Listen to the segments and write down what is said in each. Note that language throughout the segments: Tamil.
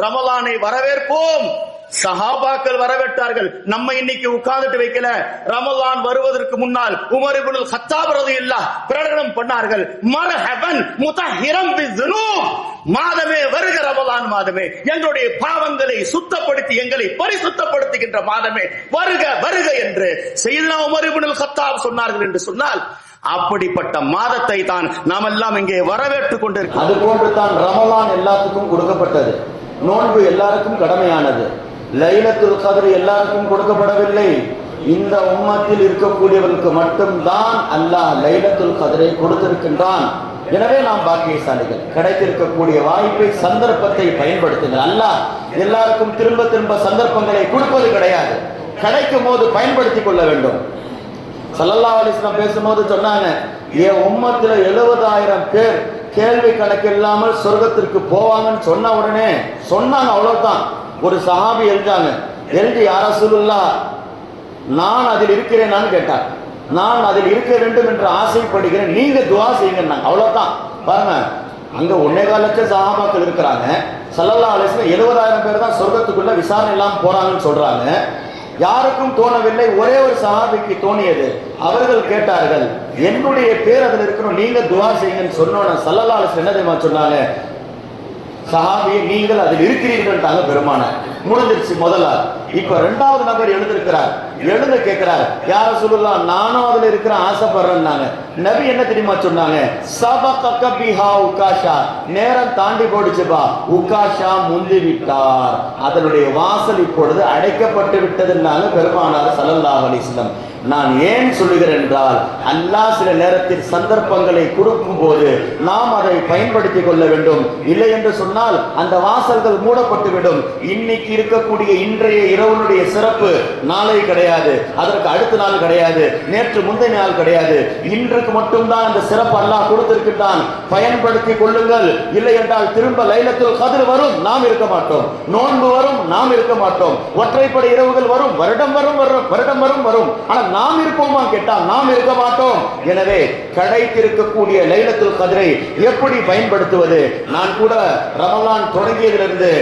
ரமலானை வரவேற்போம். சஹாபாக்கள் வரவேற்றார்கள். நம்ம இன்னைக்கு உட்கார்ந்துட்டு வைக்கல. ரமலான் வருவதற்கு முன்னால் உமர் இப்னுல் கத்தாப் ரலியல்லாஹு பிரகடனம் பண்ணார்கள், மர்ஹபன் முதஹிரம் பிஸ்ஸுனூப், மாதமே வருக, ரமலான் மாதமே, எங்களுடைய பாவங்களை சுத்தப்படுத்தி எங்களை பரிசுத்தப்படுத்துகின்ற மாதமே வருக வருக என்று சையதுனா உமர் இப்னுல் கத்தாப் சொன்னார்கள் என்று சொன்னால், அப்படிப்பட்ட மாதத்தை தான் நாம் எல்லாம் இங்கே வரவேற்றுக் கொண்டிருக்கிறோம். அது போன்று தான் ரமலான் எல்லாத்துக்கும் கொடுக்கப்பட்டது. நோன்பு எல்லாருக்கும் கடமையானது. லைலத்துல் கத்ர் எல்லாருக்கும் கொடுக்கப்படவில்லை. இந்த உம்மத்தில் இருக்கக்கூடியவர்களுக்கு மட்டும்தான் அல்லாஹ் லைலத்துல் கத்ரை கொடுத்திருக்கின்றான். எனவே நாம் பாக்கியசாலிகள். கிடைத்திருக்கக்கூடிய வாய்ப்பை, சந்தர்ப்பத்தை பயன்படுத்துங்கள். அல்லாஹ் எல்லாருக்கும் திரும்ப திரும்ப சந்தர்ப்பங்களை கொடுப்பது கிடையாது. கிடைக்கும் போது பயன்படுத்திக் கொள்ள வேண்டும். ஸல்லல்லாஹு அலைஹி வஸல்லம் பேசும்போது சொன்னாங்க, என் உம்மத்தில் 70,000 பேர் கேள்வி கணக்கு இல்லாமல் சொர்க்கத்திற்கு போவாங்கன்னு சொன்ன உடனே சொன்னாங்க, அவ்வளவுதான். ஒரு சஹாபி எழுந்தாங்க, எழுதி யா ரசூலுல்லாஹ், நான் அதில் இருக்கிறேனான்னு கேட்டார். நான் அதில் இருக்க வேண்டும் என்று ஆசைப்படுகிறேன், நீங்க துஆ செய்யுங்க. அவ்வளவுதான். பாருங்க, அங்க 1.25 லட்சம் சஹாபாக்கள் இருக்கிறாங்க. ஸல்லல்லாஹு அலைஹி வஸல்லம் 70,000 பேர் தான் சொர்க்கத்துக்குள்ள விசாரணை இல்லாம போறாங்கன்னு சொல்றாங்க. யாருக்கும் தோணவில்லை, ஒரே ஒரு சஹாபிக்கு தோணியது. அவர்கள் கேட்டார்கள், என்னுடைய பேர் அதில் இருக்கணும், நீங்க துஆ செய்யுங்கன்னு சொன்னோன்னு ஸல்லல்லாஹு அலைஹி வஸல்லம் என்ன தெரியுமா சொன்னாங்க, சஹாபியே நீங்கள் அதில் இருக்கிறீர்கள்ட்டாங்க பெருமானார். முடிஞ்சிருச்சு முதலார். இப்ப 2வது நபர் எழுந்திருக்கிறார். எழுந்து கேட்கிறார், யா ரசூலுல்லாஹ், நானும் அதுல இருக்கிற ஆசைப்படுறேன்னாங்க. நபி என்ன தெரியுமா சொன்னாங்க, சபகக பிஹா உகாஷா, நேரம் தாண்டி போடுச்சுப்பா, உகாஷா முந்தி விட்டார், அதனுடைய வாசல் இப்பொழுது அடைக்கப்பட்டு விட்டதுன்னாங்க பெருமானார் ஸல்லல்லாஹு அலைஹி வஸல்லம். நான் ஏன் சொல்லுகிறேன் என்றால், அல்லாஹ் சில நேரத்தில் சந்தர்ப்பங்களை கொடுக்கும் போது நாம் அதை பயன்படுத்திக் கொள்ள வேண்டும். இல்லை என்று சொன்னால் அந்த வாசல்கள் மூடப்பட்டுவிடும். இன்னைக்கு இருக்கக்கூடிய இன்றைய இரவுனுடைய சிறப்பு நாளை கிடையாது, அதற்கு அடுத்த நாள் கிடையாது, நேற்று முந்தைய நாள் கிடையாது. இன்றைக்கு மட்டும்தான் அந்த சிறப்பு அல்லாஹ் கொடுத்திருக்கின்றான். பயன்படுத்திக் கொள்ளுங்கள். இல்லை என்றால் திரும்ப லைலத்துல் கத்ர் வரும், நாம் இருக்க மாட்டோம். நோன்பு வரும், நாம் இருக்க மாட்டோம். ஒற்றைப்படை இரவுகள் வரும், வருடம் வரும் வருடம் வரும் வரும். ஆனால் நாம் இருப்போமா கேட்டால் நாம் இருக்க மாட்டோம். எனவே கிடைத்திருக்கக்கூடிய லைலத்துல் கத்ரை எப்படி பயன்படுத்துவது? நான் கூட ரமலான் தொடங்கியதிலிருந்து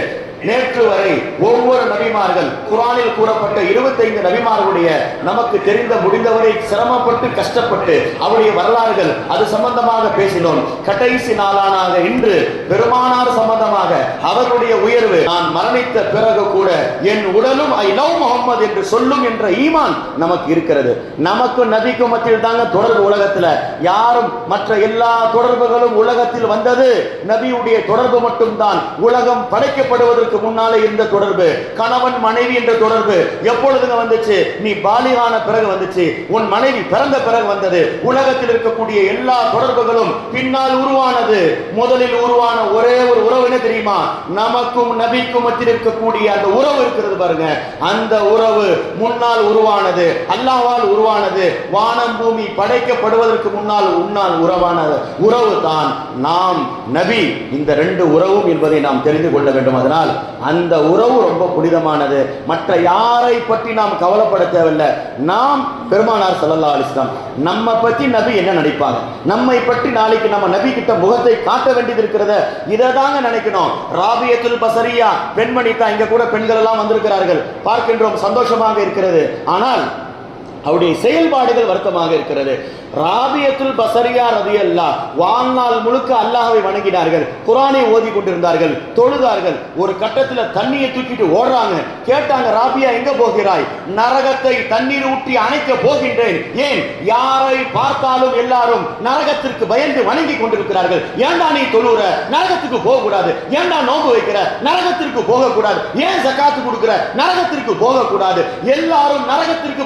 நேற்று வரை ஒவ்வொரு நபிமார்கள், குர்ஆனில் கூறப்பட்ட 25 நபிமார்களுடைய நமக்கு தெரிந்த முடிந்தவரை சிரமப்பட்டு கஷ்டப்பட்டு அவருடைய வரலாறுகள் அது சம்பந்தமாக பேசினோம். கடைசி நாளானாக இன்று பெருமானார் சம்பந்தமாக அவருடைய உயர்வு, நான் மரணித்த பிறகு கூட என் உடலும் ஐ லவ் முஹம்மது என்று சொல்லும் என்ற ஈமான் நமக்கு இருக்கிறது. நமக்கு நபிக்கும் மத்தியில் தாங்க தொடர்பு. உலகத்தில் யாரும் மற்ற எல்லா தொடர்புகளும் உலகத்தில் வந்தது நபியுடைய தொடர்பு மட்டும்தான். உலகம் படைக்கப்படுவதற்கு முன்னாலே இருந்த தொடர்பு, கணவன் மனைவி என்ற தொடர்பு எப்பொழுதுங்க வந்துச்சு? நீ பாலிகான பிறகு வந்துச்சு, உன் மனைவி பிறந்த பிறகு வந்தது. உலகத்தில் இருக்கக்கூடிய எல்லா தொடர்புகளும் பின்னால் உருவானது. முதலில் உருவான ஒரே ஒரு உறவு என்ன தெரியுமா? நமக்கும் நபிக்கும் மத்தியில் இருக்கக்கூடிய அந்த உறவு இருக்கிறது பாருங்க. அந்த உறவு முன்னால் உருவானது, அல்லாஹ்வால் உருவானது. வானம் பூமி படைக்கப்படுவதற்கு முன்னால் உருவானது உறவு தான் நாம் நபி. இந்த 2 உறவும் என்பதை நாம் தெரிந்து கொள்ள வேண்டும். அதனால் அந்த உறவு ரொம்ப புனிதமானது. மற்ற யாரை பற்றி நாம் கவலைப்பட தேவையில்லை. நாம் பெருமானார் ஸல்லல்லாஹு அலைஹி வஸல்லம் நம்ம பற்றி நபி என்ன நினைப்பாங்க, நம்மை பற்றி நாளைக்கு நம்ம நபி கிட்ட முகத்தை காட்ட வேண்டியது இருக்கிறத இதை தாங்க நினைக்கணும். ராபியத்துல் பஸரியா பெண்மணி தான். இங்க கூட பெண்கள் எல்லாம் வந்திருக்கிறார்கள், பார்க்கின்றோம், சந்தோஷமாக இருக்கிறது. ஆனால் அவருடைய செயல்பாடுகள் வருத்தமாக இருக்கிறது. ராபியத்துல் பஸரியா ரலியல்லாஹ் வாழ்நாள் முழுக்க அல்லாஹ்வை வணங்கினார்கள், குர்ஆனை ஓதி கொண்டிருந்தார்கள், தொழுதார்கள். ஒரு கட்டத்தில் தண்ணியை தூக்கிட்டு ஓடுறாங்க. கேட்டாங்க, ராபியா எங்க போகிறாய்? நரகத்தை தண்ணீர் ஊற்றி அணைக்க போகின்றேன். ஏன்? யாரை பார்த்தாலும் எல்லாரும் நரகத்திற்கு பயந்து வணங்கி கொண்டிருக்கிறார்கள். ஏண்டா நீ தொழுற? நரகத்துக்கு போக கூடாது. ஏண்டா நோன்பு வைக்கிற? நரகத்திற்கு போக கூடாது. ஏன் ஜகாத் கொடுக்கிற? நரகத்திற்கு போக கூடாது. எல்லாரும் நரகத்திற்கு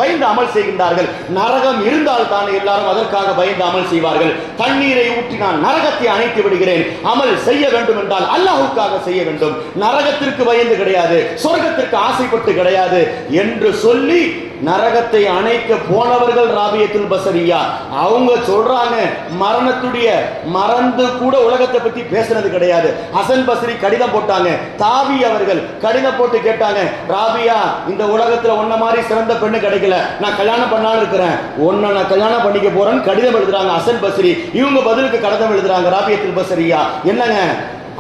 பயந்து அமல் செய்கின்றார்கள். நரகம் இருந்தால் தானே எல்லாரும் அதற்காக பயந்து அமல் செய்வார்கள். தண்ணீரை ஊற்றி நான் நரகத்தை அணைத்து விடுகிறேன். அமல் செய்ய வேண்டும் என்றால் அல்லாஹ்வுக்காக செய்ய வேண்டும். நரகத்திற்கு பயந்து கிடையாது, சொர்க்கத்திற்கு ஆசைப்பட்டு கிடையாது என்று சொல்லி நரகத்தை அணைக்க போனவர்கள் ராபியத்துல் பஸரியா. அவங்க சொல்றாங்க, மரணத்துடைய மறந்து கூட உலகத்தை பத்தி பேசுனது கிடையாது. ஹசன் பஸ்ரி கடிதம் போட்டாங்க. தாவி அவர்கள் கடிதம் போட்டு கேட்டாங்க, ராபியா, இந்த உலகத்துல ஒன்ன மாதிரி சிறந்த பெண்ணு கிடைக்கல, நான் கல்யாணம் பண்ணாலும் இருக்கிறேன், ஒன்ன நான் கல்யாணம் பண்ணிக்க போறேன்னு கடிதம் எழுதுறாங்க ஹசன் பஸ்ரி. இவங்க பதிலுக்கு கடிதம் எழுதுறாங்க ராபியத்துல் பஸரியா. என்னங்க,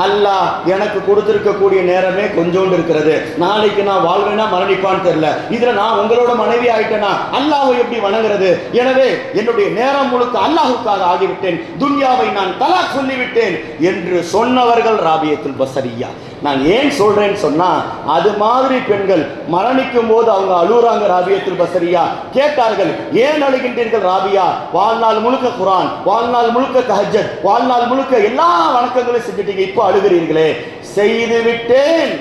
அல்லாஹ் எனக்கு கொடுத்திருக்கக்கூடிய நேரமே கொஞ்சோண்டு இருக்கிறது, நாளைக்கு நான் வாழ்வேனா மரணிப்பான்னு தெரியல, இதுல நான் உங்களோட மனைவி ஆயிட்டேனா அல்லாஹ்வை எப்படி வணங்குறது? எனவே என்னுடைய நேரம் முழுக்க அல்லாஹ்வுக்காக ஆகிவிட்டேன், துன்யாவை நான் தலாக் சொல்லிவிட்டேன் என்று சொன்னவர்கள் ராபியத்துல் பஸரியா. நான் ஏன் சொல்றேன்னு சொன்னா, அது மாதிரி பெண்கள் மரணிக்கும் போது அவங்க அழுறாங்க. ராபியத்துல் பஸரியா கேட்டார்கள், ஏன் அழுகின்றீர்கள் ராபியா? வாழ்நாள் முழுக்க குர்ஆன், வாழ்நாள் முழுக்க தஹஜ்ஜத், வாழ்நாள் முழுக்க எல்லா வணக்கங்களையும் செஞ்சுட்டீங்க, இப்போ அழுகிறீர்களே. செய்து விட்டேன்,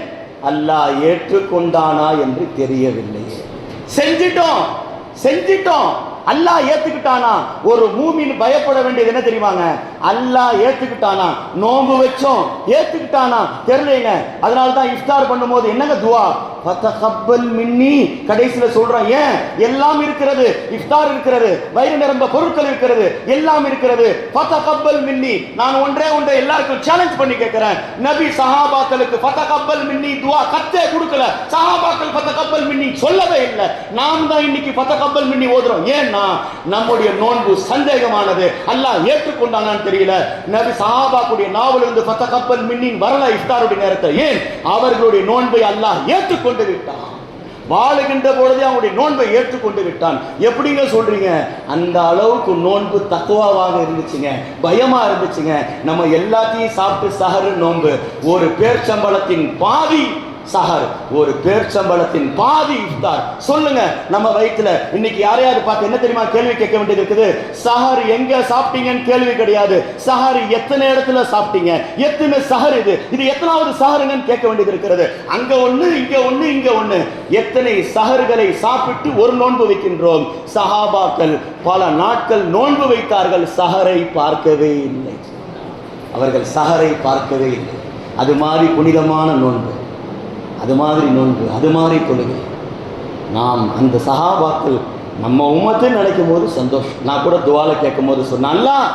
அல்லாஹ் ஏற்றுக்கொண்டானா என்று தெரியவில்லை. செஞ்சிட்டோம், அல்லாஹ் ஏத்துக்கிட்டானா? ஒரு மூமின் பயப்பட வேண்டியது என்ன தெரியுமாங்க? அல்லாஹ் ஏத்துக்கிட்டானா? நோன்பு வச்சோம், ஏத்துக்கிட்டானா தெரியலங்க. அதனால தான் இஃப்தார் பண்ணும்போது என்னங்க துஆ, ஃபதகப்பல் மின்னி கடைசில சொல்றோம். ஏன்? எல்லாம் இருக்கிறது, இஃப்தார் இருக்கிறது, வயிறு நிரம்ப பொருட்கள் இருக்கிறது, எல்லாம் இருக்கிறது. ஃபதகப்பல் மின்னி, நான் ஒன்றே எல்லாருக்கும் சேலஞ்ச் பண்ணி கேட்கிறேன். நபி சஹாபாக்களுக்கு ஃபதகப்பல் மின்னி துஆ கத்தே கொடுக்கல, சஹாபாக்கள் ஃபதகப்பல் மின்னி சொல்லவே இல்லை. நாம் தான் இன்னைக்கு ஃபதகப்பல் மின்னி ஓதுறோம். ஏன்னா நம்முடைய நோன்பு சந்தேகமானது, அல்லாஹ் ஏற்றுக்கொண்டானான்னு தெரியல. நபி சஹாபாக்குடைய நாவல் இருந்து ஃபதகப்பல் மின்னி வரல இஃப்தாருடைய நேரத்தில். ஏன்? அவர்களுடைய நோன்பை அல்லாஹ் ஏற்றுக்கொண்டு விட்டான். வாழுகின்ற பொழுதே அவங்களுடைய நோன்பை ஏற்றுக்கொண்டு விட்டான். எப்படிங்க சொல்றீங்க? அந்த அளவுக்கு நோன்பு தக்வாவாக இருந்துச்சுங்க, பயமா இருந்துச்சுங்க. நம்ம எல்லாத்தையும் சாப்பிட்டு சஹரு நோன்பு, ஒரு பேர்ச்சம்பளத்தின் பாதி சஹர், ஒரு பேர்ச்சம்பளத்தின் பாதி இஃப்தார். சொல்லுங்க, நம்ம வயிற்றுல இன்னைக்கு யாரையாவது பார்த்து என்ன தெரியுமா கேள்வி கேட்க வேண்டியது இருக்குது? சஹர் எங்க சாப்பிட்டீங்கன்னு கேள்வி கிடையாது, சஹர் எத்தனை இடத்துல சாப்பிட்டீங்க, எத்தனை சஹர் இது எத்தனாவது சஹருங்கன்னு கேட்க வேண்டியது இருக்கிறது. அங்க ஒண்ணு, இங்க ஒண்ணு, இங்க ஒண்ணு, எத்தனை சஹர்களை சாப்பிட்டு ஒரு நோன்பு வைக்கின்றோம். சஹாபாக்கள் பல நாட்கள் நோன்பு வைத்தார்கள், சஹரை பார்க்கவே இல்லை. அவர்கள் சஹரை பார்க்கவே இல்லை. அது மாதிரி புனிதமான நோன்பு, அது மாதிரி நோன்பு, அது மாதிரி தொழுகை. நாம் அந்த சஹாபாக்கள் நம்ம உம்மத்தை நினைக்கும் போது சந்தோஷம். நான் கூட துஆல கேட்கும் போது சொன்னேன், அல்லாஹ்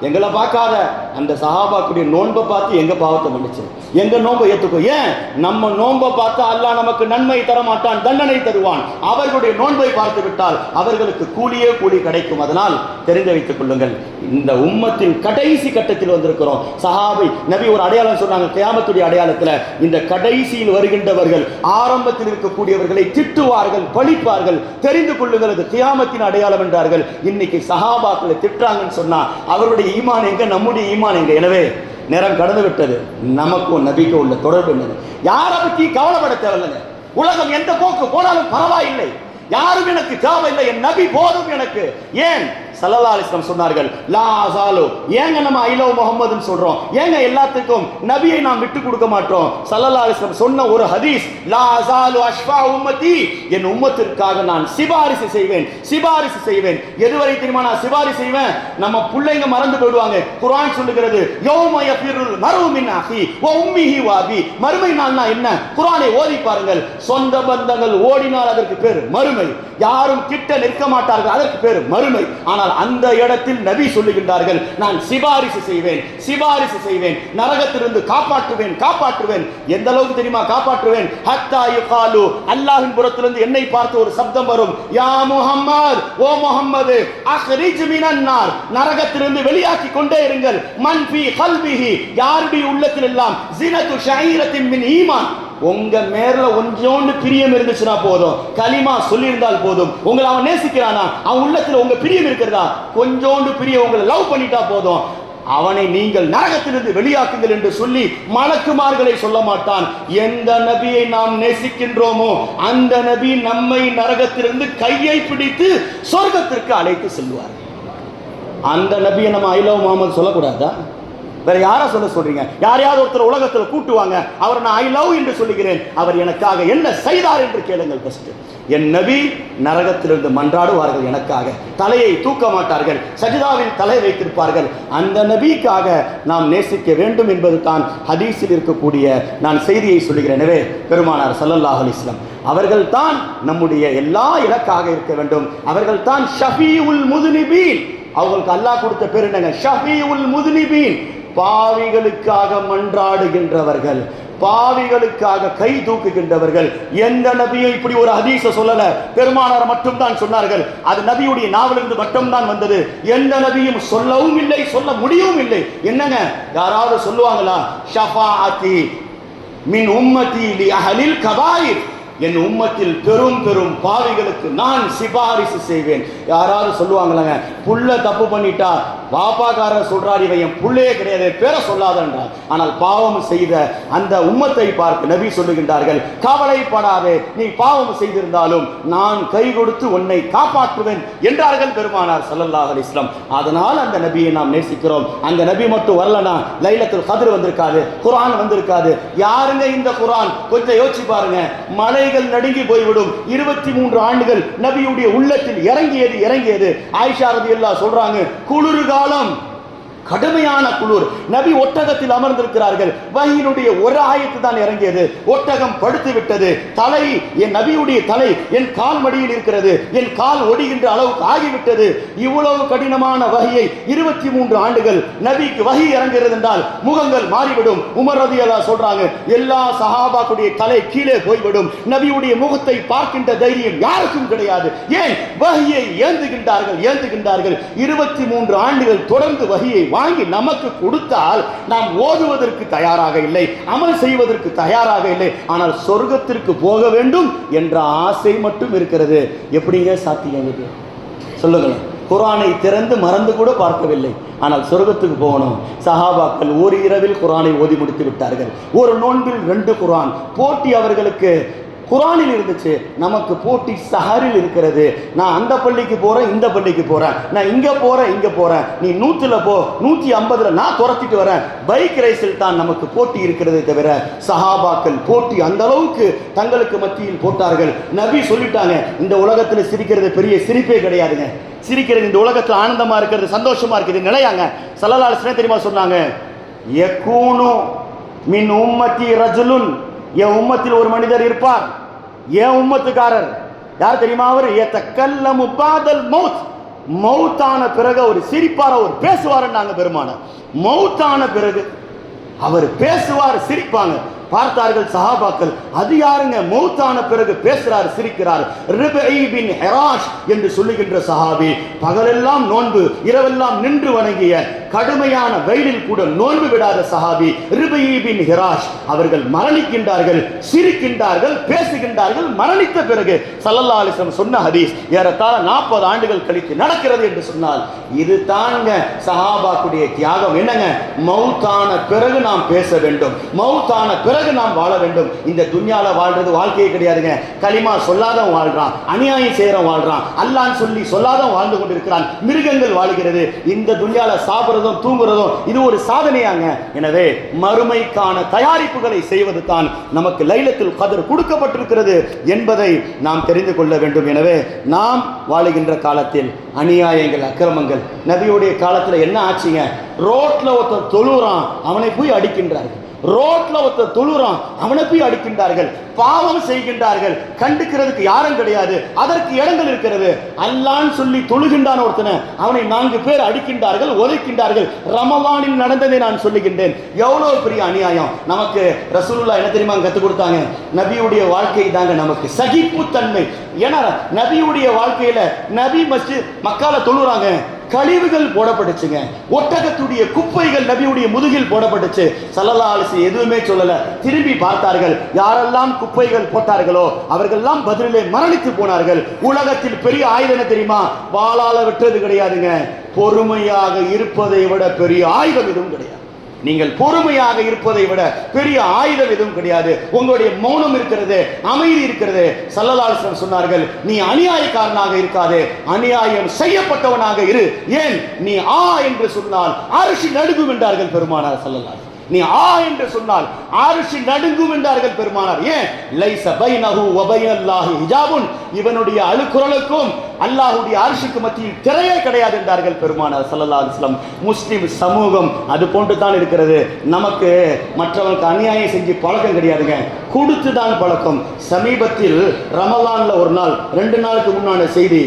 எங்களை பார்க்காத, அந்த சஹாபாக்குடைய நோன்பை பார்த்து எங்க பாவத்தை மன்னிச்சு, எங்க நோன்பை ஏற்றுக்கோ. ஏன்? நம்ம நோன்பை பார்த்து அல்லாஹ் நமக்கு நன்மை தர மாட்டான், தண்டனை தருவான். அவர்களுடைய நோன்பை பார்த்து விட்டால் அவர்களுக்கு கூலியே கூலி கிடைக்கும். அதனால் தெரிந்து வைத்துக் கொள்ளுங்கள், இந்த உம்மத்தின் கடைசி கட்டத்தில் வந்திருக்கிறோம். சஹாபி நபி ஒரு அடையாளம் சொன்னாங்க, கியாமத்துடைய அடையாளத்தில் இந்த கடைசியில் வருகின்றவர்கள் ஆரம்பத்தில் இருக்கக்கூடியவர்களை திட்டுவார்கள், பழிப்பார்கள். தெரிந்து கொள்ளுங்கள், அது கியாமத்தின் அடையாளம் என்றார்கள். இன்னைக்கு சஹாபாக்களை திட்டுறாங்கன்னு சொன்னா அவருடைய ஈமான் எங்க, நம்முடைய ஈமான் எங்க? எனவே நேரம் கடந்து விட்டது. நமக்கும் நபிக்கும் உள்ள தொடர்பு என்னது? யாரை பற்றி கவலைப்பட தேவையில்லைங்க. உலகம் எந்த போக்கு போனாலும் பரவாயில்லை, யாரும் எனக்கு தேவையில்லை, என் நபி போதும் எனக்கு. ஏன்? ஸல்லல்லாஹு அலைஹி வஸல்லம் சொன்னார்கள், லா அஸாலு. ஏங்க நம்ம ஐ லவ் முஹம்மதுன்னு சொல்றோம்? ஏங்க எல்லாத்துக்கும் நபியை நாம் விட்டு கொடுக்க மாட்டோம்? ஸல்லல்லாஹு அலைஹி வஸல்லம் சொன்ன ஒரு ஹதீஸ், லா அஸாலு அஷ்ஃபா உம்மதி, என் உம்மத்திற்காக நான் சிபாரிசு செய்வேன். எதுவரை தெரியுமா நான் சிபாரிசு செய்வேன்? நம்ம பிள்ளைங்க மறந்து போயிடுவாங்க. குர்ஆன் சொல்லுகிறது, யௌம யஃபிருல் மர்உ மின் அஹி வ உம்மிஹி வ அபி. மறுமை நாள்னா என்ன? குர்ஆனை ஓதி பாருங்கள். சொந்த பந்தங்கள் ஓடினால் அதற்கு பேர் மறுமை. யாரும் கிட்ட நிற்க மாட்டார்கள், அதற்கு பேர் மறுமை. ஆனால் அந்த இடத்தில் நபி சொல்லுகின்றார்கள், நான் சிபாரிசு செய்வேன், நரகத்திலிருந்து காப்பாற்றுவேன். எந்த அளவுக்கு தெரியுமா காப்பாற்றுவேன்? ஹத்தா யுகாலு, அல்லாஹ்வின் புறத்திலிருந்து என்னை பார்த்து ஒரு சப்தம் வரும், யா முஹம்மத், ஓ முஹம்மது, அக்ரிஜ் மினன் நார், நரகத்திலிருந்து வெளியாக்கி கொண்டே இருங்கள். மன் ஃபீ கல்பிஹி, யாருடைய உள்ளத்தில் எல்லாம் ஜினத்து ஷஈரத்தின் மின் ஈமான், உங்க மேல கொஞ்சோண்டு பிரியம் இருந்துச்சுன்னா போதும், கலிமா சொல்லி இருந்தால் போதும். உங்களை அவன் நேசிக்கிறானா? அவன் உள்ளத்துல உங்க பிரியம் இருக்கிறதா? கொஞ்சோண்டு பிரியம் உங்களை லவ் பண்ணிட்டா போதும், அவனை நீங்கள் நரகத்திலிருந்து வெளியாக்குங்கள் என்று சொல்லி மலக்குமார்களை சொல்ல மாட்டான். எந்த நபியை நாம் நேசிக்கின்றோமோ அந்த நபி நம்மை நரகத்திலிருந்து கையை பிடித்து சொர்க்கத்திற்கு அழைத்து செல்வார். அந்த நபியை நம்ம ஐ லவ் முஹம்மது சொல்லக்கூடாதா? வேற யாரை சொல்றீங்க? யாரையாவது ஒருத்தர் உலகத்தில் கூட்டுவாங்க, அவரை நான் ஐ லவ் என்று சொல்லுகிறேன், அவர் எனக்காக என்ன செய்தார் என்று கேளுங்கள். ஃபர்ஸ்ட் என் நபி நரகத்திலிருந்து மன்றாடுவார்கள், எனக்காக தலையை தூக்க மாட்டார்கள், சஜிதாவில் தலை வைத்திருப்பார்கள். அந்த நபிக்காக நாம் நேசிக்க வேண்டும் என்பது தான் ஹதீஸில் இருக்கக்கூடிய நான் செய்தியை சொல்லுகிறேன். எனவே பெருமானார் ஸல்லல்லாஹு அலைஹி வஸல்லம் அவர்கள் தான் நம்முடைய எல்லா இலக்காக இருக்க வேண்டும். அவர்கள் தான் ஷஃபீஉல் முதுனிபீன். அவங்களுக்கு அல்லாஹ் கொடுத்த பேர் என்னங்க? ஷஃபீஉல் முதுனிபீன். பாவிகளுக்காக மன்றாடுகின்றவர்கள், பாவிகளுக்காக கை தூக்குகின்றவர்கள். எந்த நபியும் இப்படி ஒரு ஹதீஸ சொல்லல, பெருமானார் மட்டும் தான் சொன்னார்கள். அது நபியுடைய நாவிலிருந்து மட்டும் தான் வந்தது. எந்த நபியும் சொல்லவும் இல்லை, சொல்ல முடியவும் இல்லை. என்னங்க யாராவது சொல்லுவாங்களா? ஷஃபாஅத்தி மின் உம்மதி லி அஹ்லில் கபாயிர், என் உம்மத்தில் பெரும் பெரும் பாவிகளுக்கு நான் சிபாரிசு செய்வேன். யாராவது சொல்லுவாங்களாங்க? புள்ள தப்பு பண்ணிட்டா பாப்பாக்காரர் சொல்றார், இவன் என் புள்ளையே கிடையாது, பேரை சொல்லாதன்றார். ஆனால் பாவம் செய்த அந்த உம்மத்தை பார்த்து நபி சொல்லுகின்றார்கள், கவலைப்படாதே, நீ பாவம் செய்திருந்தாலும் நான் கை கொடுத்து உன்னை காப்பாற்றுவேன் என்றார்கள் பெருமானார் ஸல்லல்லாஹு அலைஹி வஸல்லம். அதனால் அந்த நபியை நாம் நேசிக்கிறோம். அந்த நபி மட்டும் வரலனா லைலத்துல் கத்ர் வந்திருக்காது, குர்ஆன் வந்திருக்காது. யாருங்க இந்த குர்ஆன்? கொஞ்சம் யோசிச்சு பாருங்க. மலைகள் நடுங்கி போய்விடும். 23 ஆண்டுகள் நபியுடைய உள்ளத்தில் இறங்கியது. ஆயிஷா ரலியல்லாஹு சொல்றாங்க, குளிர் காலம், கடுமையான குளிர், நபி ஒட்டகத்தில் அமர்ந்திருக்கிறார்கள். வஹீனுடைய ஒரு ஆயத்து தான் இறங்கியது. ஒட்டகம் படுத்து விட்டது. தலை, என் நபியுடைய தலை என் கால் மடியில் இருக்கிறது, என் கால் ஒடிகின்ற அளவுக்கு ஆகிவிட்டது. இவ்வளவு கடினமான வஹியை 23 ஆண்டுகள் நபிக்கு வஹி இறங்குகிறது என்றால் முகங்கள் மாறிவிடும். உமர் ரலியல்லாஹு சொல்றாங்க, எல்லா சஹாபாக்குடைய தலை கீழே போய்விடும். நபியுடைய முகத்தை பார்க்கின்ற தைரியம் யாருக்கும் கிடையாது. ஏன்? வஹியை ஏந்துகின்றார்கள். 23 ஆண்டுகள் தொடர்ந்து வஹியை வாங்கி நமக்கு கொடுத்தால் நாம் ஓதுவதற்கு தயாராக இல்லை, அமல் செய்வதற்கு தயாராக இல்லை. ஆனால் சொர்க்கத்திற்கு போக வேண்டும் என்ற ஆசை மட்டும் இருக்கிறது. எப்படிங்க சாத்தியம் இது? சொல்லுங்களேன். குர்ஆனை திறந்து மறந்து கூட பார்க்கவில்லை, ஆனால் சொர்க்கத்துக்கு போகணும். சஹாபாக்கள் ஒரு இரவில் குர்ஆனை ஓதி முடித்து விட்டார்கள். ஒரு நோன்பில் 2 குர்ஆன். போட்டி அவர்களுக்கு குர்ஆனில் இருந்துச்சு. நமக்கு போட்டி சஹரில் இருக்கிறது. நான் அந்த பள்ளிக்கு போறேன், இந்த பள்ளிக்கு போறேன், நான் இங்க போறேன், நீ 100ல போ, 150ல நான் துரத்திட்டு வரேன். பைக் ரேஸில் தான் நமக்கு போட்டி இருக்கிறதே தவிர சஹாபாக்கள் போட்டி அந்த அளவுக்கு தங்களுக்கு மத்தியில் போட்டார்கள். நபி சொல்லிட்டாங்க, இந்த உலகத்தில் சிரிக்கிறது பெரிய சிரிப்பே கிடையாதுங்க. சிரிக்கிறது இந்த உலகத்தில் ஆனந்தமா இருக்கிறது, சந்தோஷமா இருக்குது நிலையாங்க. ஸல்லல்லாஹு அலைஹி வஸல்லம் தெரியுமா சொன்னாங்க, யகூனு மின் உம்மத்தி ரஜுலுன், என் உம்மத்தில் ஒரு மனிதர் இருப்பார். என் உம்மத்துக்காரர் யார் தெரியுமா? அவர் யதக்கல்லமு பாதல் மௌத், மௌத்தான பிறகு அவர் சிரிப்பார், அவர் பேசுவார். நாங்க பெருமானார் மௌத்தான பிறகு அவர் பேசுவார், சிரிப்பாங்க. பார்த்தார்கள் சஹாபாக்கள், அது யாருங்க மௌத்தான பிறகு பேசுறார், சிரிக்கிறார்? ரிபஈ பின் ஹிராஷ் என்று சொல்லுகின்ற சஹாபி. பகலெல்லாம் நோன்பு, இரவெல்லாம் நின்று வணங்கிய, கடுமையான வெயிலில் கூட நோன்பு விடாத சஹாபி ரிபஈ பின் ஹிராஷ். அவர்கள் மரணிக்கின்றார்கள், சிரிக்கின்றார்கள், பேசுகின்றார்கள். மரணித்த பிறகு ஸல்லல்லாஹு அலைஹி வஸல்லம் சொன்ன ஹதீஸ் ஏறத்தாழ 40 ஆண்டுகள் கழித்து நடக்கிறது என்று சொன்னால் இது தாங்க சஹாபாக்குடைய தியாகம். என்னங்க? மௌத்தான பிறகு நாம் பேச வேண்டும், மௌத்தான பிறகு நாம் வாழ வேண்டும். இந்த துன்யால வாழ்றது வாழ்க்கையே கிடையாதுங்க. கலிமா சொல்லாதவன் வாழ்றான், அநியாயம் செய்யறவன் வாழ்றான், அல்லாஹ்ன்னு சொல்லி சொல்லாதவன் வாழ்ந்து கொண்டிருக்கிறான். மிருகங்கள் வாழுகிறது. இந்த துன்யால சாப்பிடுறதும் தூங்குறதும் இது ஒரு சாதனையாங்க. எனவே மறுமைக்கான தயாரிப்புகளை செய்வது தான் நமக்கு லைலத்துல் கத்ர் கொடுக்கப்பட்டிருக்கிறது என்பதை நாம் தெரிந்து கொள்ள வேண்டும். எனவே நாம் வாழுகின்ற காலத்தில் அநியாயங்கள், அக்கிரமங்கள், நபியுடைய காலத்தில் என்ன ஆச்சுங்க? ரோட்ல ஒருத்தர் தொழுறான், அவனை போய் அடிக்கின்றார்கள். ரோட்ல ஒருத்தர் தொழுறான், அவனை போய் அடிக்கின்றார்கள். பாவம் செய்கின்றார்கள், கண்டுக்கிறதுக்கு யாரும் கிடையாது. அதற்கு இடங்கள் இருக்கிறது. அல்லாஹ்ன்னு சொல்லி தொழுகின்றான் ஒருத்தனை, அவனை 4 பேர் அடிக்கின்றார்கள், உதைக்கின்றார்கள். ரமலானில் நடந்ததை நான் சொல்லுகின்றேன். எவ்வளவு பெரிய அநியாயம்! நமக்கு ரசூலுல்லாஹ் என்ன தெரியுமா கற்றுக் கொடுத்தாங்க? நபியுடைய வாழ்க்கை தாங்க நமக்கு சகிப்புத்தன்மை. ஏன்னா நபியுடைய வாழ்க்கையில நபி மஸ்ஜித் மக்கால தொழுறாங்க, கழிவுகள் போடப்பட்டுச்சுங்க. ஒட்டகத்துடைய குப்பைகள் நபியுடைய முதுகில் போடப்பட்டுச்சு. ஸல்லல்லாஹு அலைஹி வஸல்லம் எதுவுமே சொல்லல. திரும்பி பார்த்தார்கள். யாரெல்லாம் குப்பைகள் போட்டார்களோ அவர்களெல்லாம் பதிலே மரணித்து போனார்கள். உலகத்தில் பெரிய ஆயுதம் என்ன தெரியுமா? வாளால வெட்டுறது கிடையாதுங்க. பொறுமையாக இருப்பதை விட பெரிய ஆயுதம் எதுவும் கிடையாது. நீங்கள் பொறுமையாக இருப்பதை விட பெரிய ஆயுதம் எதுவும் கிடையாது. உங்களுடைய மௌனம் இருக்கிறது, அமைதி இருக்கிறது. ஸல்லல்லாஹு அலைஹி வஸல்லம் சொன்னார்கள், நீ அநியாயக்காரனாக இருக்காதே, அநியாயம் செய்யப்பட்டவனாக இரு. ஏன்? நீ என்று சொன்னால் அரிசி நடுங்கும் என்றார்கள் பெருமானார் ஸல்லல்லாஹு அலைஹி வஸல்லம். நீ என்று சொன்னால் அரிசி நடுங்கும் என்றார்கள் பெருமானார். ஏன்? லைஸ பைனஹு வ பைனல்லாஹி ஹிஜாபுன், இவனுடைய அழுக்குரலுக்கும் அல்லாஹ்வுடைய அரிசிக்கு மத்தியில் திரையே கிடையாது என்றார்கள் பெருமானார் ஸல்லல்லாஹு அலைஹி வஸல்லம். முஸ்லிம் சமூகம் அது போன்று தான் இருக்கிறது. நமக்கு மற்றவங்களுக்கு அநியாயம் செஞ்சு பழக்கம் கிடையாதுங்க, கொடுத்து தான் பழக்கம். சமீபத்தில் ரமலான்ல ஒரு நாள், 2 நாளுக்கு முன்னாடி செய்தி,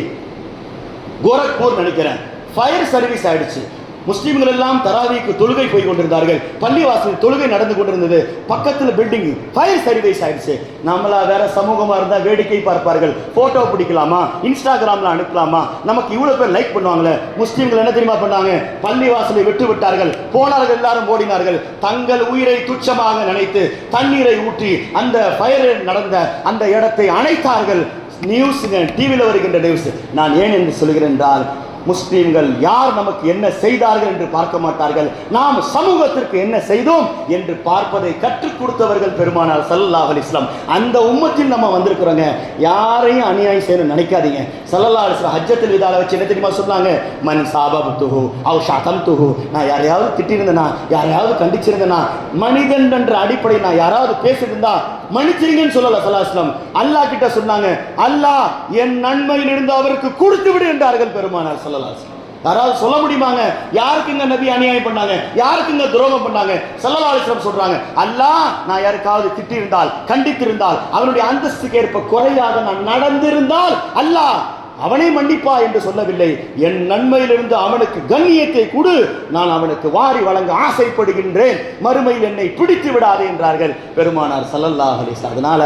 கோரக்பூர் நினைக்கிறேன், ஃபயர் சர்வீஸ் ஆயிடுச்சு. முஸ்லிம்கள் எல்லாம் தராவிக்கு தொழுகை போய் கொண்டிருந்தார்கள். பள்ளிவாசல் தொழுகை நடந்து கொண்டிருந்தது. பக்கத்தில் பில்டிங் ஃபயர் சர்வீஸ் ஆயிடுச்சு. நம்மளா வேற சமூகமா இருந்தா வேடிக்கை பார்ப்பார்கள், போட்டோ பிடிக்கலாமா, இன்ஸ்டாகிராம்ல அனுப்பலாமா, நமக்கு இவ்வளவு பேர் லைக் பண்ணுவாங்களே. முஸ்லிம்கள் என்ன தெரியுமா பண்ணாங்க? பள்ளிவாசலை விட்டு விட்டார்கள், போனார்கள், எல்லாரும் ஓடினார்கள். தங்கள் உயிரை துச்சமாக நினைத்து தண்ணீரை ஊற்றி அந்த ஃபயர் நடந்த அந்த இடத்தை அணைத்தார்கள். நியூஸ், டிவியில் வருகின்ற நியூஸ். நான் ஏன் என்று சொல்கிறேன் என்றால், முஸ்லிம்கள் யார் நமக்கு என்ன செய்தார்கள் என்று பார்க்க மாட்டார்கள், நாம் சமூகத்திற்கு என்ன செய்தோம் என்று பார்ப்பதை கற்றுக் கொடுத்தவர்கள் பெருமானார் ஸல்லல்லாஹு அலைஹி வஸல்லம். அந்த உம்மத்தில் நம்ம வந்திருக்கிறோங்க. யாரையும் அநியாயம் செய்யணும் நினைக்காதீங்க. ஸல்லல்லாஹு அலைஹி வஸல்லம் ஹஜ்ஜத்துல் விதால வச்சு என்ன தெரியுமா சொன்னாங்க? மன் சாபபத்துஹு அவ் ஷதம்துஹு. நான் யாரையாவது திட்டிருந்தேனா, யாரையாவது கண்டிச்சிருந்தேனா, மனிதன் என்ற அடிப்படையில் நான் யாராவது பேசியிருந்தா மன்னிச்சிருங்கன்னு சொல்லல ஸல்லல்லாஹு அலைஹி வஸல்லம். அல்லாஹ் கிட்ட சொன்னாங்க, அல்லாஹ் என் நன்மையில் இருந்து அவருக்கு கொடுத்து விடு என்றார்கள் பெருமானார் ஸல்லல்லாஹு அலைஹி வஸல்லம். யாராவது சொல்ல முடியுமாங்க யாருக்குங்க நபி அநியாயம் பண்ணாங்க, யாருக்குங்க துரோகம் பண்ணாங்க? ஸல்லல்லாஹு அலைஹி வஸல்லம் சொல்றாங்க, அல்லாஹ் நான் யாருக்காவது திட்டிருந்தால், கண்டித்திருந்தால், அவனுடைய அந்தஸ்துக்கு ஏற்ப குறையாக நான் நடந்திருந்தால் அல்லாஹ் அவனை மன்னிப்பா என்று சொல்லவில்லை. என் நன்மையிலிருந்து அவனுக்கு கண்ணியத்தை கொடு, நான் அவனுக்கு வாரி வழங்க ஆசைப்படுகின்றேன், மறுமையில் என்னை பிடித்து விடாதே என்றார்கள் பெருமானார் ஸல்லல்லாஹு அலைஹி வஸல்லம். அதனால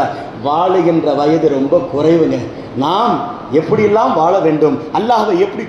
வாழுகின்ற வயது ரொம்ப குறைவுங்க. நாம் எப்படியெல்லாம் வாழ வேண்டும், அல்லாஹ்வை எப்படி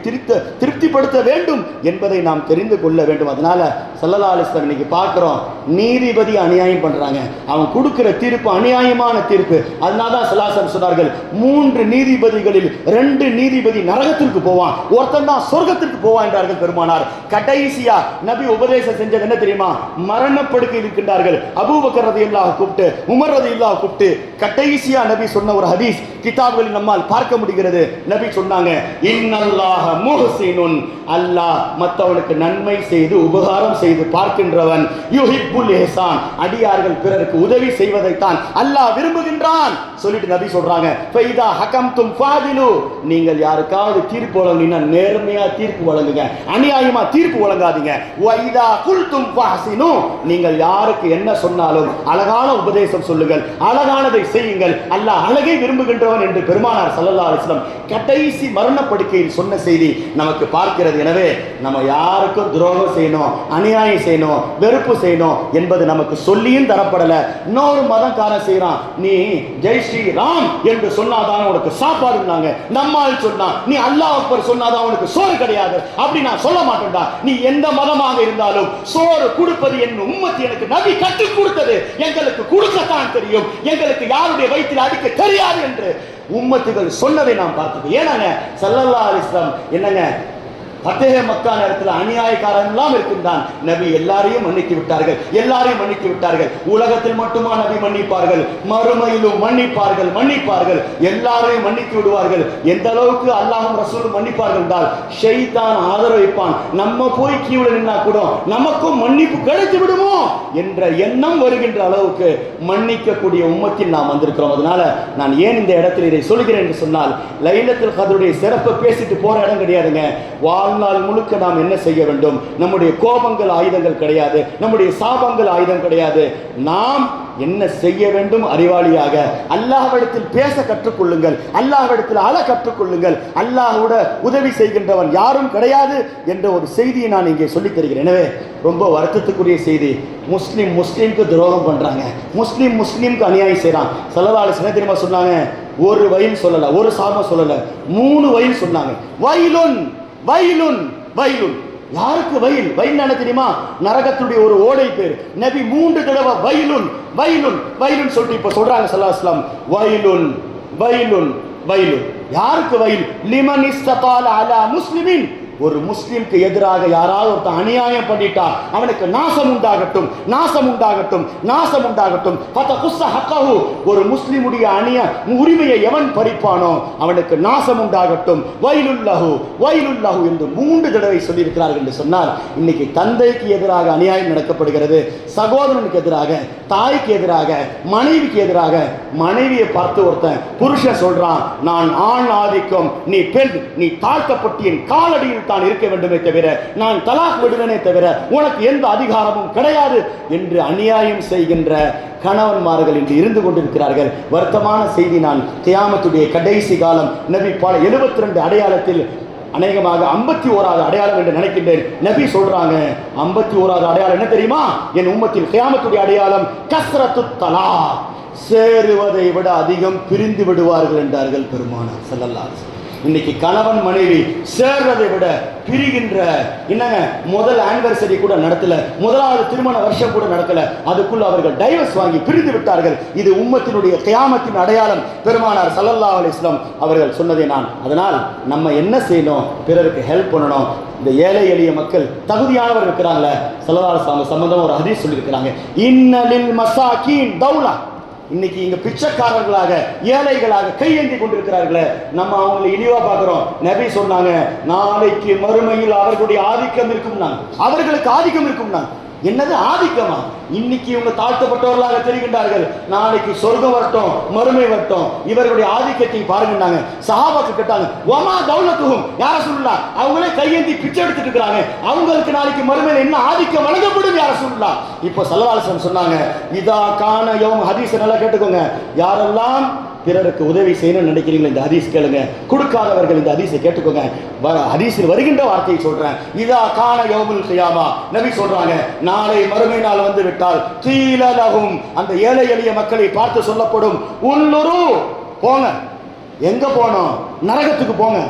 திருப்திப்படுத்த வேண்டும் என்பதை நாம் தெரிந்து கொள்ள வேண்டும். அதனால ஸல்லல்லாஹு அலைஹி வஸல்லம் இன்னைக்கு பார்க்கிறோம், நீதிபதி அநியாயம் பண்றாங்க, அவன் கொடுக்கிற தீர்ப்பு அநியாயமான தீர்ப்பு. அதனால தான் ஸல்லல்லாஹு அலைஹி வஸல்லம் சொன்னார்கள், 3 நீதிபதிகளில் 2 நீதிபதி நரகத்திற்கு போவான், ஒருத்தன் தான் சொர்க்கத்திற்கு போவான் என்றார்கள் பெருமானார். கடைசியா நபி உபதேசம் செஞ்சது என்ன தெரியுமா? மரணப்படுக்கையில் இருக்கின்றார்கள் அபூபக்கர் ரலியல்லாஹு கூப்பிட்டு, உமர் ரலியல்லாஹு கூப்பிட்டு, கடைசியா நபி சொன்ன ஒரு ஹதீஸ் கிதாபுகளில் நம்மால் பார்க்க முடிகிறது. நபி சொன்னாங்க, இன்னல்லாஹ முஹ்சினுன், அல்லாஹ் மற்றவனுக்கு நன்மை செய்து உபகாரம் செய்து பார்க்கின்றவன், யுஹிப்புல் இஹ்சான், அடியார்கள் பிறருக்கு உதவி செய்வதைத்தான் அல்லாஹ் விரும்புகின்றான் சொல்லிட்டு நபி சொல்றாங்க, ஃபைதா ஹகம்தும் ஃபாதிலு, நீங்கள் யாருக்காவது தீர்ப்பு வழங்கினா நேர்மையா தீர்ப்பு வழங்குங்க, அநியாயமா தீர்ப்பு வழங்காதீங்க. வைதா குல்தும் ஃபஹ்சினு, நீங்கள் யாருக்கு என்ன சொன்னாலும் அழகான உபதேசம் சொல்லுங்கள், அழகானதை செய்யுங்கள், அல்லாஹ் அழகை விரும்புகின்றவன் என்று பெருமானார் ஸல்லல்லாஹு அலைஹி வஸல்லம் கடைசி மரணப்படுக்கையில் சொன்ன செய்தி நமக்கு பார்க்கிறது. எனவே நம்ம யாருக்கும் துரோகம் செய்யணும், அநியாயம் செய்யணும், வெறுப்பு செய்யணும் என்பது நமக்கு சொல்லியும் தரப்படல. இன்னொரு மதக்காரன் செய்யறான், நீ ஜெய் ஸ்ரீ ராம் என்று சொன்னாதான் உனக்கு சாப்பாடுனாங்க, நம்மால் சொன்னா நீ அல்லாஹ் அக்பர் சொன்னாதான் உனக்கு சோறு கிடையாது, அப்படி நான் சொல்ல மாட்டேன்டா. நீ எந்த மதமாக இருந்தாலும் சோறு கொடுப்பது என் உம்மத்தி எனக்கு நபி கற்றுக் கொடுத்தது, எங்களுக்கு கொடுக்கத்தான் தெரியும், எங்களுக்கு யாருடைய வயிற்றில் அடிக்க தெரியாது என்று உம்மத்துகள் சொன்னதை நாம் பார்த்தது. ஏனாங்க ஸல்லல்லாஹு அலைஹி வஸல்லம் என்னங்க ஃபத்ஹே மக்கா நேரத்தில் அநியாயக்காரன் எல்லாம் இருக்கின்றான், நபி எல்லாரையும் மன்னித்து விட்டார்கள், எல்லாரையும் மன்னித்து விட்டார்கள். உலகத்தில் மட்டுமா நபி மன்னிப்பார்கள், மறுமையிலும் மன்னிப்பார்கள், எல்லாரையும் மன்னித்து விடுவார்கள். எந்த அளவுக்கு அல்லாஹ்வும் ரசூலும் மன்னிப்பார்கள் என்றால், ஷைத்தான் ஆதரவிப்பான், நம்ம போய் கீழே நின்னா கூட நமக்கும் மன்னிப்பு கிடைத்து விடுமோ என்ற எண்ணம் வருகின்ற அளவுக்கு மன்னிக்கக்கூடிய உம்மத்தில் நாம் வந்திருக்கிறோம். அதனால நான் ஏன் இந்த இடத்தில் இதை சொல்கிறேன் என்று சொன்னால், லைலத்துல் கத்ருடைய சிறப்பை பேசிட்டு போற இடம் கிடையாதுங்க. வாழ்நாள் முழுக்க நாம் என்ன செய்ய வேண்டும்? நம்முடைய கோபங்கள் ஆயுதங்கள் கிடையாது, நம்முடைய சாபங்கள் ஆயுதம் கிடையாது. நாம் என்ன செய்ய வேண்டும்? அறிவாளியாக அல்லாஹ்விடத்தில் பேச கற்றுக்கொள்ளுங்கள், அல்லாஹ்விடத்தில் அழ கற்றுக்கொள்ளுங்கள். அல்லாஹ்வோட உதவி செய்கின்றவன் யாரும் கிடையாது என்ற ஒரு செய்தியை நான் இங்கே சொல்லித் தருகிறேன். எனவே ரொம்ப வருத்தத்துக்குரிய செய்தி, முஸ்லீம்க்கு துரோகம் பண்றாங்க, முஸ்லீம்க்கு அநியாயம் செய்யறான். ஸல்லல்லாஹு அலைஹி வஸல்லம் தெரியுமா சொன்னாங்க? ஒரு வயல் சொல்லல, ஒரு சாபம் சொல்லல, 3 வயல் சொன்னாங்க. வயலுன் யாருக்கு வயல்? வயல் என்ன தெரியுமா? நரகத்துடைய ஒரு ஓடை பேர். நபி 3 தடவை வயலுன் சொல்லிட்டு இப்ப சொல்றாங்க ஸல்லல்லாஹு அலைஹி வஸல்லம், வயலுன் யாருக்கு வயல்? லிமன் இஸ்தகால அலா முஸ்லிமின், ஒரு முஸ்லிம்க்கு எதிராக யாராவது ஒருத்தன் அநியாயம் பண்ணிட்டா அவனுக்கு நாசம் உண்டாகட்டும். ஒரு முஸ்லிமுடைய உரிமையை எவன் பறிப்பானோ அவனுக்கு நாசம் உண்டாகட்டும். வயலுல்லஹு என்று 3 தடவை சொல்லியிருக்கிறார்கள் என்று சொன்னால், இன்னைக்கு தந்தைக்கு எதிராக அநியாயம் நடக்கப்படுகிறது, சகோதரனுக்கு எதிராக, தாய்க்கு எதிராக, மனைவிக்கு எதிராக. மனைவியை பார்த்து ஒருத்தன் புருஷன் சொல்றான், நான் ஆண் ஆதிக்கம், நீ பெண், நீ தாழ்த்தப்பட்டு என் காலடியில் தான் இருக்க வேண்டுமே தவிர நான் தலாக் விடுவேனே தவிர உனக்கு எந்த அதிகாரமும் கிடையாது என்று அநியாயம் செய்கின்ற கணவன்மார்கள் இன்று இருந்து கொண்டிருக்கிறார்கள். வருத்தமான செய்தி. நான் கியாமத்துடைய கடைசி காலம், நபி 72 அடையாளத்தில் அநேகமாக 51வது அடையாளம் என்று நினைக்கின்றேன். நபி சொல்றாங்க 51வது அடையாளம் என்ன தெரியுமா? என் உம்மத்தில் கியாமத்துடைய அடையாளம் கஸ்ரத்து தலா, சேருவதை விட அதிகம் பிரிந்து விடுவார்கள் என்றார்கள் பெருமானார் ஸல்லல்லாஹு அலைஹி வஸல்லம். இன்னைக்கு கணவன் மனைவி சேர்றதை விட பிரிகின்ற, என்னங்க முதல் ஆனிவர்சரி கூட நடத்தல, முதலாவது திருமண வருஷம் கூட நடக்கல, அதுக்குள்ள அவர்கள் டைவர்ஸ் வாங்கி பிரிந்து விட்டார்கள். இது உம்மத்தினுடைய கியாமத்தின் அடையாளம். பெருமானார் ஸல்லல்லாஹு அலைஹி வஸல்லம் அவர்கள் சொன்னதை அதனால் நம்ம என்ன செய்யணும்? பிறருக்கு ஹெல்ப் பண்ணணும். இந்த ஏழை எளிய மக்கள் தகுதியானவர் இருக்கிறாங்களே, ஸல்லல்லாஹு அலைஹி வஸல்லம் சம்பந்தம் ஒரு ஹதீஸ் சொல்லியிருக்கிறாங்க, இன்னலில் மசாகீன் தௌலா. இன்னைக்கு இங்க பிச்சைக்காரர்களாக ஏழைகளாக கையேந்தி கொண்டிருக்கிறார்களே, நம்ம அவங்களை இழிவா பார்க்கிறோம். நபி சொன்னாங்க, நாளைக்கு மறுமையில் அவர்களுடைய ஆதிக்கம் இருக்கும், அவர்களுக்கு ஆதிக்கம் இருக்கும். என்னது ஆதிக்கமா? இன்னைக்கு இவங்க தாழ்த்தப்பட்டவர்களாக தெரிகின்றார்கள், நாளைக்கு சொர்க்கம் வரட்டும் மறுமை வரட்டும் இவர்களுடைய ஆதிக்கத்தை பாருங்கன்னாங்க. சஹாபாக்கு கேட்டாங்க, வமா தௌலத்துஹும் யா ரசூலுல்லாஹ், அவங்களே கையேந்தி பிச்சை எடுத்துட்டு இருக்காங்க, அவங்களுக்கு நாளைக்கு மறுமையில் என்ன ஆதிக்கம் வழங்கப்படும் யா ரசூலுல்லாஹ்? இப்போ ஸல்லல்லாஹு அலைஹி வஸல்லம் சொன்னாங்க, இதா கான யௌம், ஹதீஸ் நல்லா கேட்டுக்கோங்க, யாரெல்லாம் பிறருக்கு உதவி செய்யணும்னு நினைக்கிறீங்களா இந்த ஹதீஸ் கேளுங்க. கொடுக்காதவர்கள் இந்த ஹதீஸை கேட்டுக்கோங்க. ஹதீஸில் வருகின்ற வார்த்தையை சொல்றேன், இதா கான யௌமுல் கியாமா, நபி சொல்றாங்க, நாளை மறுமை நாள் வந்து விட்டால் கீல லஹும், அந்த ஏழை எளிய மக்களை பார்த்து சொல்லப்படும், உள்ளுரு, போங்க. எங்க போனோம்? நரகத்துக்கு போங்க.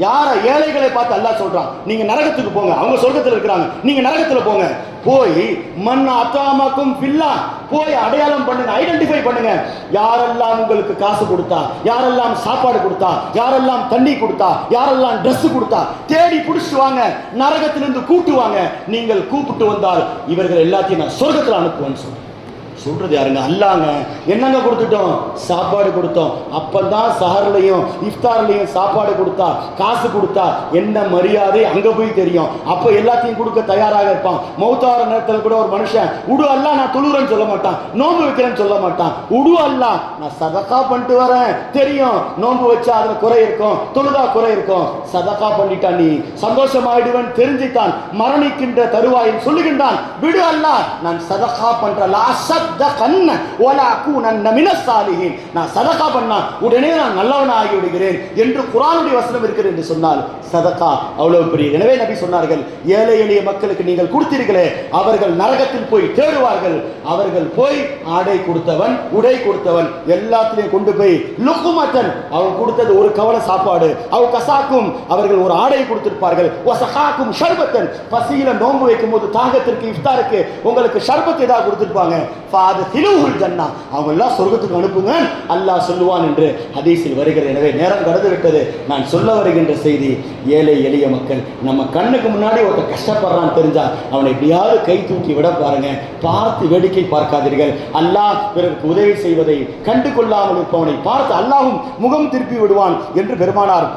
யார? ஏழைகளை பார்த்து அல்லாஹ் சொல்றான், நீங்க நரகத்துக்கு போங்க, அவங்க சொர்க்கத்தில் இருக்கிறாங்க, நீங்க நரகத்துல போங்க. போய் மன் அத்தாமக்கும் பில்லா, போய் அடையாளம் பண்ணுங்க, ஐடென்டிஃபை பண்ணுங்க. யாரெல்லாம் உங்களுக்கு காசு கொடுத்தா, யாரெல்லாம் சாப்பாடு கொடுத்தா, யாரெல்லாம் தண்ணி கொடுத்தா, யாரெல்லாம் ட்ரெஸ் கொடுத்தா, தேடி பிடிச்சிட்டு வாங்க, நரகத்திலிருந்து கூட்டுவாங்க. நீங்கள் கூப்பிட்டு வந்தால் இவர்கள் எல்லாத்தையும் நான் சொர்க்கத்தில் அனுப்புவேன்னு சொல்றேன். சொல்றது யாருங்க? அல்லாங்க. என்னங்க கொடுத்துட்டோம்? சாப்பாடு கொடுத்தோம். அப்பதான் சஹர்லையும் இஃப்தார்லையும் சாப்பாடு கொடுத்தா, காசு கொடுத்தா என்ன மரியாதை அங்க போய் தெரியும். அப்ப எல்லாத்தையும் கொடுக்க தயாராக இருப்பான். மௌத்தார நேரத்தில் கூட ஒரு மனுஷன் உடு அல்லா நான் தொழுறேன்னு சொல்ல மாட்டான், நோன்பு வைக்கிறேன்னு சொல்ல மாட்டான். உடு அல்லா நான் சதகா பண்ணிட்டு வரேன் தெரியும், நோன்பு வச்சா அதுல குறை இருக்கும், தொழுதா குறை இருக்கும். சதகா பண்ணிட்டான், நீ சந்தோஷமாயிடுவன் தெரிஞ்சுட்டான். மரணிக்கின்ற தருவாயில் சொல்லுகின்றான், விடு அல்லா நான் சதகா பண்ற நான் சதகா பண்ணா உடனே நான் நல்லவன் ஆகி விடுகிறேன் என்று குர்ஆனுடைய வசனம் இருக்கிறது என்று சொன்னால் சதகா அவ்வளவு பெரிய. எனவே நபி சொன்னார்கள், ஏழை எளிய மக்களுக்கு நீங்கள் கொடுத்தீர்களே, அவர்கள் நரகத்தில் போய் தேடுவார்கள். அவர்கள் போய் ஆடை கொடுத்தவன், உடை கொடுத்தவன் எல்லாத்திலையும் கொண்டு போய் லுக்குமத்தன், அவன் கொடுத்தது ஒரு கவலை சாப்பாடு, அவ கசாக்கும் அவர்கள் ஒரு ஆடை கொடுத்திருப்பார்கள், வசகாக்கும் ஷர்பத்தன், பசியில நோன்பு வைக்கும் போது தாகத்திற்கு இஃப்தாருக்கு உங்களுக்கு ஷர்பத் ஏதாவது கொடுத்திருப்பாங்க. அவங்க எல்லாம் சொர்க்கத்துக்கு அனுப்புங்க அல்லாஹ் சொல்லுவான் என்று ஹதீஸில் வருகிறது. எனவே நேரம் கடந்து விட்டது. நான் சொல்ல வருகின்ற செய்தி, ஏழை எளிய மக்கள் நம்ம கண்ணுக்கு முன்னாடி ஒருத்தர் கஷ்டப்படுறான்னு தெரிஞ்சா அவனை எப்படியாவது கை தூக்கி விட பாருங்க. பார்த்து வேடிக்கை பார்க்காதீர்கள். அல்லாஹ் பிறருக்கு உதவி செய்வதை கண்டு கொள்ளாமல் இருப்பவனை பார்த்து அல்லாஹ்வும் முகம் திருப்பி விடுவான் என்று பெருமானார்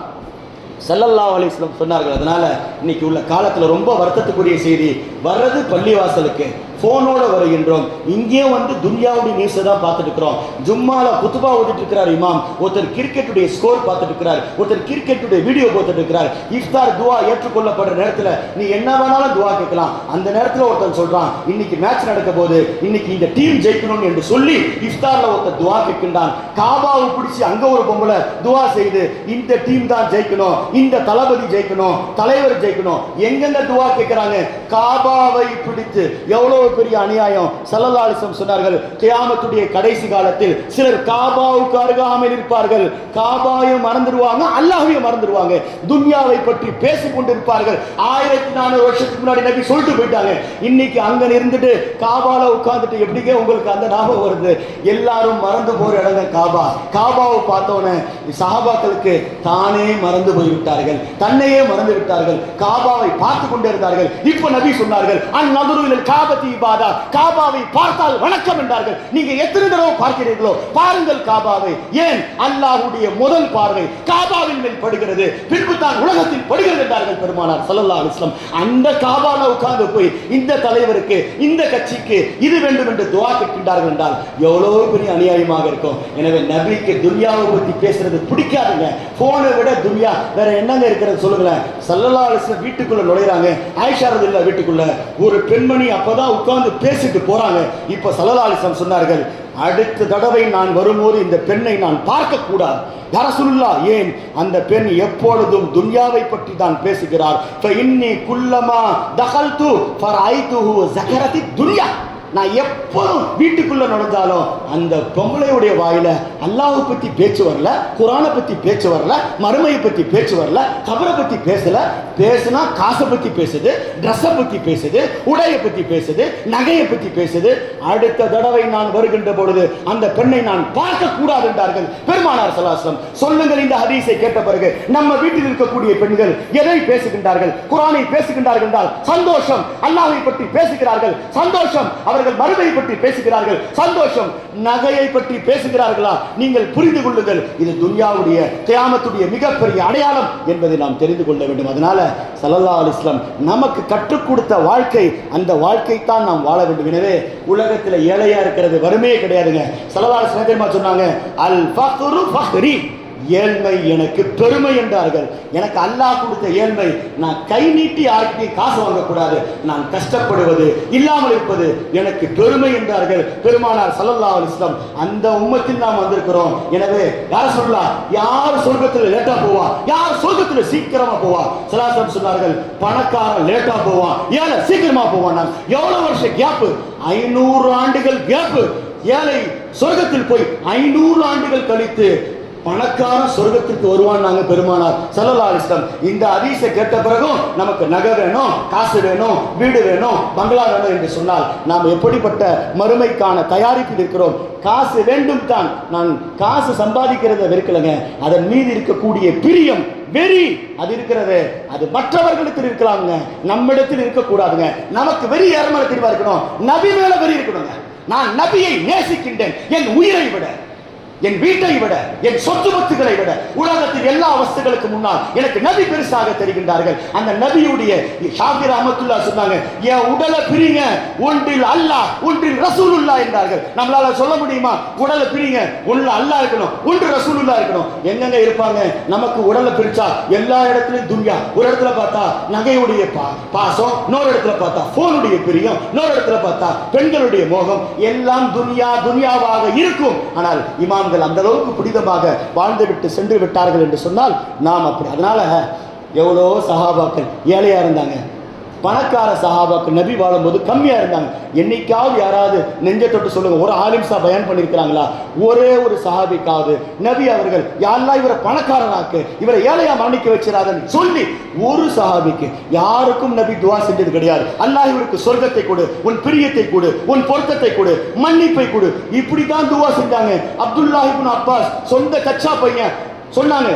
ஸல்லல்லாஹு அலைஹி வஸல்லம் சொன்னார்கள். அதனால இன்னைக்கு உள்ள காலத்துல ரொம்ப வருத்தத்துக்குரிய செய்தி, வர்றது பள்ளிவாசலுக்கு போனோட வருகின்றோம், இங்கேயும் வந்து துன்யாவுடைய நியூஸை தான் பார்த்துட்டு இருக்கிறோம். ஜும்மால குத்துபா ஓதிட்டு இருக்கிறார் இமாம், ஒருத்தர் கிரிக்கெட்டுடைய ஸ்கோர் பார்த்துட்டு இருக்கிறார், ஒருத்தர் கிரிக்கெட்டுடைய வீடியோ பார்த்துட்டு இருக்கிறார். இஃப்தார் துவா ஏற்றுக்கொள்ளப்படுற நேரத்தில் நீ என்ன வேணாலும் துவா கேட்கலாம். அந்த நேரத்தில் ஒருத்தர் சொல்றான், இன்னைக்கு மேட்ச் நடக்க போது, இன்னைக்கு இந்த டீம் ஜெயிக்கணும் என்று சொல்லி இஃப்தார்ல ஒருத்தர் துவா கேட்கின்றான். காபாவை பிடிச்சி அங்க ஒரு பொம்பளை துவா செய்து, இந்த டீம் தான் ஜெயிக்கணும், இந்த தளபதி ஜெயிக்கணும், தலைவர் ஜெயிக்கணும். எங்கெங்க துவா கேட்கிறாங்க? காபாவை பிடித்து. எவ்வளவு பெரிய அநியாயம். ஸல்லல்லாஹு அலைஹி வஸல்லம் சொன்னார்கள், கியாமத்துடைய கடைசி காலத்தில் சிலர் காபாவுக்கு அருகாமையில் இருப்பார்கள், காபாவையும் மறந்துடுவாங்க, அல்லாஹ்வையும் மறந்துடுவாங்க, துன்யாவை பற்றி பேசிக் கொண்டிருப்பார்கள். 1400 வருஷத்துக்கு முன்னாடி நபி சொல்லிட்டு போயிட்டாங்க. இன்னைக்கு அங்க இருந்துட்டு காபால உட்கார்ந்துட்டு எப்படிங்க உங்களுக்கு அந்த ஞாபகம் வருது? எல்லாரும் மறந்து போற இடங்க காபா. காபாவை பார்த்தோன்னே சஹாபாக்களுக்கு தானே மறந்து போய்விட்டார்கள், தன்னையே மறந்து விட்டார்கள், காபாவை பார்த்து கொண்டே இருந்தார்கள். இப்ப நபி சொன்னார்கள், அந்நதுருவில் காபத்தி இபாதா, காபாவை பார்த்தால் வணக்கம் என்றார்கள். நீங்க எத்தனை தடவை பார்க்கிறீர்களோ பாருங்கள் காபாவை. ஏன்? அல்லாஹ்வுடைய முதல் பார்வை காபாவின் மேல் படுகிறது, பின்பு தான் உலகத்தில் படுகிறது என்றார்கள் பெருமானார் ஸல்லல்லாஹு அலைஹி வஸல்லம். அந்த காபால உட்கார்ந்து போய் இந்த தலைவருக்கு, இந்த கட்சிக்கு இது வேண்டும் என்று துஆ கேட்கின்றார்கள் என்றால் எவ்வளவு பெரிய அநியாயமாக இருக்கும். எனவே நபிக்கு துன்யாவை பத்தி பேசுறது பிடிக்காதுங்க. போனை விட துன்யா வேற என்னங்க இருக்கிறது சொல்லுங்களேன். ஸல்லல்லாஹு அலைஹி வஸல்லம் வீட்டுக்குள்ள நுழைறாங்க. ஆயிஷா ரலியல்லாஹு வீட்டுக்குள்ள ஒரு பெண்மணி அப்பதான் உட்கார்ந்து பேசிட்டு போறாங்க. இப்ப ஸல்லல்லாஹு அலைஹி வஸல்லம் சொன்னார்கள், அடுத்த தடவை நான் வரும்போது இந்த பெண்ணை நான் பார்க்க கூடாது. யா ரசூலுல்லாஹ், ஏன்? அந்த பெண் எப்பொழுதும் துன்யாவை பற்றி தான் பேசுகிறார். ஃபஇன்னி குல்லமா தகல்து ஃபரைதுஹு ஸகரத்தி துன்யா. நான் எப்போதும் வீட்டுக்குள்ள நுழைஞ்சாலும் அந்த பொம்பளையுடைய வாயில அல்லாஹ்வை பத்தி பேச்சு வரல, குர்ஆனை பத்தி பேச்சு வரல, மறுமையை பத்தி பேச்சு வரல, கபரை பத்தி பேசல. பேசுனா காசை பத்தி பேசுது, ட்ரெஸ்ஸை பத்தி பேசுது, உடையை பத்தி பேசுது, நகையை பத்தி பேசுது. அடுத்த தடவை நான் வருகின்ற பொழுது அந்த பெண்ணை நான் பார்க்க கூடாது என்றார்கள் பெருமானார் ஸல்லல்லாஹு அலைஹி வஸல்லம். சொல்லுங்கள், இந்த ஹதீஸை கேட்ட பிறகு நம்ம வீட்டில் இருக்கக்கூடிய பெண்கள் எதை பேசுகின்றார்கள்? குர்ஆனை பேசுகின்றார்கள் என்றால் சந்தோஷம். அல்லாஹ்வை பற்றி பேசுகிறார்கள், சந்தோஷம். அவர்கள் மறுமையை பற்றி பேசுகிறார்கள், சந்தோஷம். நகையை பற்றி பேசுகிறார்களா? நீங்கள் புரிந்து கொள்ளுங்கள், இது துன்யாவுடைய கியாமத்துடைய மிகப்பெரிய அடையாளம் என்பதை நாம் தெரிந்து கொள்ள வேண்டும். அதனால ஸல்லல்லாஹு அலைஹி வஸல்லம் நமக்கு கற்றுக் கொடுத்த வாழ்க்கை, அந்த வாழ்க்கை தான் நாம் வாழ வேண்டும். எனவே உலகத்தில் ஏழையா இருக்கிறது வறுமையே கிடையாதுங்க. ஸல்லல்லாஹு அலைஹி வஸல்லம் தெரியுமா சொன்னாங்க, அல் ஃபக்ரு ஃபக்ரி, ஏழ்மை எனக்கு பெருமை என்றார்கள். எனக்கு அல்லாஹ் கொடுத்த ஏழ்மை, நான் கை நீட்டி யாருக்கிட்டையும் காசு வாங்கக்கூடாது, நான் கஷ்டப்படுவது, இல்லாமல் இருப்பது எனக்கு பெருமை என்றார்கள் பெருமானார் ஸல்லல்லாஹு அலைஹி வஸல்லம். அந்த உம்மத்தில் நாம் வந்திருக்கிறோம். எனவே யார் சொல்லலாம், யார் சொர்க்கத்தில் லேட்டா போவா, யார் சொர்க்கத்தில் சீக்கிரமா போவா? ஸல்லல்லாஹு அலைஹி வஸல்லம் சொன்னார்கள், பணக்காரன் லேட்டா போவான், ஏழை சீக்கிரமா போவான். எவ்வளவு வருஷம் கேப்பு? 500 ஆண்டுகள் கேப்பு. ஏழை சொர்க்கத்தில் போய் 500 ஆண்டுகள் கழித்து பணக்காரன் சொர்க்கத்திற்கு வருவான். நாங்க பெருமானார் ஸல்லல்லாஹு அலைஹி வஸல்லம் இந்த ஹதீஸை கேட்ட பிறகும் நமக்கு நகை வேணும், காசு வேணும், வீடு வேணும், பங்களா வேணும் என்று சொன்னால் நாம் எப்படிப்பட்ட மறுமைக்கான தயாரிப்பில் இருக்கிறோம்? காசு வேண்டும் தான், நான் காசு சம்பாதிக்கிறத வெறுக்கலைங்க. அதன் மீது இருக்கக்கூடிய பிரியம், வெறி, அது இருக்கிறது, அது மற்றவர்களுக்கு இருக்கலாம்ங்க, நம்மிடத்தில் இருக்கக்கூடாதுங்க. நமக்கு வெறி யார் மேல தெரிவா இருக்கணும்? நபி மேல வெறி இருக்கணுங்க. நான் நபியை நேசிக்கின்றேன், என் உயிரை விட, என் வீட்டை விட, என் சொத்து பத்துகளை விட, உலகத்தில் எல்லா வஸ்துகளுக்கு முன்னால் எனக்கு நபி பெருசாக தெரிகின்றார்கள். அந்த நபியுடைய ஷாஃபி ரஹ்மத்துல்லாஹ் சொன்னாங்க, என் உடலை பிரிங்க, ஒன்றில் அல்லாஹ் ஒன்றில் ரசூலுல்லாஹ் என்றார்கள். நம்மளால சொல்ல முடியுமா? உடலை பிரிங்க, ஒன்று அல்லாஹ் இருக்கணும், ஒன்று ரசூலுல்லாஹ் இருக்கணும். எங்கெங்க இருப்பாங்க? நமக்கு உடலை பிரிச்சா எல்லா இடத்துலயும் துன்யா. ஒரு இடத்துல பார்த்தா நகையுடைய பாசம், இன்னொரு இடத்துல பார்த்தா போனுடைய பிரியம், இன்னொரு இடத்துல பார்த்தா பெண்களுடைய மோகம். எல்லாம் துன்யா துன்யாவாக இருக்கும். ஆனால் இமாம்கள் அந்த அளவுக்கு புனிதமாக வாழ்ந்துவிட்டு சென்று விட்டார்கள் என்று சொன்னால் நாம் அப்படி. அதனால எவ்வளோ சஹாபாக்கள் ஏழையா இருந்தாங்க, பணக்கார சஹாபாக்கள் நபி வாழும்போது கம்மியா இருந்தாங்க. என்னைக்காவது யாராவது நெஞ்சை தொட்டு சொல்லுங்க, ஒரு ஆலிம்சா பயன் பண்ணியிருக்கிறாங்களா? ஒரே ஒரு சஹாபிக்காவது நபி அவர்கள் யாரெல்லாம் இவரை பணக்காரனாக்கு, இவரை ஏழையா மரணிக்க வச்சிடாதன்னு சொல்லி ஒரு சஹாபிக்கு யாருக்கும் நபி துவா செஞ்சது கிடையாது. அல்லாஹ் இவருக்கு சொர்க்கத்தை கொடு, உன் பிரியத்தை கொடு, உன் பொருத்தத்தை கொடு, மன்னிப்பை கொடு, இப்படித்தான் துவா செஞ்சாங்க. அப்துல்லாஹ் இப்னு அப்பாஸ் சொந்த கச்சா பையன் சொன்னாங்க,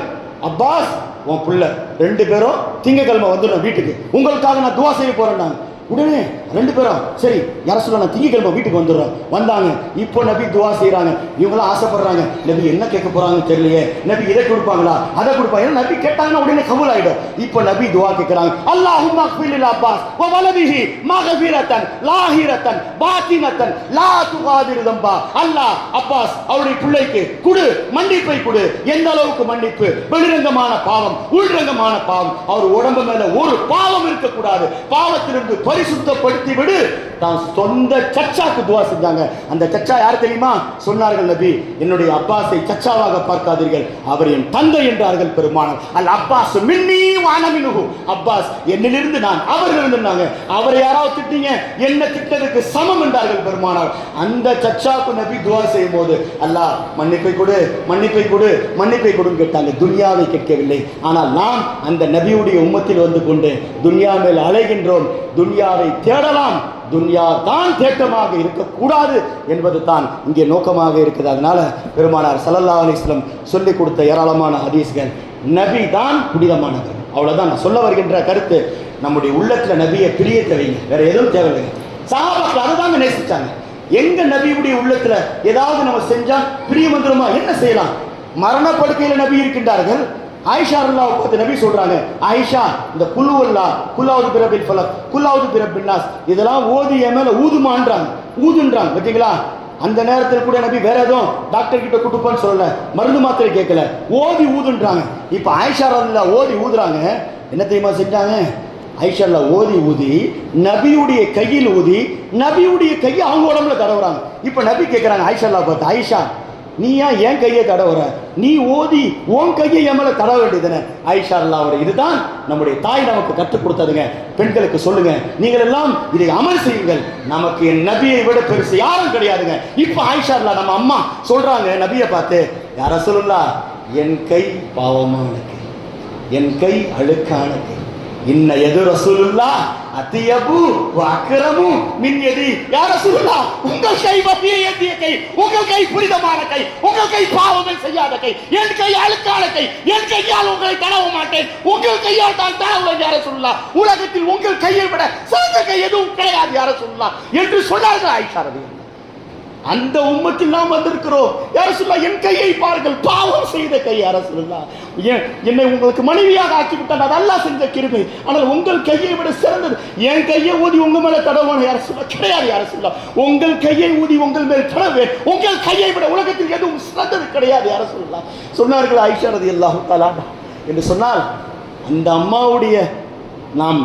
அப்பாஸ் உன் புள்ள 2 பேரும் திங்கக்கிழமை வந்துடும் வீட்டுக்கு, உங்களுக்காக நான் துவா செய்ய போறேன். உடனே 2 பேரும் சரி யார சொல்ல, நான் திங்கக்கிழமை வீட்டுக்கு வந்துடுறோம். வந்தாங்க. இப்போ நபி துவா செய்யறாங்க. இவங்களாம் ஆசைப்படுறாங்க, நபி என்ன கேட்க போறாங்க தெரியலையே, நபி இதை கொடுப்பாங்களா அதை கொடுப்பாங்க. நபி கேட்டாங்கன்னா உடனே கபூல் ஆயிடும். இப்போ நபி துவா கேட்கிறாங்க, அல்லாஹும்ம அக்ஃபிர் லில் அப்பாஸ் வ வலதிஹி மக்ஃபிரத்தன் லாஹிரத்தன் பாத்தினத்தன் லா துகாதிரு தம்பா. அல்லாஹ் அப்பாஸ் அவருடைய பிள்ளைக்கு கொடு, மன்னிப்பை கொடு. எந்த அளவுக்கு மன்னிப்பு? வெளிரங்கமான பாவம், உள்ரங்கமான பாவம். அவர் உடம்பு மேல ஒரு பாவம் இருக்கக்கூடாது. பாவத்திலிருந்து பரிசுத்தப்படுத்தி விடு. தான் சொந்த சச்சாக்கு துவா செஞ்சாங்க. அந்த சச்சா யார் தெரியுமா? சொன்னார்கள் நபி, என்னுடைய அப்பாஸை சச்சாவாக பார்க்காதீர்கள், அவர் என் தந்தை என்றார்கள் பெருமானார். அல் அப்பாஸ் மின்னி வானமினுஹு, அப்பாஸ் என்னிலிருந்து நான், அவர்களிருந்து நாங்க. அவரை யாராவது திட்டீங்க, என்ன திட்டதுக்கு சமம் என்றார்கள் பெருமானார். அந்த சச்சாக்கு நபி துவா செய்யும் போது அல்லாஹ் மன்னிப்பை கொடு, மன்னிப்பை கொடு, மன்னிப்பை கொடுன்னு கேட்டாங்க. துன்யாவை கேட்கவில்லை. ஆனால் நாம் அந்த நபியுடைய உம்மத்தில் வந்து கொண்டு துன்யா மேல் அலைகின்றோம். துன்யாவை தேடலாம், துன்யா தான் தேட்டமாக இருக்கக்கூடாது என்பது தான் இங்கே நோக்கமாக இருக்குது. அதனால பெருமானார் ஸல்லல்லாஹு அலைஹி வஸல்லம் சொல்லிக் கொடுத்த ஏராளமான ஹதீஸ்கள், நபி தான் புனிதமானவர். அவ்வளவுதான் நான் சொல்ல வருகின்ற கருத்து. நம்முடைய உள்ளத்துல நபியை பிரியத்தை வைங்க, வேற எதுவும் தேவையில்லை. சஹாபாக்கள் அதுதாங்க நேசிச்சாங்க. எங்க நபியுடைய உள்ளத்துல ஏதாவது நம்ம செஞ்சா பிரியம் வந்துருமா? என்ன செய்யலாம்? மரணப்படுக்கையில் நபி இருக்கின்றார்கள். ஆயிஷா ரலியல்லாஹு அன்ஹா நபி சொல்றாங்க, ஆயிஷா இந்த குல்லுவல்லா, குல்லாவுது பிரபில் ஃபலக், குல்லாவுது பிரபின் நாஸ் இதெல்லாம் ஓதி என் மேல ஊதுமான்றாங்க, ஊதுன்றாங்க. பார்த்தீங்களா? அந்த நேரத்தில் கூட நபி வேற எதுவும் டாக்டர் கிட்ட கூட்டுப்பான்னு சொல்லல, மருந்து மாத்திரை கேட்கல, ஓதி ஊதுன்றாங்க. இப்ப ஆயிஷா ரலியல்லாஹு ஓதி ஊதுறாங்க. என்ன தெரியுமா செஞ்சாங்க? ஐஷா ஓதி ஊதி நபியுடைய கையில் ஊதி நபியுடைய கையை அவங்க உடம்புல தடவுறாங்க. இப்போ நபி கேட்குறாங்க ஐஷா பார்த்து, ஐஷா நீ ஏன் கையை தடவுற? நீ ஓதி உன் கையை என் மேல தடவ வேண்டியதுன்னு. ஐஷா அல்லாஹ்வுடைய இதுதான் நம்முடைய தாய் நமக்கு கற்றுக் கொடுத்ததுங்க. பெண்களுக்கு சொல்லுங்க, நீங்கள் எல்லாம் இதை அமல் செய்யுங்கள். நமக்கு என் நபியை விட பெருசு யாரும் கிடையாதுங்க. இப்போ ஐஷா அல்லாஹ் நம்ம அம்மா சொல்றாங்க நபியை பார்த்து, யா ரசூலுல்லாஹ் என் கை பாவமான கை, என் கை அழுக்கான கை. இன்ன எது ரசூலுல்லாஹ் அத்தியபு வ அக்ரமு மின் யதி. யா ரசூலுல்லாஹ் உங்கள் கை வதிய யதிய கை, உங்கள் கை புனிதமான கை, உங்கள் கை பாவங்கள் செய்யாத கை, என் கை அழுக்கான கை. என் கையால் உங்களை தடவ மாட்டேன், உங்கள் கையால் தான் தடவுவேன் யா ரசூலுல்லாஹ். உலகத்தில் உங்கள் கையை விட சிறந்த கை எதுவும் கிடையாது யா ரசூலுல்லாஹ் என்று சொன்னார்கள் ஆயிஷா ரலியல்லாஹு. அந்த உம்மத்தில் நாம் வந்திருக்கிறோம். யா ரசூலுல்லாஹ் என் கையை பாருங்கள், பாவம் செய்த கை யா ரசூலுல்லாஹ். என்னை உங்களுக்கு மனைவியாக ஆக்கிவிட்டால் அது அல்லாஹ் செஞ்ச கிருபை. ஆனால் உங்கள் கையை விட சிறந்தது. என் கையை ஊதி உங்க மேல தடவான யா ரசூலுல்லாஹ் கிடையாது யா ரசூலுல்லாஹ். உங்கள் கையை ஊதி உங்கள் மேல் தடவேன். உங்கள் கையை விட உலகத்தில் எதுவும் சிறந்தது கிடையாது யா ரசூலுல்லாஹ் சொன்னார்கள் ஆயிஷா ரலியல்லாஹு தஆலா. என்று சொன்னால் அந்த அம்மாவுடைய நாம்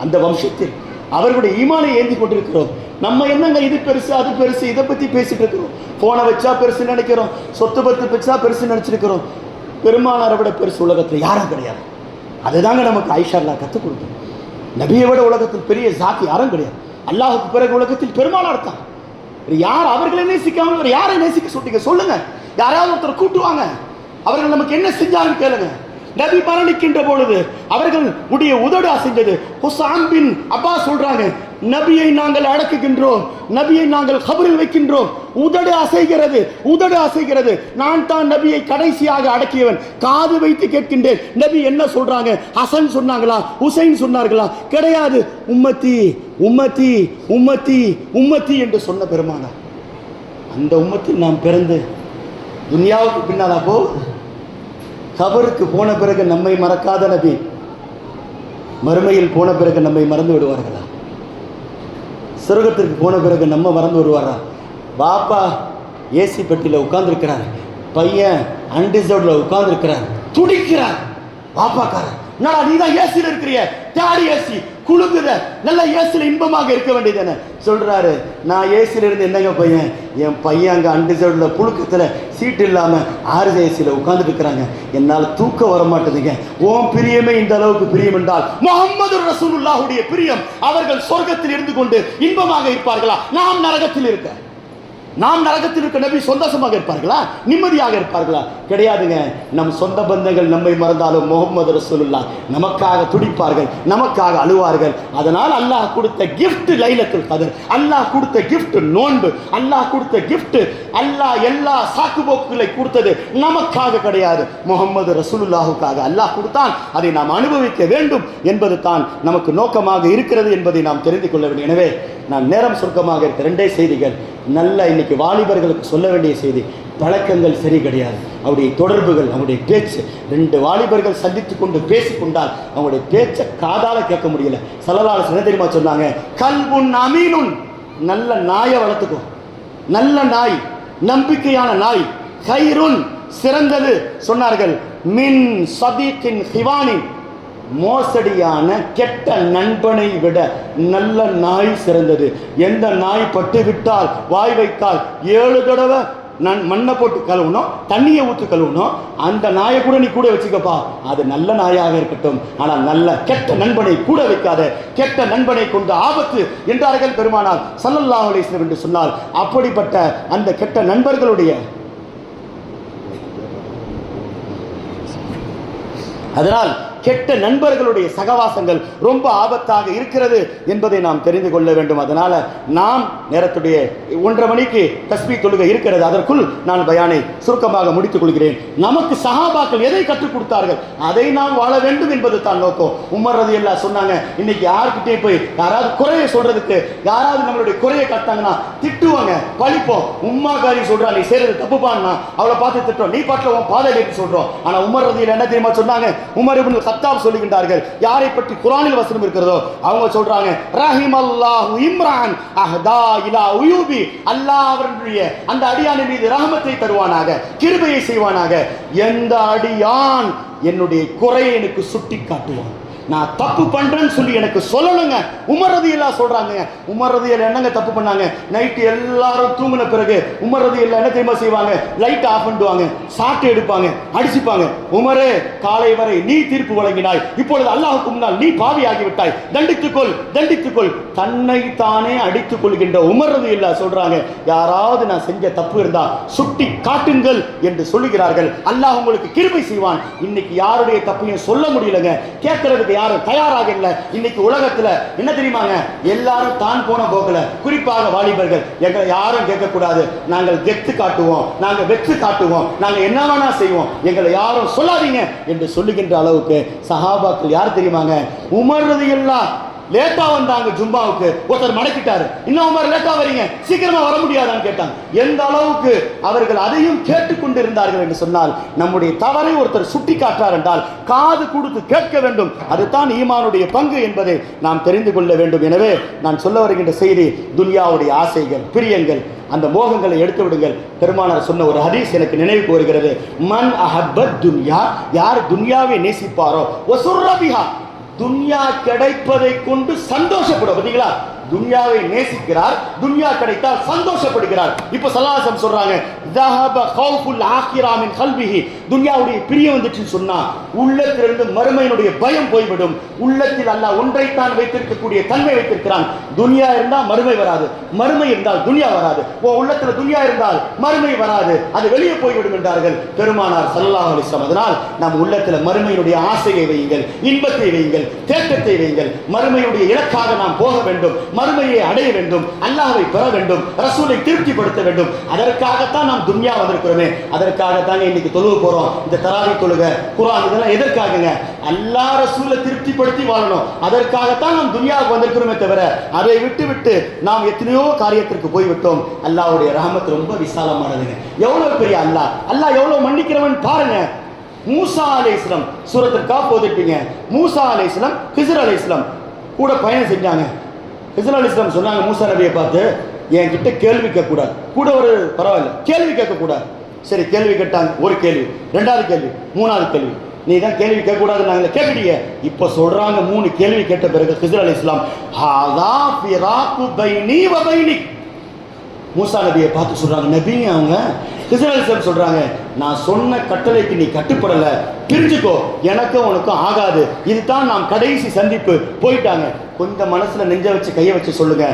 அந்த வம்சத்தில் அவர்களுடைய ஈமானை ஏந்தி கொண்டிருக்கிறோம். நம்ம என்னங்க இது பெருசு அது பெருசு இதை பத்தி பேசிட்டு இருக்கிறோம். போனை வச்சா பெருசு நினைக்கிறோம், சொத்து பத்து வச்சா பெருசு நினைச்சிருக்கிறோம். பெருமானாரை விட பெருசு உலகத்தில் யாரும் கிடையாது. அதுதாங்க நமக்கு ஆயிஷா அல்லாஹ் கற்றுக் கொடுத்தோம். நபியை விட உலகத்தில் பெரிய ஜாதி யாரும் கிடையாது. அல்லாஹுக்கு பிறகு உலகத்தில் பெருமானார் தான். யார் அவர்களை நேசிக்காமல் யாரை நேசிக்க சொல்றீங்க சொல்லுங்க. யாராவது ஒருத்தர் கூட்டுவாங்க, அவர்கள் நமக்கு என்ன செஞ்சாலும் கேளுங்க. நபி மரணிக்கின்ற பொழுது அவர்கள் உடைய உதடு அசைந்தது. ஹுசான் பின் அப்பா சொல்றாங்க, நபியை நாங்கள் அடக்குகின்றோம், நபியை நாங்கள் கபரில் வைக்கின்றோம், உதடு அசைகிறது, உதடு அசைகிறது. நான் தான் நபியை கடைசியாக அடக்கியவன். காது வைத்து கேட்கின்றேன், நபி என்ன சொல்றாங்க? ஹசன் சொன்னாங்களா, ஹுசைன் சொன்னார்களா? கிடையாது. உம்மத்தி உம்மத்தி உம்மத்தி உம்மத்தி என்று சொன்ன பெருமானார். அந்த உம்மத்தில் நாம் பிறந்து துன்யாவுக்கு பின்னாலா போகுது? கபருக்கு போன பிறகு நம்மை மறக்காத நபி மறுமையில் போன பிறகு நம்மை மறந்து விடுவார்களா? சொர்க்கத்திற்கு போன பிறகு நம்ம மறந்து விடுவாரா? பாப்பா ஏசி பெட்டியில் உட்கார்ந்துருக்கிறார், பையன் அன்டிசர்வ்ல உட்கார்ந்துருக்கிறார், துடிக்கிறார். பாப்பாக்காரர், என்னடா நீ தான் ஏசியில் இருக்கிறிய, தேடி ஏசி குழுங்குத, நல்ல ஏசியில் இன்பமாக இருக்க வேண்டியதானே சொல்றாரு. நான் ஏசியில் இருந்து என்னங்க பையன், என் பையன் அங்கே அன்டிசர்வ்ல புழுக்கத்தில் சீட்டு இல்லாமல் ஆறு ஏசியில் உட்கார்ந்துட்டு இருக்கிறாங்க, என்னால் தூக்கம் வர மாட்டேதுங்க. ஓம் பிரியமே இந்த அளவுக்கு பிரியம் என்றால் முஹம்மது ரசூலுல்லாஹுடைய பிரியம். அவர்கள் சொர்க்கத்தில் இருந்து கொண்டு இன்பமாக இருப்பார்களா? நாம் நரகத்தில் இருக்க, நாம் நரகத்தில் இருக்க நபி சந்தோஷமாக இருப்பார்களா? நிம்மதியாக இருப்பார்களா? கிடையாதுங்க. நம் சொந்த பந்தங்கள் நம்மை மறந்தாலும் முஹம்மது ரசூலுல்லாஹ் நமக்காக துடிப்பார்கள், நமக்காக அழுவார்கள். அதனால் அல்லாஹ் கொடுத்த கிஃப்ட் லைலத்துல் கத்ர், அல்லாஹ் கொடுத்த கிஃப்ட் நோன்பு, அல்லாஹ் கொடுத்த கிஃப்ட். அல்லாஹ் எல்லா சாக்குபோக்குகளை கொடுத்தது நமக்காக கிடையாது, முஹம்மது ரசூலுல்லாஹுக்காக அல்லாஹ் கொடுத்தான். அதை நாம் அனுபவிக்க வேண்டும் என்பது தான் நமக்கு நோக்கமாக இருக்கிறது என்பதை நாம் தெரிந்து கொள்ள வேண்டும். எனவே நான் நேரம் சுருக்கமாக இருக்க ரெண்டே செய்திகள் நல்ல இன்னைக்கு வாலிபர்களுக்கு சொல்ல வேண்டிய செய்தி. பழக்கங்கள் சரி கிடையாது, அவருடைய தொடர்புகள், அவங்களுடைய பேச்சு. ரெண்டு வாலிபர்கள் சந்தித்து கொண்டு பேசிக்கொண்டால் அவங்களுடைய பேச்சை காதால கேட்க முடியல. ஸல்லல்லாஹு அலைஹி வஸல்லம் தெரியுமா சொன்னாங்க? கல்புன் அமீனுன், நல்ல நாயை வளர்த்துக்கோ, நல்ல நாய், நம்பிக்கையான நாய், கைருன் சிறந்தது சொன்னார்கள், மின் சதீக்கின் ஹிவானின், மோசடியான கெட்ட நண்பனை விட நல்ல நாய் சிறந்தது. எந்த நாய் பட்டு விட்டால் வாய் வைத்தால் 7 தடவை மண்ணை போட்டு கழுவணும், தண்ணியை ஊற்றி கழுவணும், அந்த நாயை கூட நீ கூட வச்சுக்கப்பா, அது நல்ல நாயாக இருக்கட்டும். ஆனால் நல்ல கெட்ட நண்பனை கூட வைக்காத, கெட்ட நண்பனை கொண்டு ஆபத்து என்றார்கள் பெருமானார் ஸல்லல்லாஹு அலைஹி வஸல்லம் என்று சொன்னால், அப்படிப்பட்ட அந்த கெட்ட நண்பர்களுடைய அதனால் கெட்ட நண்பர்களுடைய சகவாசங்கள் ரொம்ப ஆபத்தாக இருக்கிறது என்பதை நாம் தெரிந்து கொள்ள வேண்டும். அதனால நாம் நேரத்துடைய 1:30 மணிக்கு தஸ்பீஹ் தொழுகை இருக்கிறது, அதற்குள் நான் பயானை சுருக்கமாக முடித்துக் கொள்கிறேன். நமக்கு சஹாபாக்கள் எதை கற்றுக் கொடுத்தார்கள் அதை நாம் வாழ வேண்டும் என்பது தான் நோக்கம். உமர் ரலியல்லாஹு சொன்னாங்க, இன்னைக்கு யாருக்கிட்டே போய் யாராவது குறையை சொல்றதுக்கு, யாராவது நம்மளுடைய குறையை காட்டாங்கன்னா திட்டுவாங்க, பழிப்போம். உம்மாக்காரி சொல்றா நீ செய்யறது தப்புப்பான்னா அவளை பார்த்து திட்டுறோம், நீ பாட்டில் உன் பாதையில் எடுத்து சொல்றோம். ஆனா உமர் ரலியல்லாஹு என்ன தெரியுமா சொன்னாங்க? உமர் இப்னு கத்தாப் சொல்லுகின்றார்கள், யாரை பற்றி குர்ஆனில் வசனம் இருக்கிறதோ அவங்க சொல்றாங்க, ரஹிமல்லாஹு இம்ரான் அஹ்தா இலா உயூபி, அல்லாஹ் அவருடைய அந்த அடியானின் மீது ரஹமத்தை தருவானாக, கிருபையை செய்வானாக. எந்த அடியான் என்னுடைய குறையை எனக்கு சுட்டி காட்டுவான், நான் தப்பு பண்றேன்னு சொல்லி எனக்கு சொல்லணுங்க. உமர் ரலியல்லாஹு சொல்றாங்க, உமர் ரலியல்லாஹு என்னங்க தப்பு பண்ணாங்க? நைட்டு எல்லாரும் தூங்கின பிறகு உமர் ரலியல்லாஹு என்ன தெரியுமா செய்வாங்க? லைட் ஆஃப் பண்ணிடுவாங்க, சாட்டை எடுப்பாங்க, அடிச்சுப்பாங்க. உமரே, காலை வரை நீ தீர்ப்பு வழங்கினாய், இப்பொழுது அல்லாஹ்வுக்கு முன்னால் நீ பாவியாகி விட்டாய், தண்டித்துக்கொள் தண்டித்துக்கொள். தன்னை தானே அடித்துக் கொள்கின்ற உமர் ரலியல்லாஹு சொல்றாங்க, யாராவது நான் செஞ்ச தப்பு இருந்தா சுட்டி காட்டுங்கள் என்று சொல்லுகிறார்கள். அல்லாஹ் உங்களுக்கு கிருபை செய்வான். இன்னைக்கு யாருடைய தப்பையும் சொல்ல முடியலங்க, கேட்கறதுக்கு யாரும் தயாராக இல்லை. இன்னைக்கு உலகத்துல என்ன தெரியுமாங்க, எல்லாரும் தான் போன போக்குல, குறிப்பாக வாலிபர்கள், எங்களை யாரும் கேட்கக்கூடாது, நாங்கள் கெத்து காட்டுவோம், நாங்க வெற்றி காட்டுவோம், நாங்க என்ன வேணா செய்வோம், எங்களை யாரும் சொல்லாதீங்க என்று சொல்லுகின்ற அளவுக்கு சஹாபாக்கள் யார் தெரியுமாங்க? உமர் ரலியல்லாஹு லேட்டா வந்தாங்க ஜும்மாவுக்கு, ஒருத்தர் மடக்கிட்டாரு, இன்னும் உமர் லேட்டா வரீங்க, சீக்கிரமா வர முடியாதான்னு கேட்டாங்க. எந்த அளவுக்கு அவர்கள் அதையும் கேட்டுக்கொண்டு இருந்தார்கள் என்று சொன்னால், நம்முடைய தவறை ஒருத்தர் சுட்டி காட்டார் என்றால் காது கொடுத்து கேட்க வேண்டும். அதுதான் ஈமானுடைய பங்கு என்பதை நாம் தெரிந்து கொள்ள வேண்டும். எனவே நான் சொல்ல வருகின்ற செய்தி, துன்யாவுடைய ஆசைகள், பிரியங்கள், அந்த மோகங்களை எடுத்து விடுங்கள். பெருமானார் சொன்ன ஒரு ஹதீஸ் எனக்கு நினைவுக்கு வருகிறது. மன் அஹப்பத் துன்யா, யார் துன்யாவை நேசிப்பாரோ, வசுர்ரபிஹா, துன்யா கிடைப்பதை கொண்டு சந்தோஷப்படும். பார்த்தீங்களா, துன்யாவை நேசிக்கிறார், துன்யா கிடைத்தால் சந்தோஷப்படுகிறார். இப்ப ஸல்லல்லாஹு சொல்றாங்க, ذهب خوف الاخره من قلبه, துன்யாவுடைய பிரியம் வந்துச்சுன்னு சொன்னா உள்ளத்திலிருந்து மறுமையினுடைய பயம் போய்விடும். உள்ளத்தில் அல்லாஹ் ஒன்றைத்தான் வைத்திருக்கக்கூடிய தன்மை வைத்திருக்கிறான். துன்யா இருந்தால் மறுமை வராது, மறுமை இருந்தால் துன்யா வராது. உள்ளத்துல துன்யா இருந்தால் மறுமை வராது, அது வெளியே போய்விடும் என்றார்கள் பெருமானார் ஸல்லல்லாஹு அலைஹி வஸல்லம். அதனால் நம் உள்ளத்துல மறுமையினுடைய ஆசையை வையுங்கள், இன்பத்தை வையுங்கள், தேட்டத்தை வையுங்கள். மறுமையுடைய இலக்காக நாம் போக வேண்டும், மறுமையை அடைய வேண்டும், அல்லாஹ்வை பெற வேண்டும், ரசூலை திருப்திப்படுத்த வேண்டும். அதற்காகத்தான் நாம் துன்யா வந்திருக்கிறோமே. அதற்காகத்தாங்க இன்னைக்கு தொழுக போறோம். இந்த தராவி தொழுக, குர்ஆன், இதெல்லாம் எதற்காகங்க? அல்லாஹ் ரசூலை திருப்திப்படுத்தி வாழணும். அதற்காகத்தான் நாம் துன்யாவுக்கு வந்திருக்கிறோமே தவிர அதை விட்டு நாம் எத்தனையோ காரியத்திற்கு போய்விட்டோம். அல்லாஹ்வுடைய ரஹமத் ரொம்ப விசாலமானதுங்க. எவ்வளவு பெரிய அல்லாஹ், அல்லாஹ் எவ்வளவு மன்னிக்கிறவன் பாருங்க. மூசா அலைஹிஸ்ஸலாம், சூரத்துல் காஃப் ஓதிட்டீங்க. மூசா அலைஹிஸ்ஸலாம், ஹிஸ்ர் அலைஹிஸ்ஸலாம் கூட பயணம் செஞ்சாங்க. ஹிஸ்ர் அலைஹிஸ்ஸலாம் சொன்னாங்க மூசா நபியை பார்த்து, என்கிட்ட கேள்வி கேட்கக்கூடாது, கூட ஒரு பரவாயில்ல கேள்வி கேட்கக்கூடாது. சரி, கேள்வி கேட்டாங்க. ஒரு கேள்வி, ரெண்டாவது கேள்வி, மூணாவது கேள்வி, நீ தான் கேள்வி கேட்கக்கூடாது நாங்கள் கேட்கறீங்க. இப்போ சொல்றாங்க, 3 கேள்வி கேட்ட பிறகு ஹிஸ்ர் அலைஹிஸ்ஸலாம், ஹாதா ஃபிராகு பைனி வ பைனிக், மூசா நபியை பார்த்து சொல்றாங்க, நபிங்க அவங்க. ஹிஸ்ர் அலைஹிஸ்ஸலாம் சொல்றாங்க, நான் சொன்ன கட்டளைக்கு நீ கட்டுப்படல, பிரிஞ்சுக்கோ, எனக்கும் உனக்கும் ஆகாது, இதுதான் நாம் கடைசி சந்திப்பு, போயிட்டாங்க. கொஞ்சம் மனசுல நெஞ்ச வச்சு கையை வச்சு சொல்லுங்க.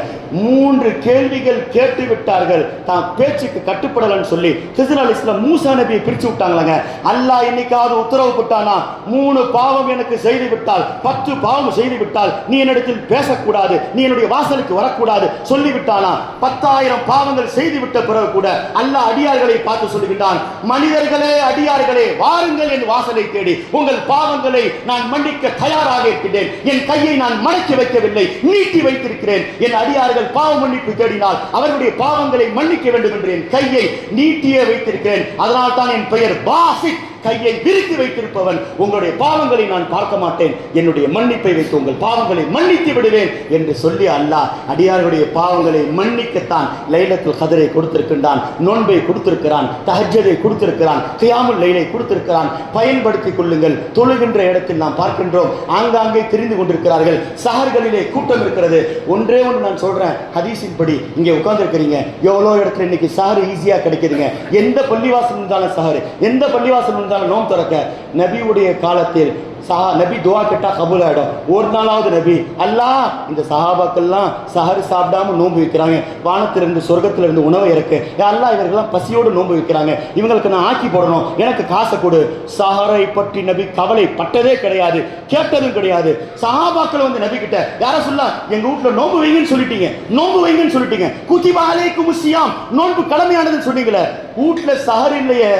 3 கேள்விகள் கேட்டு விட்டார்கள், தான் பேச்சுக்கு கட்டுப்படலன்னு சொல்லி ஹிஸ்ர் அலைஹிஸ்ஸலாம் மூசா நபியை பிரிச்சு விட்டாங்களாங்க. அல்லாஹ் என்னைக்காவது உத்தரவு போட்டானா, 3 பாவம் எனக்கு செய்து விட்டால், 10 பாவம் செய்து விட்டால் நீ என்னிடத்தில் பேசக்கூடாது, நீ என்னுடைய வாசலுக்கு வரக்கூடாது சொல்லிவிட்டானா? 10,000 பாவங்கள் செய்து விட்ட பிறகு கூட அல்லாஹ் அடியார்களை பார்த்து சொல்லுகின்றான், மனிதர்களே, அடியார்களே, வாருங்கள் என் வாசலை தேடி, உங்கள் பாவங்களை நான் மன்னிக்க தயாராக இருக்கிறேன். என் கையை நான் மடக்கி வைக்கவில்லை, நீட்டி வைத்திருக்கிறேன். என் அடியார்கள் பாவ மன்னிப்பு தேடினால் அவர்களுடைய பாவங்களை மன்னிக்க வேண்டும் என்று என் கையை நீட்டியே வைத்திருக்கிறேன். அதனால் தான் என் பெயர் பாசித், கையை விரித்து வைத்திருப்பவன். உங்களுடைய பாவங்களை நான் பார்க்க மாட்டேன், என்னுடைய மன்னிப்பை வைத்து உங்கள் பாவங்களை மன்னித்து விடுவேன் என்று சொல்லி அல்லாஹ் அடியார்களுடைய பாவங்களை மன்னிக்கத்தான் லைலத்துல் கத்ரை கொடுத்திருக்கின்றான், நோன்பை கொடுத்திருக்கிறான், தஹஜ்ஜதை கொடுத்திருக்கிறான், கியாமுல் லைலை கொடுத்திருக்கிறான். பயன்படுத்திக் கொள்ளுங்கள். தொழுகின்ற இடத்தில் நாம் பார்க்கின்றோம், ஆங்காங்கே தெரிந்து கொண்டிருக்கிறார்கள், சஹர்களிலே கூட்டம் இருக்கிறது. ஒன்றே ஒன்று நான் சொல்றேன், ஹதீஸின் படி இங்கே உட்கார்ந்து இருக்கிறீங்க, எவ்வளோ இடத்துல இன்னைக்கு சஹர் ஈஸியா கிடைக்குதுங்க. எந்த பள்ளிவாசல் இருந்தாலும் சஹர், எந்த பள்ளிவாசல் நோம் திறக்க. நபியுடைய காலத்தில் நபி துவா கேட்டா கபூல் ஆயிடும். ஒரு நாளாவது நபி, அல்லாஹ் இந்த சஹாபாக்கள்லாம் சஹர் சாப்பிடாம நோன்பு வைக்கிறாங்க, வானத்திலிருந்து சொர்க்கத்திலிருந்து உணவை இறக்கு, அல்லாஹ் இவர்கள்லாம் பசியோடு நோன்பு வைக்கிறாங்க, இவங்களுக்கு நான் ஆக்கி போடணும், எனக்கு காசை கொடு. சஹரை பற்றி நபி கவலை பட்டதே கிடையாது, கேட்டதும் கிடையாது. சஹாபாக்கள் வந்து நபி கிட்ட, யார சொல்ல, எங்க வீட்டுல நோன்பு வைங்கன்னு சொல்லிட்டீங்க, நோன்பு வைங்கன்னு சொல்லிட்டீங்க, குதிபா அலைக்கும் ஸியாம், நோன்பு கடமையானதுன்னு சொன்னீங்களே, வீட்டுல சஹர் இல்லையே,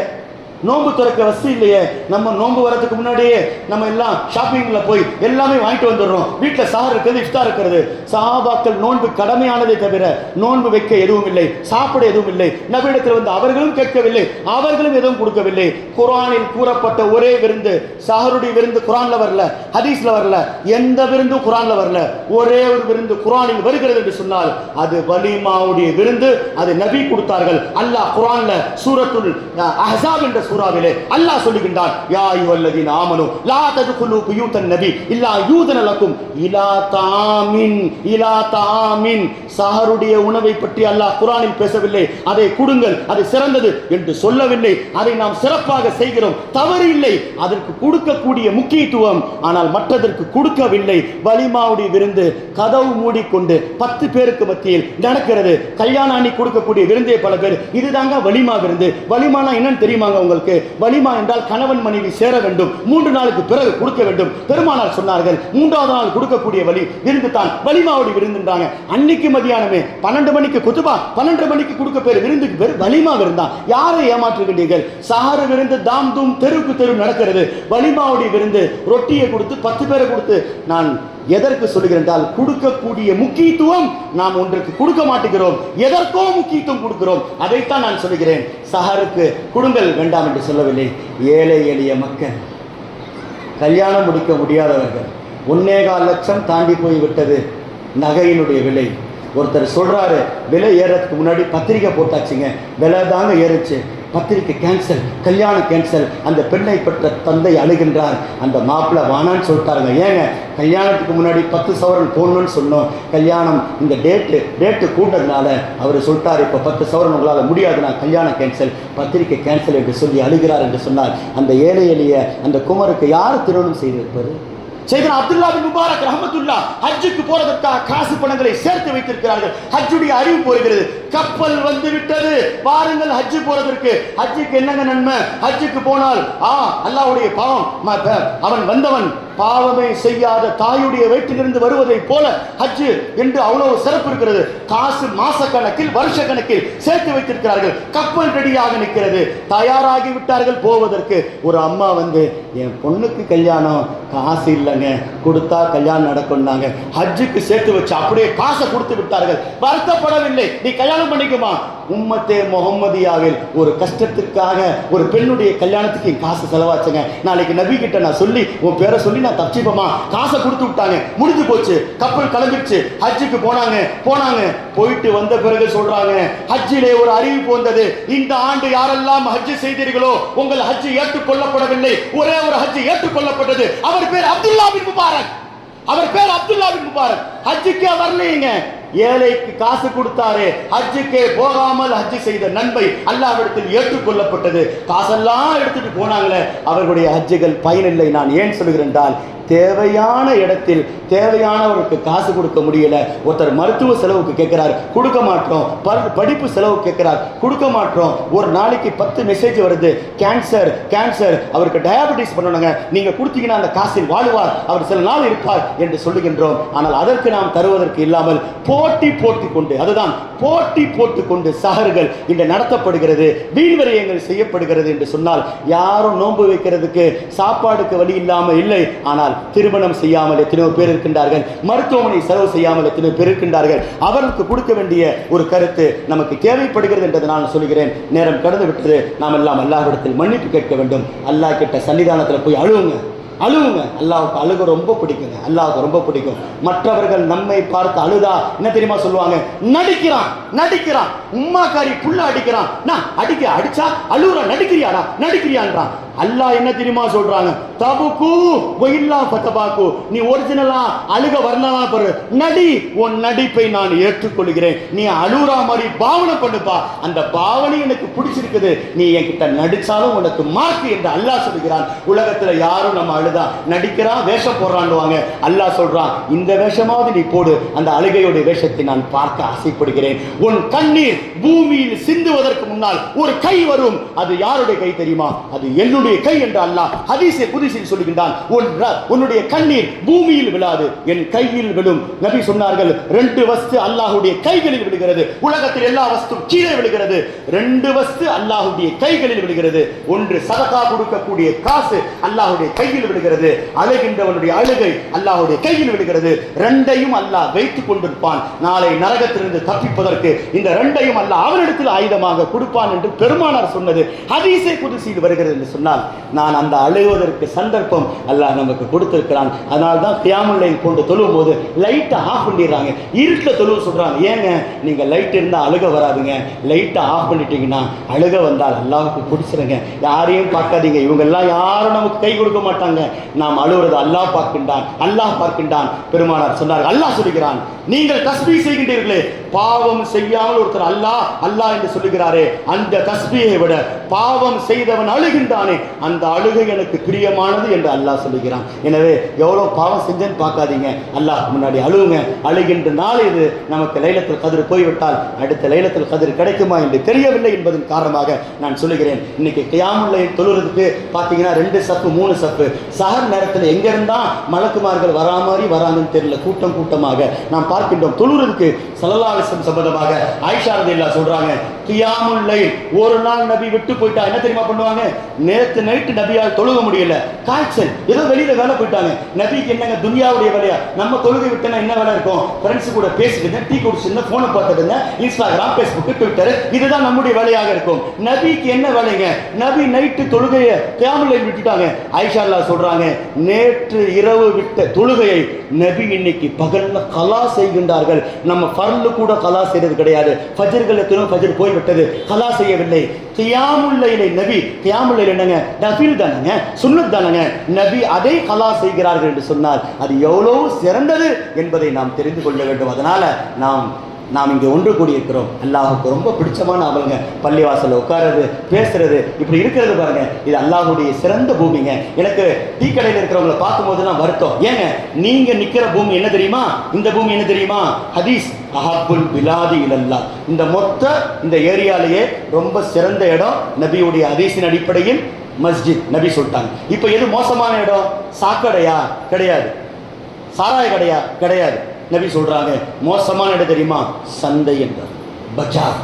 நோன்பு திறக்க வசதி இல்லையே, நம்ம நோன்பு வரதுக்கு முன்னாடியே நம்ம எல்லாம் ஷாப்பிங்ல போய் எல்லாமே வாங்கிட்டு வந்துடுறோம், வீட்டில் சஹர் இருக்கிறது, இஃப்தார் இருக்கிறது. சஹாபாக்கள் நோன்பு கடமையானதை தவிர நோன்பு வைக்க எதுவும் இல்லை, சாப்பிட எதுவும் இல்லை. நபியிடத்தில் வந்து அவர்களும் கேட்கவில்லை, அவர்களும் எதுவும் கொடுக்கவில்லை. குர்ஆனில் கூறப்பட்ட ஒரே விருந்து சஹருடைய விருந்து குர்ஆன்ல வரல, ஹதீஸ்ல வரல, எந்த விருந்தும் குர்ஆன்ல வரல. ஒரே ஒரு விருந்து குர்ஆனில் வருகிறது என்று சொன்னால் அது வலிமாவுடைய விருந்து, அது நபி கொடுத்தார்கள். அல்லாஹ் குர்ஆன்ல சூரத்துல் அஹ்ஸாப் என்ற சூராவிலே அல்லாஹ் சொல்லுகின்றான், யா அய்யுஹல்லதீன ஆமனு லா ததுகுலு புயூதன் நபி இல்லா யூதன லக்கும் இலா தாமின். சஹருடைய உணவை பற்றி அல்லாஹ் குர்ஆனில் பேசவில்லை. அதை கொடுங்கள், அது சிறந்தது என்று சொல்லவில்லை. அதை நாம் சிறப்பாக செய்கிறோம், தவறு இல்லை. அதற்கு கொடுக்கக்கூடிய முக்கியத்துவம், ஆனால் மற்றதற்கு கொடுக்கவில்லை. வலிமாவுடைய விருந்து கதவு மூடிக்கொண்டு 10 பேருக்கு மத்தியில் நடக்கிறது. கல்யாணம் அன்னைக்கு கொடுக்கக்கூடிய விருந்தே பல பேர், இதுதாங்க வலிமா விருந்து. வலிமானா என்னன்னு தெரியுமாங்க உங்களுக்கு? வலிமா என்றால் கணவன் மனைவி சேர வேண்டும், 3 நாளுக்கு பிறகு கொடுக்க வேண்டும். பெருமானார் சொன்னார்கள், 3வது நாள் கொடுக்கக்கூடிய விருந்து தான் வலிமாவுடைய விருந்துன்றாங்க. அன்னைக்கு மதியானமே 12 மணிக்கு குத்துபா, 12 மணிக்கு கொடுக்க பேர் விருந்துக்கு பேர் வலிமா விருந்தா. யாரை ஏமாற்றுகின்றீர்கள்? சஹர் விருந்து தாம் தூம் தெருவுக்கு தெரு நடக்கிறது. வலிமாவுடைய விருந்து ரொட்டியை கொடுத்து 10 பேரை கொடுத்து. நான் எதற்கு சொல்கிறேன் என்றால், கொடுக்கக்கூடிய முக்கியத்துவம் நாம் ஒன்றுக்கு கொடுக்க மாட்டேங்கிறோம், எதற்கோ முக்கியத்துவம் கொடுக்கிறோம். அதைத்தான் நான் சொல்கிறேன். சஹருக்கு கொடுங்கள் வேண்டாம் என்று சொல்லவில்லை. ஏழை எளிய மக்கள், கல்யாணம் முடிக்க முடியாதவர்கள், 1.25 லட்சம் தாண்டி போய் விட்டது நகையினுடைய விலை. ஒருத்தர் சொல்றாரு, விலை ஏறதுக்கு முன்னாடி பத்திரிக்கை போட்டாச்சுங்க, விலை தாங்க ஏறுச்சு, பத்திரிக்கை கேன்சல், கல்யாணம் கேன்சல். அந்த பெண்ணை பெற்ற தந்தை அழுகின்றார். அந்த மாப்பிள்ளை வானான்னு சொல்லிட்டாருங்க. ஏங்க, கல்யாணத்துக்கு முன்னாடி 10 சவரன் போடணும்னு சொன்னோம், கல்யாணம் இந்த டேட்டு கூட்டதுனால அவர் சொல்லிட்டார், இப்போ 10 சவரன் உங்களால் முடியாது, நான் கல்யாணம் கேன்சல், பத்திரிக்கை கேன்சல் என்று சொல்லி அழுகிறார் என்று சொன்னார். அந்த ஏழை எளிய அந்த குமருக்கு யார் திருமணம் செய்திருப்பது? சையதுனா அப்துல்லா பின் முபாரக் ரஹ்மத்துல்லாஹ் ஹஜ்ஜுக்கு போறதற்காக காசு பணங்களை சேர்த்து வைத்திருக்கிறார்கள். ஹஜ்ஜுடைய அறிவிப்பு வருகிறது, கப்பல் வந்து விட்டது, பாருங்கள் ஹஜ்ஜு போறதற்கு. ஹஜ்ஜுக்கு என்னங்க நன்மை? ஹஜ்ஜுக்கு போனால் அல்லாஹ்வுடைய பாவம், அவன் வந்தவன் பாவமே செய்யாத தாயுடைய வயிற்றிலிருந்து வருவதை போல ஹஜ்ஜு என்று அவ்வளவு சிறப்பு இருக்கிறது. காசு மாச கணக்கில் வருஷ கணக்கில் சேர்த்து வைத்திருக்கிறார்கள். கப்பல் ரெடியாக நிற்கிறது, தயாராகி விட்டார்கள் போவதற்கு. ஒரு அம்மா வந்து, என் பொண்ணுக்கு கல்யாணம், காசு இல்லைங்க, கொடுத்தா கல்யாணம் நடக்கும்னாங்க. ஹஜ்ஜுக்கு சேர்த்து வச்சு அப்படியே காசை கொடுத்து விட்டார்கள். வருத்தப்படவில்லை, நீ கல்யாணம் பண்ணிக்குமா. உம்மத்தே முஹம்மதியாவில் ஒரு கஷ்டத்திற்காக ஒரு பெண்ணுடைய கல்யாணத்துக்கு காசு செலவாச்சுங்க. நாளைக்கு நபி கிட்ட நான் சொல்லி உன் பேரை சொல்லி நான் தப்பிச்சுப்போமா, காசை கொடுத்து விட்டாங்க, முடிஞ்சு போச்சு, கப்பல் கிளம்பிடுச்சு. ஹஜ்ஜுக்கு போனாங்க. போயிட்டு வந்த பிறகு சொல்றாங்க, ஹஜ்ஜிலே ஒரு அறிவிப்பு வந்தது, இந்த ஆண்டு யாரெல்லாம் ஹஜ்ஜு செய்தீர்களோ உங்கள் ஹஜ்ஜு ஏற்றுக்கொள்ளப்படவில்லை. ஒரே ஒரு ஹஜ்ஜு ஏற்றுக்கொள்ளப்பட்டது, அவர் பேர் அப்துல்லா பின் முபாரக். ஹஜ்ஜுக்கே வரலைங்க, ஏழைக்கு காசு கொடுத்தாரே, ஹஜ்ஜுக்கே போகாமல் ஹஜ்ஜு செய்த நன்மை அல்லாஹ்விடத்தில் ஏற்றுக்கொள்ளப்பட்டது. காசெல்லாம் எடுத்துட்டு போனாங்களே, அவர்களுடைய ஹஜ்ஜுகள் பயனில்லை. நான் ஏன் சொல்கிறேன் என்றால், தேவையான இடத்தில் தேவையானவருக்கு காசு கொடுக்க முடியல. ஒருத்தர் மருத்துவ செலவுக்கு கேட்கிறார், கொடுக்க மாட்டோம். படிப்பு செலவு கேட்கிறார், கொடுக்க மாட்டோம். ஒரு நாளைக்கு 10 மெசேஜ் வருது, கேன்சர், அவருக்கு டயபெட்டிஸ் பண்ணணுங்க, நீங்க கொடுத்தீங்கன்னா அந்த காசில் வாழ்வார், அவர் சில நாள் இருப்பார் என்று சொல்லுகின்றோம். ஆனால் அதற்கு நாம் தருவதற்கு இல்லாமல் போட்டி போட்டுக்கொண்டு சஹர்கள் இன்று நடத்தப்படுகிறது, வீண்வரையங்கள் செய்யப்படுகிறது என்று சொன்னால், யாரும் நோன்பு வைக்கிறதுக்கு சாப்பாடுக்கு வழி இல்லாமல் இல்லை. ஆனால் திருமணம் செய்யாமல் எத்தனையோ பேர் இருக்கின்றார்கள், மருத்துவமனை செலவு செய்யாமல் எத்தனையோ பேர் இருக்கின்றார்கள். அவர்களுக்கு கொடுக்க வேண்டிய ஒரு கருத்து நமக்கு தேவைப்படுகிறது என்றதை நான் சொல்கிறேன். நேரம் கடந்து விட்டது, நாம் எல்லாம் அல்லாஹ்விடத்தில் மன்னிப்பு கேட்க வேண்டும். அல்லாஹ் கிட்ட சன்னிதானத்தில் போய் அழுவுங்க. அல்லாஹ்வுக்கு அழுக ரொம்ப பிடிக்குங்க, அல்லாஹ்வுக்கு ரொம்ப பிடிக்கும். மற்றவர்கள் நம்மை பார்த்து அழுதா என்ன தெரியுமா சொல்லுவாங்க? நடிக்கிறான், உம்மாக்காரி புள்ள அடிக்கிறான், நான் அடிச்சா அழுகுற, நடிக்கிறியான்றான். அல்லாஹ் என்ன தெரியுமா சொல்றாங்க? தபுக்கு வயில்லா ஃபதபாக்கு, நீ ஒரிஜினலா அழுக வரலாம் பாரு, நடி, உன் நடிப்பை நான் ஏற்றுக்கொள்கிறேன். நீ அழுறா மாதிரி பாவனை பண்ணுப்பா, அந்த பாவனை எனக்கு பிடிச்சிருக்குது, நீ என்கிட்ட நடிச்சாலும் உனக்கு மார்க் என்று அல்லாஹ் சொல்கிறான். உலகத்துல யாரும் நம்ம அழுதா நடிக்கிறான், வேஷம் போடுறான்னுவாங்க. அல்லாஹ் சொல்றான், இந்த வேஷமாவது நீ போடு, அந்த அழுகையுடைய வேஷத்தை நான் பார்க்க ஆசைப்படுகிறேன். உன் கண்ணீர் பூமியில் சிந்துவதற்கு முன்னால் ஒரு கை வரும், அது யாருடைய கை தெரியுமா? அது என்னுடைய கை என்று அல்லாஹ் ஹதீஸே குத்ஸில் சொல்லுகின்றான். உன்னுடைய கண்ணீர் பூமியில் விழாது, என் கையில் விழும். நபி சொன்னார்கள், 2 வஸ்து அல்லாஹ்வுடைய கைகளில் விழுகிறது. உலகத்தில் எல்லா வஸ்தும் கீழே விழுகிறது, 2 வஸ்து அல்லாஹ்வுடைய கைகளில் விழுகிறது. ஒன்று சதகா கொடுக்கக்கூடிய காசு அல்லாஹ்வுடைய கையில் விழுகிறது. விடுகிறது, அழுகின்றவனுடைய அழுகை அல்லாஹ்வுடைய கையில் விடுகிறது. ரெண்டையும் அல்லாஹ் வைத்துக் கொண்டிருப்பான். நாளை நரகத்திலிருந்து தப்பிப்பதற்கு இந்த ரெண்டையும் அல்லாஹ் அவனிடத்தில் ஆயுதமாக கொடுப்பான் என்று பெருமானார் சொன்னது ஹதீஸே குதுஸில் வருகிறது என்று சொன்னால், நான் அந்த அழுவதற்கு சந்தர்ப்பம் அல்லாஹ் நமக்கு கொடுத்திருக்கிறான். அதனால தான் கியாமுல் லைல் போன்று தொழும் போது லைட்டை ஆஃப் பண்ணிடுறாங்க, இருட்டில் தொழுவ சொல்றாங்க. ஏங்க, நீங்க லைட் இருந்தால் அழுக வராதுங்க, லைட்டை ஆஃப் பண்ணிட்டீங்கன்னா அழுக வந்தால் அல்லாஹ்வுக்கு பிடிச்சிருங்க. யாரையும் பார்க்காதீங்க, இவங்க எல்லாம் யாரும் நமக்கு கை கொடுக்க மாட்டாங்க. நாம் அழுகிறது அல்லாஹ் பார்க்கின்றான், அல்லாஹ் பார்க்கின்றான். பெருமானார் சொன்னார், அல்லாஹ் சொல்லுகிறான், நீங்கள் தஸ்பீஹ் செய்கின்றீர்களே, பாவம் செய்யாமல் ஒருத்தர் அல்லாஹ் அல்லாஹ் என்று சொல்லுகிறாரே, அந்த தஸ்பீஹை விட பாவம் செய்தவன் அழுகின்றானே, அந்த அழுகை எனக்கு பிரியமானது என்று அல்லாஹ் சொல்லுகிறான். எனவே எவ்வளவு பாவம் செஞ்சேன்னு பார்க்காதீங்க, அல்லாஹ் முன்னாடி அழுவுங்க. அழுகின்ற நாள் இது நமக்கு லைலத்துல் கத்ர் போய்விட்டால் அடுத்த லைலத்துல் கத்ர் கிடைக்குமா என்று தெரியவில்லை என்பதன் காரணமாக நான் சொல்லுகிறேன். இன்னைக்கு கியாமுல் லைல் தொழுறதுக்கு பார்த்தீங்கன்னா 2 சஃப் 3 சஃப், சஹர் நேரத்தில் எங்க இருந்தா மலக்குமார்கள் வரா மாதிரி வராங்கன்னு தெரியல, கூட்டம் கூட்டமாக நாம் பார்க்கின்றோம். தொழுறதுக்கு ஸல்லல்லாஹு அலைஹி வஸல்லம் சம்பந்தமாக ஆயிஷா ரலியல்லாஹு சொல்றாங்க, கியாமுல் லைல் ஒரு நாள் நபி விட்டு போயிட்டா என்ன தெரியுமா பண்ணுவாங்க? நேத்து நைட்டு நபியால் தொழுக முடியல, காய்ச்சல், ஏதோ வெளியில வேலை போயிட்டாங்க. நபிக்கு என்னங்க துன்யாவுடைய வேலையா? நம்ம தொழுகை விட்டனா என்ன வேலை இருக்கும்? ஃப்ரெண்ட்ஸ் கூட பேசிட்டு டீ குடிச்சுட்டு போனை பார்த்துட்டு இன்ஸ்டாகிராம், ஃபேஸ்புக், ட்விட்டர், இதுதான் நம்முடைய வேலையாக இருக்கும். நபிக்கு என்ன வேலைங்க? நபி நைட்டு தொழுகையை கியாமுல் லைல் விட்டுட்டாங்க. ஆயிஷா அல்லாஹ் சொல்றாங்க, நேற்று இரவு விட்ட தொழுகையை நபி இன்னைக்கு பகல்ல கலா செய்கின்றார்கள். நம்ம ஃபர்லு கூட கலா செய்யறது கிடையாது. ஃபஜ்ர்கள் எத்தனை ஃபஜ்ர் போய் விட்டது, கலா செய்யவில்லை. கியாமுல் லைலை நபி, கியாமுல் லைல் என்னங்க? நஃபில் தானங்க, சுன்னத் தானங்க. நபி அதை கலா செய்கிறார்கள் என்று சொன்னால் அது எவ்வளவு சிறந்தது என்பதை நாம் தெரிந்து கொள்ள வேண்டும். அதனால நாம் இங்கே ஒன்று கூடியிருக்கிறோம். அல்லாஹுக்கு ரொம்ப பிடிச்சமான அமலுங்க. பள்ளிவாசலில் உட்கார்றது, பேசுறது, இப்படி இருக்கிறது பாருங்க, இது அல்லாஹுடைய சிறந்த பூமிங்க. எனக்கு டீ கடையில் இருக்கிறவங்களை பார்க்கும்போதுலாம் வருத்தம். ஏங்க, நீங்க நிற்கிற பூமி என்ன தெரியுமா? இந்த பூமி என்ன தெரியுமா? ஹதீஸ் அஹப்புல் பிலாதி இலல்லாஹ், இந்த மொத்த இந்த ஏரியாலேயே ரொம்ப சிறந்த இடம் நபியுடைய ஹதீஸின் அடிப்படையில் மஸ்ஜித் நபி சொல்லிட்டாங்க. இப்போ எது மோசமான இடம்? சாக்கடையா? கிடையாது. சாராய கடையா? கிடையாது. நபி சொல்றாங்க, மோசமான இடம் தெரியுமா? சந்தை என்றார். பஜார்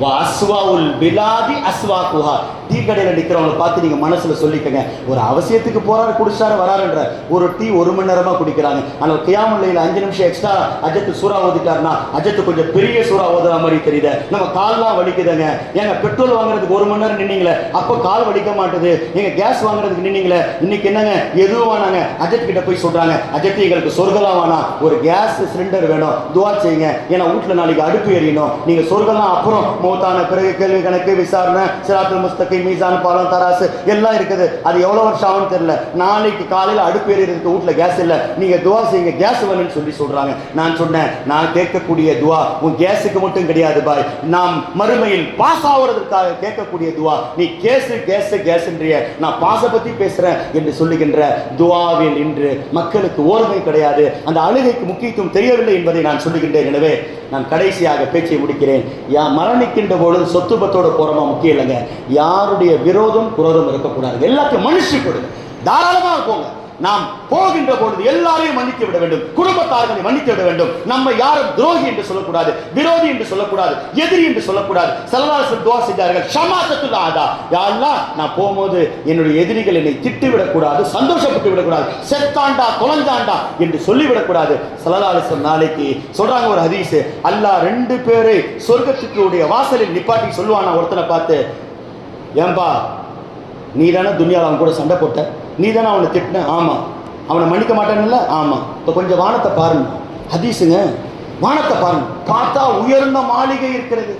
வா அஸ்வாஉல் பிலாதி அஸ்வாகுஹா. டீ கடையில் நிற்கிறவங்களை பார்த்து நீங்கள் மனசில் சொல்லிக்கங்க, ஒரு அவசியத்துக்கு போறாரு, குடிச்சாரு வராருன்ற ஒரு டீ 1 மணி நேரமாக குடிக்கிறாங்க. ஆனால் கியாமுல் லைல் 5 நிமிஷம் எக்ஸ்ட்ரா அஜத்து சூறா ஓதிட்டாருன்னா அஜத்து கொஞ்சம் பெரிய சூறா ஓதுற மாதிரி தெரியுது. நம்ம கால்லாம் வலிக்குதுங்க. ஏங்க, பெட்ரோல் வாங்குறதுக்கு 1 மணி நேரம் நின்னீங்களே, அப்போ கால் வலிக்க மாட்டுது. நீங்க கேஸ் வாங்குறதுக்கு நின்னீங்களே, இன்னைக்கு என்னங்க எதுவும் வேணாங்க. அஜத் கிட்ட போய் சொல்றாங்க, அஜத் எங்களுக்கு சொர்க்கலாம் வேணாம், ஒரு கேஸ் சிலிண்டர் வேணும், துவா செய்யுங்க. ஏன்னா வீட்டில் நாளைக்கு அடுப்பு எரியணும். நீங்க சொர்க்கலாம் அப்புறம் மௌத்தான பிறகு கேள்வி கணக்கு விசாரணை, சிராத்துல் முஸ்தகீம், மீசான், பாலம், தராசு எல்லாம் இருக்குது. அது எவ்வளவு வருஷம் ஆகும்னு தெரியல. நாளைக்கு காலையில் அடுப்பு எரியறதுக்கு வீட்டில் கேஸ் இல்லை, நீங்க துவா செய்யுங்க, கேஸ் வேணும்னு சொல்றாங்க. நான் சொன்னேன், நான் கேட்கக்கூடிய துவா உன் கேஸுக்கு மட்டும் கிடையாது பாய், நாம் மறுமையில் பாஸ் ஆகுறதுக்காக கேட்கக்கூடிய துவா. நீ கேஸ் கேஸ் கேஸ்ன்றிய, நான் பாச பத்தி பேசுறேன் என்று சொல்லுகின்ற துவாவில் இன்று மக்களுக்கு ஓர்மை கிடையாது. அந்த அழுகைக்கு முக்கியத்துவம் தெரியவில்லை என்பதை நான் சொல்லுகின்றேன். எனவே நான் கடைசியாக பேச்சை முடிக்கிறேன். மரணிக்கின்ற பொழுது சொத்து பத்தோட போறோமா முக்கியம் இல்லைங்க. யாருடைய விரோதம் குரோதம் இருக்கக்கூடாது. எல்லாத்தையும் மன்னிச்சு கொடுங்க, தாராளமாக போங்க. நாம் போகின்ற பொழுது எல்லாரையும் மன்னித்து விட வேண்டும், குடும்பத்தார்களை மன்னித்து விட வேண்டும். நம்ம யாரும் துரோகி என்று சொல்லக்கூடாது, விரோதி என்று சொல்லக்கூடாது, எதிரி என்று சொல்லக்கூடாது. ஸல்லல்லாஹு அலைஹி வஸல்லம் துஆ செய்தார்கள், ஷமாத்தத்துல் ஆதா, யா அல்லாஹ் நான் போகும்போது என்னுடைய எதிரிகள் என்னை திட்டி விடக்கூடாது, சந்தோஷப்பட்டு விடக்கூடாது, செத்தாண்டா தொலைஞ்சாண்டா என்று சொல்லிவிடக்கூடாது. ஸல்லல்லாஹு அலைஹி வஸல்லம் நாளைக்கு சொல்றாங்க ஒரு ஹதீஸ், அல்லாஹ் 2 பேரை சொர்க்கத்துக்கு உடைய வாசலில் நிப்பாட்டி சொல்லுவானா ஒருத்தனை பார்த்து, ஏன்பா நீ தானே துன்யாவில் அவன் கூட சண்டை போட்ட, நீ தானே அவனை திட்டின, ஆமாம். அவனை மன்னிக்க மாட்டேன்ல, ஆமாம். இப்போ கொஞ்சம் வானத்தை பாருங்க, ஹதீஸுங்க, வானத்தை பாருங்க. பார்த்தா உயர்ந்த மாளிகை இருக்கிறது,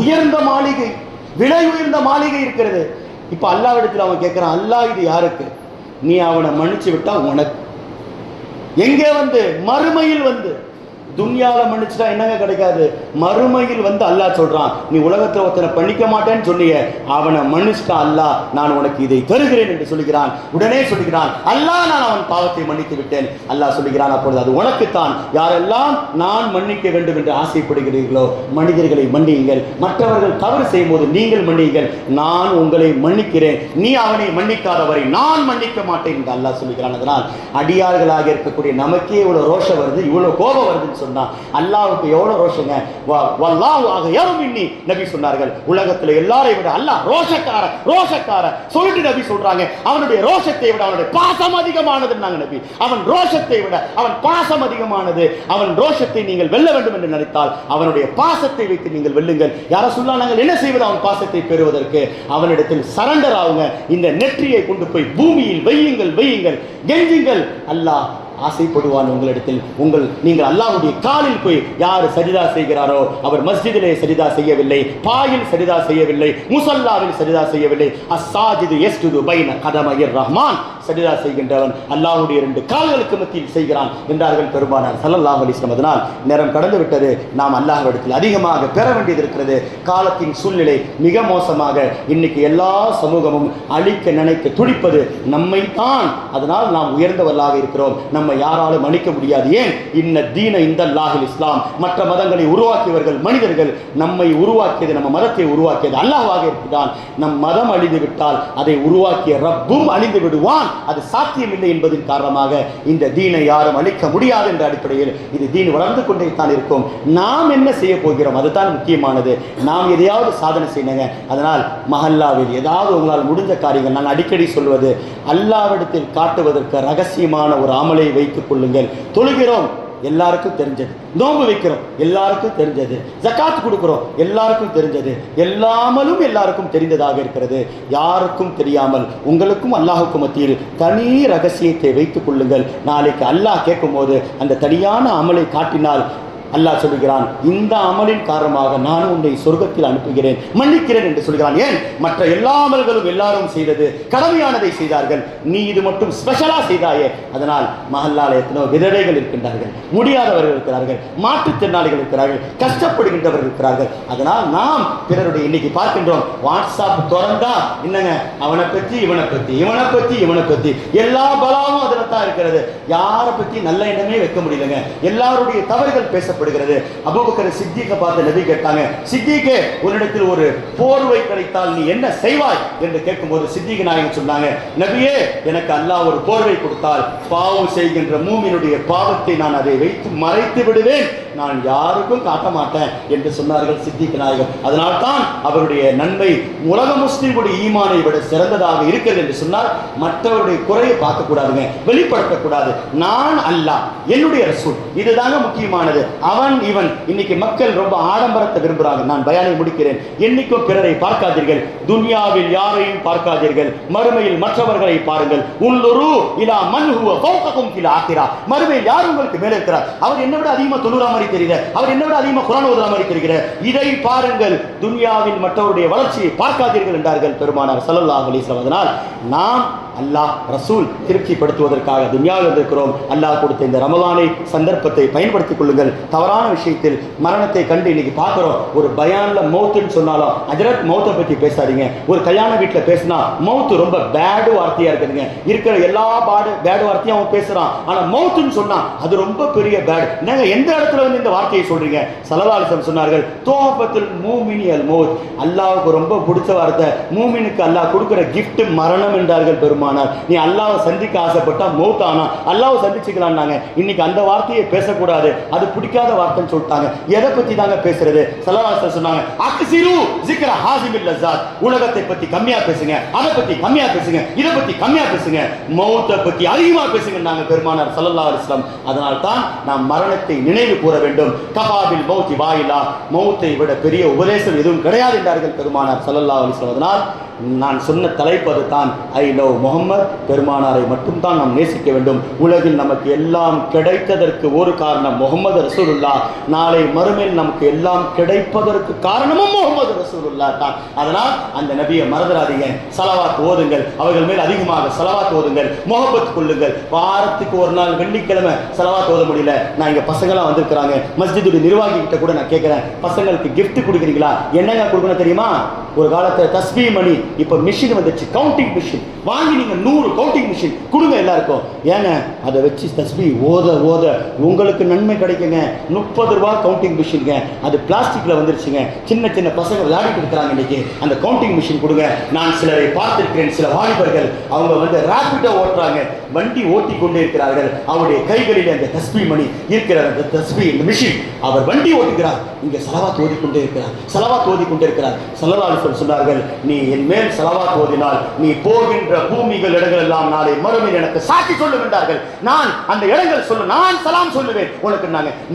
உயர்ந்த மாளிகை, விலை உயர்ந்த மாளிகை இருக்கிறது. இப்போ அல்லாஹ்விடத்தில் அவன் கேட்குறான், அல்லாஹ் இது யாருக்கு? நீ அவனை மன்னிச்சு விட்டா உனக்கு. எங்கே வந்து? மறுமையில் வந்து. துன்யால மன்னிச்சுட்டா என்னங்க கிடைக்காது? மறுமையில் வந்து அல்லாஹ் சொல்றான், நீ உலகத்தில் ஒருத்தனை பண்ணிக்க மாட்டேன்னு சொன்னிய, அவனை மன்னிச்சுட்டா அல்லாஹ் நான் உனக்கு இதை தருகிறேன் என்று சொல்லுகிறான். உடனே சொல்லுகிறான், அல்லாஹ் நான் அவன் பாவத்தை மன்னித்து விட்டேன். அல்லாஹ் சொல்லுகிறான், அப்பொழுது அது உனக்குத்தான். யாரெல்லாம் நான் மன்னிக்க வேண்டும் என்று ஆசைப்படுகிறீர்களோ மனிதர்களை மன்னியுங்கள், மற்றவர்கள் தவறு செய்யும் போது நீங்கள் மன்னியுங்கள், நான் உங்களை மன்னிக்கிறேன், நீ அவனை மன்னிக்காதவரை நான் மன்னிக்க மாட்டேன் என்று அல்லாஹ் சொல்லுகிறான். அதனால் அடியார்களாக இருக்கக்கூடிய நமக்கே இவ்வளவு ரோஷம் வருது, இவ்வளவு கோபம் வருதுன்னு சொன்னா அல்லாஹ்வுக்கு எவ்வளவு ரோஷங்க. வல்லாஹு அக்யரு மின்னி நபி சொன்னார்கள். உலகத்துல எல்லாரையும் விட அல்லாஹ் ரோஷக்கார சொல்லிட்டு நபி சொல்றாங்க, அவனுடைய ரோஷத்தை விட அவனுடைய பாசம் அதிகமானதுன்னாங்க நபி. அவன் ரோஷத்தை விட அவன் பாசம் அதிகமானது. அவன் ரோஷத்தை நீங்கள் வெல்ல வேண்டும் என்று நினைத்தால் அவனுடைய பாசத்தை வைத்து நீங்கள் வெல்லுங்கள். யார சொல்லலாம், நாங்கள் என்ன செய்வது அவன் பாசத்தை பெறுவதற்கு? அவனிடத்தில் சரண்டர் ஆகுங்க. இந்த நெற்றியை கொண்டு போய் பூமியில் வையுங்கள், கெஞ்சுங்கள். அல்லாஹ் ஆசைப்படுவான் உங்களிடத்தில். நீங்கள் அல்லாஹ்வுடைய காலில் போய் யார் சஜிதா செய்கிறாரோ அவர் மஸ்ஜிதிலே சஜிதா செய்யவில்லை, பாயில் சஜிதா செய்யவில்லை, முசல்லாவில் சஜிதா செய்யவில்லை. அஸ்ஸாஜிது யஸ்ஜுது பைன கதமைர் ரஹ்மான், சஜிதா செய்கின்றவன் அல்லாஹ்வுடைய இரண்டு கால்களுக்கு மத்தியில் செய்கிறான் என்றார்கள் பெருமானார் ஸல்லல்லாஹு அலைஹி வஸல்லம். அதனால் நேரம் கடந்து விட்டது. நாம் அல்லாஹ்விடத்தில் அதிகமாக பெற வேண்டியது இருக்கிறது. காலத்தின் சூழ்நிலை மிக மோசமாக. இன்னைக்கு எல்லா சமூகமும் அழிக்க நினைக்க துடிப்பது நம்மை தான். அதனால் நாம் உயர்ந்தவர்களாக இருக்கிறோம். நம்மை யாராலும் அழிக்க முடியாது. ஏன்? இன்ன தீன இந்தல்லாஹில் இஸ்லாம். மற்ற மதங்களை உருவாக்கியவர்கள் மனிதர்கள். நம்மை உருவாக்கியது, நம்ம மதத்தை உருவாக்கியது அல்லாஹ்வாக இருக்கிறான். நம் மதம் அழிந்து விட்டால் அதை உருவாக்கிய ரப்பும் அழிந்து விடுவான். அது சாத்தியமில்லை என்பதன் காரணமாக இந்த தீனை யாரும் அழிக்க முடியாது என்ற அடிப்படையில் இது தீன் வளர்ந்து கொண்டே தான் இருக்கும். நாம் என்ன செய்ய போகிறோம் அதுதான் முக்கியமானது. நாம் எதையாவது சாதனை செய்யணுங்க. அதனால் மஹல்லாவில் ஏதாவது உங்களால் முடிஞ்ச காரியங்கள், நான் அடிக்கடி சொல்வது, அல்லாஹ்விடத்தில் காட்டுவதற்கு ரகசியமான ஒரு அமலை வைத்துக் கொள்ளுங்கள். தொழுகிறோம் எல்லாருக்கும் தெரிஞ்சது, நோன்பு வைக்கிறோம் எல்லாருக்கும் தெரிஞ்சது, ஜகாத் கொடுக்கிறோம் எல்லாருக்கும் தெரிஞ்சது, எல்லாமலும் எல்லாருக்கும் தெரிந்ததாக இருக்கிறது. யாருக்கும் தெரியாமல் உங்களுக்கும் அல்லாஹுக்கும் மத்தியில் தனி ரகசியத்தை வைத்துக் கொள்ளுங்கள். நாளைக்கு அல்லாஹ் கேட்கும் போது அந்த தனியான அமலை காட்டினால் அல்லாஹ் சொல்லுகிறான், இந்த அமலின் காரணமாக நான் உன்னை சொர்க்கத்தில் அனுப்புகிறேன், மன்னிக்கிறேன் என்று சொல்கிறான். ஏன்? மற்ற எல்லா அமல்களும் எல்லாரும் செய்தது, கடமையானதை செய்தார்கள், நீ இது மட்டும் ஸ்பெஷலா செய்தாயே. அதனால் மஹல்லால எத்தனோ விதவைகள் இருக்கின்றார்கள், முடியாதவர்கள் இருக்கிறார்கள், மாற்றுத்திறனாளிகள் இருக்கிறார்கள், கஷ்டப்படுகின்றவர்கள் இருக்கிறார்கள். அதனால் நாம் பிறருடைய இன்னைக்கு பார்க்கின்றோம், வாட்ஸ்அப் திறந்தா என்னங்க அவனை பற்றி இவனை பற்றி எல்லா பலாவும் அதில் தான் இருக்கிறது. யாரை பற்றி நல்ல எண்ணமே வைக்க முடியலங்க. எல்லாருடைய தவறுகள் பேசப்படுகிறது. அபூபக்கர் சித்திகை பார்த்து நபி கேட்டாங்க, சித்திகே உன்னிடத்தில் ஒரு போர்வை கிடைத்தால் நீ என்ன செய்வாய் என்று கேட்கும்போது சித்திகை நாயகம் சொன்னாங்க, நபியே எனக்கு அல்லாஹ் ஒரு போர்வை கொடுத்தால் பாவம் செய்கின்ற மூமினுடைய பாவத்தை நான் அதை வைத்து மறைத்து விடுவேன், நான் யாருக்கும் காட்ட மாட்டேன் என்று சொன்னார்கள் சித்திகை நாயகம். அதனால்தான் அவருடைய நன்மை உலக முஸ்லிம்களுடைய ஈமானை விட சிறந்ததாக இருக்கிறது என்று சொன்னால் மற்றவருடைய குறையை பார்க்கக்கூடாதுங்க, வெளிப்படுத்தக்கூடாது. நான் அல்லாஹ், என்னுடைய ரசூல், இதுதாங்க முக்கியமானது. அவன் இவன். இன்னைக்கு மக்கள் ரொம்ப ஆடம்பரத்தை விரும்புறாங்க. நான் பயானை முடிக்கிறேன். என்னைக்கும் பிறரை பார்க்காதீர்கள், துன்யாவில் யாரையும் பார்க்காதீர்கள், மறுமையில் மற்றவர்களை பாருங்கள். உள்ளுரு இலா மன் ஹுவ ஃபௌககும் ஃபில் ஆகிரா. மறுமையில் யார் உங்களுக்கு மேலே இருக்கிறார்? அவர் என்னை விட அதிகமாக தொழுற மாதிரி தெரியுது, அவர் என்னை விட அதிகமாக குர்ஆன் ஓதுற மாதிரி தெரிகிறது. இதை பாருங்கள், துன்யாவில் மற்றவருடைய வளர்ச்சியை பார்க்காதீர்கள் என்றார்கள் பெருமானார் ஸல்லல்லாஹு அலைஹி வஸல்லம். அதனால் நாம் அல்லாஹ் ரசூல் திருப்திப்படுத்துவதற்காக துன்யாவில் இருக்கிறோம். அல்லாஹ் கொடுத்த இந்த ரமலானை சந்தர்ப்பத்தை பயன்படுத்திக் கொள்ளுங்கள். தவறான விஷயத்தில் மரணத்தை கண்டு இன்னைக்கு பார்க்கிறோம். ஒரு பயான்ல மௌத்துன்னு சொன்னாலும் ஹஜ்ரத் மௌத்தை பற்றி பேசாதீங்க. ஒரு கல்யாண வீட்டில் பேசினா மௌத்து ரொம்ப பேடு வார்த்தையா இருக்குதுங்க. இருக்கிற எல்லா பேடு வார்த்தையும் அவன் பேசுறான். ஆனா மௌத்துன்னு சொன்னா அது ரொம்ப பெரிய பேடு. நீங்க எந்த இடத்துல வந்து இந்த வார்த்தையை சொல்றீங்க? ஸல்லல்லாஹு அலைஹி வஸல்லம் சொன்னார்கள், தோஹபத்துல் மூமினி அல் மௌத். அல்லாஹ்வுக்கு ரொம்ப பிடிச்ச வார்த்தை. மூமினுக்கு அல்லாஹ் கொடுக்கிற கிஃப்ட் மரணம் என்றார்கள் பெருமானார். நீ அல்லாஹ்வை சந்திக்க ஆசைப்பட்டா மௌத்தானா அல்லாஹ்வை சந்திச்சுக்கலாம்னாங்க. இன்னைக்கு அந்த வார்த்தையை பேசக்கூடாது, அது பிடிக்காத வார்த்தைன்னு சொல்லிட்டாங்க. எதை பத்தி தாங்க பேசுறது? ஸல்லல்லாஹு அலைஹி வஸல்லம் சொன்னாங்க, அக்ஸிரு ஸிக்ர ஹாஸிமில் லஸாத். உலகத்தை பத்தி கம்மியா பேசுங்க, அதை பத்தி கம்மியா பேசுங்க, இதை பத்தி கம்மியா பேசுங்க, மௌத்தை பத்தி அதிகமா பேசுங்கன்னாங்க பெருமானார் ஸல்லல்லாஹு அலைஹி வஸல்லம். அதனால் தான் நாம் மரணத்தை நினைவு கூற வேண்டும். கஃபாபில் மௌத்தி வாயிலா. மௌத்தை விட பெரிய உபதேசம் எதுவும் கிடையாது என்றார்கள் பெருமானார் ஸல்லல்லாஹு அலைஹி வஸல்லம். அதனால் நான் சொன்ன தலைப்பு அதுதான், ஐ லவ் முஹம்மத். பெருமானாரை மட்டும்தான் நாம் நேசிக்க வேண்டும். உலகில் நமக்கு எல்லாம் கிடைத்ததற்கு ஒரு காரணம் முஹம்மது ரசூலுல்லாஹ். நாளை மறுமையில் நமக்கு எல்லாம் கிடைப்பதற்கு காரணமும் முஹம்மது ரசூலுல்லாஹ் தான். அதனால் அந்த நபியை மறந்துடாதீங்க. ஸலவாத் ஓதுங்கள், அவர்கள் மேல் அதிகமாக ஸலவாத் ஓதுங்கள், முஹப்பத் கொள்ளுங்கள். வாரத்துக்கு ஒரு நாள் வெள்ளிக்கிழமை ஸலவாத் ஓத முடியல, நான் இங்க பசங்களாம் வந்திருக்கிறாங்க, மஸ்ஜிதுடைய நிர்வாகி கிட்ட கூட நான் கேட்கிறேன், பசங்களுக்கு கிஃப்ட் கொடுக்குறீங்களா? என்னங்க கொடுக்கணும் தெரியுமா? ஒரு காலத்துல தஸ்பீ மணி இப்ப மிஷின் வந்துச்சு, கவுண்டிங் மிஷின். வாங்கி நீங்க 100 கவுண்டிங் மிஷின் கொடுங்க எல்லாருக்கும். ஏங்க அதை வச்சு தஸ்பீ ஓத ஓத உங்களுக்கு நன்மை கிடைக்குங்க. 30 ரூபாய் கவுண்டிங் மிஷின்ங்க. அது பிளாஸ்டிக்ல வந்துருச்சுங்க. சின்ன சின்ன பசங்க விளையாடிட்டு இருக்கிறாங்க இன்னைக்கு. அந்த கவுண்டிங் மிஷின் கொடுங்க. நான் சிலரை பார்த்திருக்கிறேன், சில வாலிபர்கள் அவங்க வந்து ராபிடோ ஓட்டுறாங்க, வண்டி ஓட்டி கொண்டே இருக்கிறார்கள். அவருடைய கைகளில் அந்த தஸ்பீ மணி இருக்கிறார், அந்த தஸ்பீ இந்த மிஷின். அவர் வண்டி ஓட்டுகிறார், இங்க ஸலவாத் ஓதிக்கொண்டே இருக்கிறார், ஸலவாத் ஓதிக்கொண்டே இருக்கிறார். ஸல்லல்லாஹு அலைஹி வஸல்லம் சொன்னார்கள், நீ என் மேல் ஸலவாத் ஓதினால் நீ போகின்ற பூமிகள் இடங்கள் எல்லாம் நாளை மறுமையில் எனக்கு சாட்சி சொல்லும் என்றார்கள். நான் அந்த இடங்கள் சொல்ல, நான் சலாம் சொல்லுவேன் உனக்கு.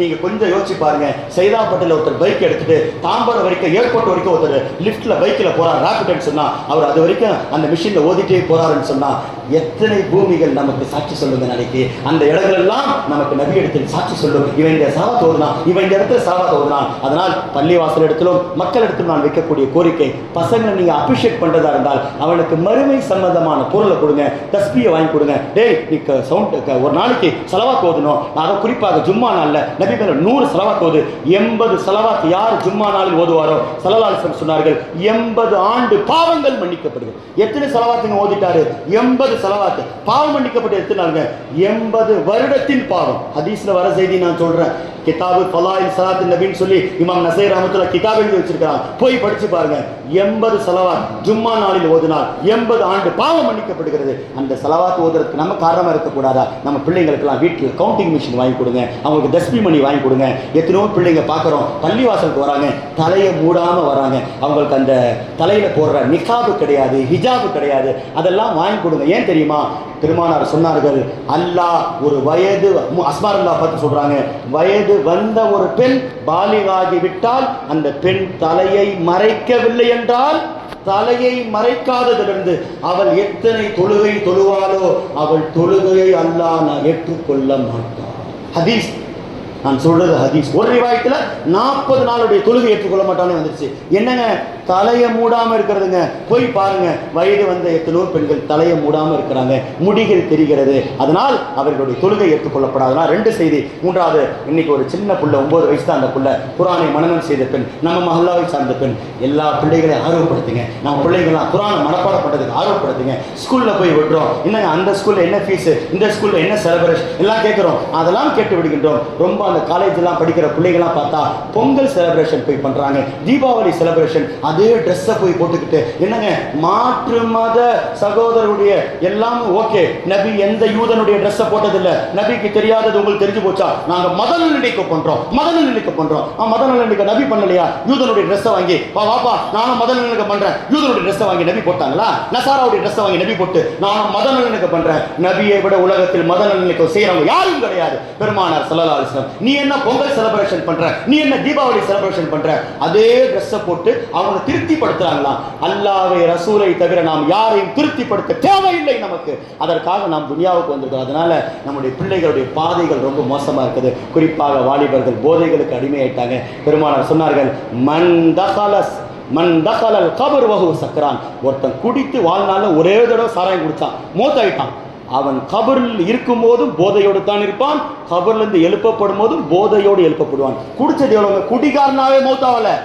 நீங்க கொஞ்சம் யோசிச்சு பாருங்க. சைதாப்பேட்டையில் ஒருத்தர் பைக் எடுத்துட்டு தாம்பரம் வரைக்கும், ஏர்போர்ட் வரைக்கும் ஒருத்தர் லிப்ட்ல பைக்ல போறார், ராபிட்னு சொன்னா அவர் அது வரைக்கும் அந்த மிஷின்ல ஓதிட்டே போறாருன்னு சொன்னா எத்தனை பூமிகள் நமக்கு சாட்சி சொல்லுங்க. நாளைக்கு அந்த இடங்கள் எல்லாம் நமக்கு நபி இடத்தில் சாட்சி சொல்லும். இவன் இந்த ஸலவாத் ஓதுனான், இவன் இந்த இடத்துல ஸலவாத் ஓதுனான். அதனால் பள்ளிவாசல் இடத்திலும் மக்கள் இடத்திலும் நான் வைக்கக்கூடிய கோரிக்கை, பசங்களை நீங்க அப்ரிஷியேட் பண்றதா இருந்தால் அவனுக்கு மறுமை சம்பந்தமான பொருளை கொடுங்க, தஸ்பீயை வாங்கி கொடுங்க. டேய் நீ சவுண்ட் ஒரு நாளைக்கு ஸலவாத் ஓதணும். நான் குறிப்பாக ஜும்மா நாள்ல நபி மேல 100 ஸலவாத் ஓது. 80 ஸலவாத் யார் ஜும்மா நாளில் ஓதுவாரோ ஸல்லல்லாஹு அலைஹி வஸல்லம் சொன்னார்கள் 80 ஆண்டு பாவங்கள் மன்னிக்கப்படுது. எத்தனை ஸலவாத்துங்க ஓதிட்டாரு? 80 ஸலவாத். பாவம் மன்னிக்கப்பட்டு எத்தனை நாளுங்க? 80 வருடத்தின் பாவம். ஹதீஸ்ல வர செய்தி நான் சொல்றேன். கிதாபு ஃபலாயில் ஸலாத் நபின்னு சொல்லி இமாம் நஸை ரஹ்மத்துல்லாஹி கிதாப் எழுதி வச்சிருக்காங்க, போய் படிச்சு பாருங்க. 80 ஸலவாத் ஜும்மா நாளில் ஓதினால் 80 ஆண்டு பாவம் மன்னிக்கப்படுகிறது. அந்த ஸலவாத் ஓதுறதுக்கு நம்ம காரணமா இருக்கக்கூடாதா? நம்ம பிள்ளைங்களுக்கெல்லாம் வீட்டில் கவுண்டிங் மிஷின் வாங்கி கொடுங்க, அவங்களுக்கு தஸ்பீ மணி வாங்கி கொடுங்க. எத்தனையோ பிள்ளைங்க பார்க்குறோம், பள்ளிவாசலுக்கு வராங்க, தலையை மூடாம வராங்க, அவங்களுக்கு அந்த தலையில போடுற நிகாபு கிடையாது, ஹிஜாபு கிடையாது, அதெல்லாம் வாங்கி கொடுங்க. ஏன் தெரியுமா? பெருமானார் சொன்னார்கள், அல்லாஹ் ஒரு வயது அஸ்மாருல்லா பார்த்து சொல்றாங்க, வயது வந்த ஒரு பெண் பாலிகாகி விட்டால் அந்த பெண் தலையை மறைக்கவில்லை என்றால் தலையை மறைக்காததிலிருந்து அவள் எத்தனை தொழுகை தொழுவாளோ அவள் தொழுகையை அல்லாஹ் நான் ஏற்றுக்கொள்ள மாட்டான். ஹதீஸ், நான் சொல்றது ஹதீஸ். ஒரு ரிவாயத்துல 40 நாளுடைய தொழுகை ஏற்றுக்கொள்ள மாட்டானே வந்துருச்சு. என்னங்க தலையை மூடாம இருக்கிறதுங்க. போய் பாருங்க, வயது வந்த எத்தனோ பெண்கள் தலையை மூடாம இருக்கிறாங்க, முடிகள் தெரிகிறது, அதனால் அவர்களுடைய தொழுகை ஏற்றுக்கொள்ளப்படாதுனா 2 செய்தி. மூன்றாவது, இன்னைக்கு ஒரு சின்ன புள்ள 9 வயசு தான், அந்த புள்ள குர்ஆனை மனனம் செய்த பெண், நம்ம மஹல்லாவை சார்ந்த பெண். எல்லா பிள்ளைகளையும் ஆர்வப்படுத்துங்க, நம்ம பிள்ளைகள்லாம் குர்ஆனை மனப்பாடம் பண்றதுக்கு ஆர்வப்படுத்துங்க. ஸ்கூல்ல போய் விடுறோம், என்னங்க அந்த ஸ்கூல்ல என்ன ஃபீஸ், இந்த ஸ்கூல்ல என்ன செலிப்ரேஷன் எல்லாம் கேட்கிறோம், அதெல்லாம் கேட்டு விடுகின்றோம். ரொம்ப அந்த காலேஜ்லாம் படிக்கிற பிள்ளைகள்லாம் பார்த்தா பொங்கல் செலிப்ரேஷன் போய் பண்றாங்க, தீபாவளி செலிப்ரேஷன் அதே ட்ரெஸ்ஸை போய் போட்டுக்கிட்டு. என்னங்க மாற்று மத சகோதரருடைய எல்லாமே ஓகே, நபி எந்த யூதனுடைய ட்ரெஸ்ஸை போட்டதில்லை, நபிக்கு தெரியாதது உங்களுக்கு தெரிஞ்சு போச்சா? நாங்க மத நல்லிணக்க பண்றோம், மத நல்லிணக்க பண்றோம். மத நல்லிணக்க நபி பண்ணலையா? யூதனுடைய ட்ரெஸ்ஸை வாங்கி வாப்பா நானும் மத நல்லிணக்க பண்றேன், யூதனுடைய ட்ரெஸ்ஸை வாங்கி நபி போட்டாங்களா? நசாராவுடைய ட்ரெஸ்ஸை வாங்கி நபி போட்டு நானும் மத நல்லிணக்க பண்றேன். நபியை விட உலகத்தில் மத நல்லிணக்கம் செய்யறவங்க யாரும் கிடையாது. பெருமானார் ஸல்லல்லாஹு அலைஹி வஸல்லம், நீ என்ன பொங்கல் செலிப்ரேஷன் பண்ற, நீ என்ன தீபாவளி செலிப்ரேஷன் பண்ற, அதே ட்ரெஸ்ஸை போட்டு அவங்க திருப்திப்படுத்துறாங்களா? அல்லாஹ்வை ரசூலை தவிர நாம் யாரையும் திருப்திப்படுத்த தேவையில்லை நமக்கு. அதற்காக நாம் துனியாவுக்கு வந்திருக்கோம். அதனால நம்முடைய பிள்ளைகளுடைய பாதைகள் ரொம்ப மோசமா இருக்குது. குறிப்பாக வாலிபர்கள் போதைகளுக்கு அடிமையாயிட்டாங்க. பெருமானார் சொன்னார்கள், மன் தகலல் கபர் வஹுவ சக்ரான். ஒருத்தன் குடித்து வாழ்நாள்ல ஒரே தடவை சாராயம் குடிச்சான், மௌத்தாயிட்டான். அவன் கபரில் இருக்கும் போதும் போதையோடு தான் இருப்பான், கபர்ல இருந்து எழுப்பப்படும் போதும் போதையோடு எழுப்பப்படுவான். குடிச்சது எவ்வளவு? குடிகாரனாவே மௌத்தாவல,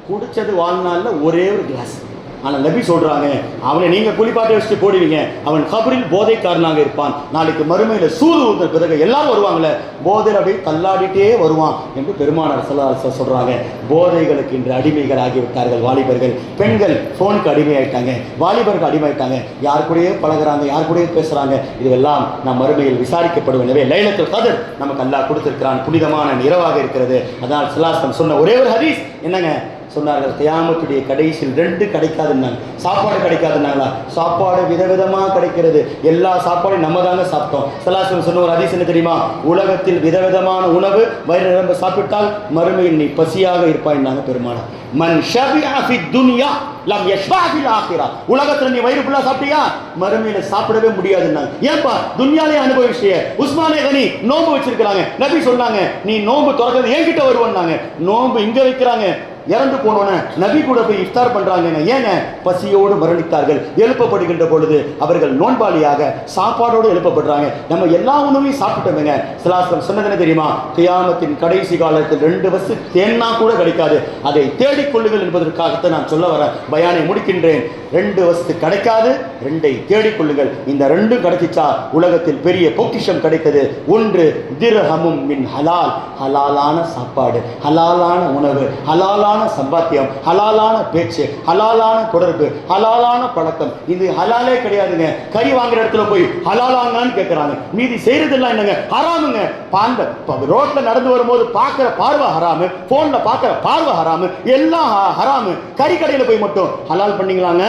குடிச்சது வாழ்நாள்ல ஒரே ஒரு கிளாஸ். ஆனால் நபி சொல்றாங்க, அவனை நீங்க குளிப்பாட்டி வச்சுட்டு போடுவீங்க, அவன் கபரில் போதைக்காரனாக இருப்பான். நாளைக்கு மறுமையில சூது ஊத்த பிறகு எல்லாரும் வருவாங்களே, போதையில் அப்படியே தள்ளாடிட்டே வருவான் என்று பெருமானார் ஸல்லல்லாஹு அலைஹி வஸல்லம் சொல்றாங்க. போதைகளுக்கு இன்று அடிமைகள் ஆகிவிட்டார்கள் வாலிபர்கள். பெண்கள் போனுக்கு அடிமையாயிட்டாங்க, வாலிபர்கள் அடிமையாயிட்டாங்க. யார் கூடயே பழகுறாங்க, யார் கூடயே பேசுறாங்க. இதுவெல்லாம் நாம் மறுமையில் விசாரிக்கப்படும். எனவே லைலத்துல் கத்ர் நமக்கு அல்லாஹ் கொடுத்திருக்கிறான், புனிதமான இரவாக இருக்கிறது. அதனால் ஸல்லல்லாஹு அலைஹி வஸல்லம் சொன்ன ஒரே ஒரு ஹதீஸ் என்னங்க சொன்னார்கள்? கியாமத்துடைய கடைசியில் 2 கிடைக்காதுன்னாங்க. சாப்பாடு கிடைக்காதுன்னாங்களா? சாப்பாடு விதவிதமாக கிடைக்கிறது. எல்லா சாப்பாடும் நம்ம தாங்க சாப்பிட்டோம். ஸல்லல்லாஹு அலைஹி வஸல்லம் சொன்ன ஒரு ஹதீஸ் என்ன தெரியுமா? உலகத்தில் விதவிதமான உணவு வயிறு நிரம்ப சாப்பிட்டால் மறுமையில் நீ பசியாக இருப்பாய்னாங்க பெருமானார். மன் ஷபிஅ ஃபித் துன்யா லம் யஷ்பா ஃபில் ஆகிரா. உலகத்துல நீ வயிறு ஃபுல்லா சாப்பிட்டியா, மறுமையில சாப்பிடவே முடியாதுன்னாங்க. ஏன்பா? துன்யாலே அனுபவிச்சிய. உஸ்மானே கனி நோன்பு வச்சிருக்காங்க, நபி சொன்னாங்க, நீ நோன்பு திறக்கிறது என்கிட்ட வருவான்னாங்க. நோன்பு இங்க வைக்கிறாங்க, இறந்து போனோன்னு நபி கூட போய் இஃப்தார் பண்றாங்க. ஏங்க? பசியோடு மரணித்தார்கள். எழுப்பப்படுகின்ற பொழுது அவர்கள் நோன்பாளியாக சாப்பாடோடு எழுப்பப்படுறாங்க. நம்ம எல்லா உணவையும் சாப்பிட்டோங்க. ஸல்லல்லாஹு சொன்னது என்ன தெரியுமா? கியாமத்தின் கடைசி காலத்தில் 2 வசு தேன்னா கூட கிடைக்காது, அதை தேடிக்கொள்ளுங்கள் என்பதற்காகத்தான் நான் சொல்ல வர பயானை முடிக்கின்றேன். 2 வஸ்து கிடைக்காது, 2ஐ தேடிக்கொள்ளுங்கள். இந்த 2 கிடைச்சிச்சா உலகத்தில் பெரிய பொக்கிஷம் கிடைத்தது. ஒன்று திர்ஹமும் மின் ஹலால், ஹலாலான சாப்பாடு, ஹலாலான உணவு, ஹலாலான சம்பாத்தியம், ஹலாலான பேச்சு, ஹலாலான தொடர்பு, ஹலாலான பழக்கம். இது ஹலாலே கிடையாதுங்க. கறி வாங்குற இடத்துல போய் ஹலாலாங்கன்னு கேட்கறாங்க. மீதி செய்யறதெல்லாம் என்னங்க? ஹராமுங்க. ரோட்ல நடந்து வரும்போது பார்க்கிற பார்வை ஹராமு, போன்ல பார்க்கிற பார்வை ஹராமு, எல்லாம் ஹராமு. கறி கடையில போய் மட்டும் ஹலால் பண்ணீங்களாங்க?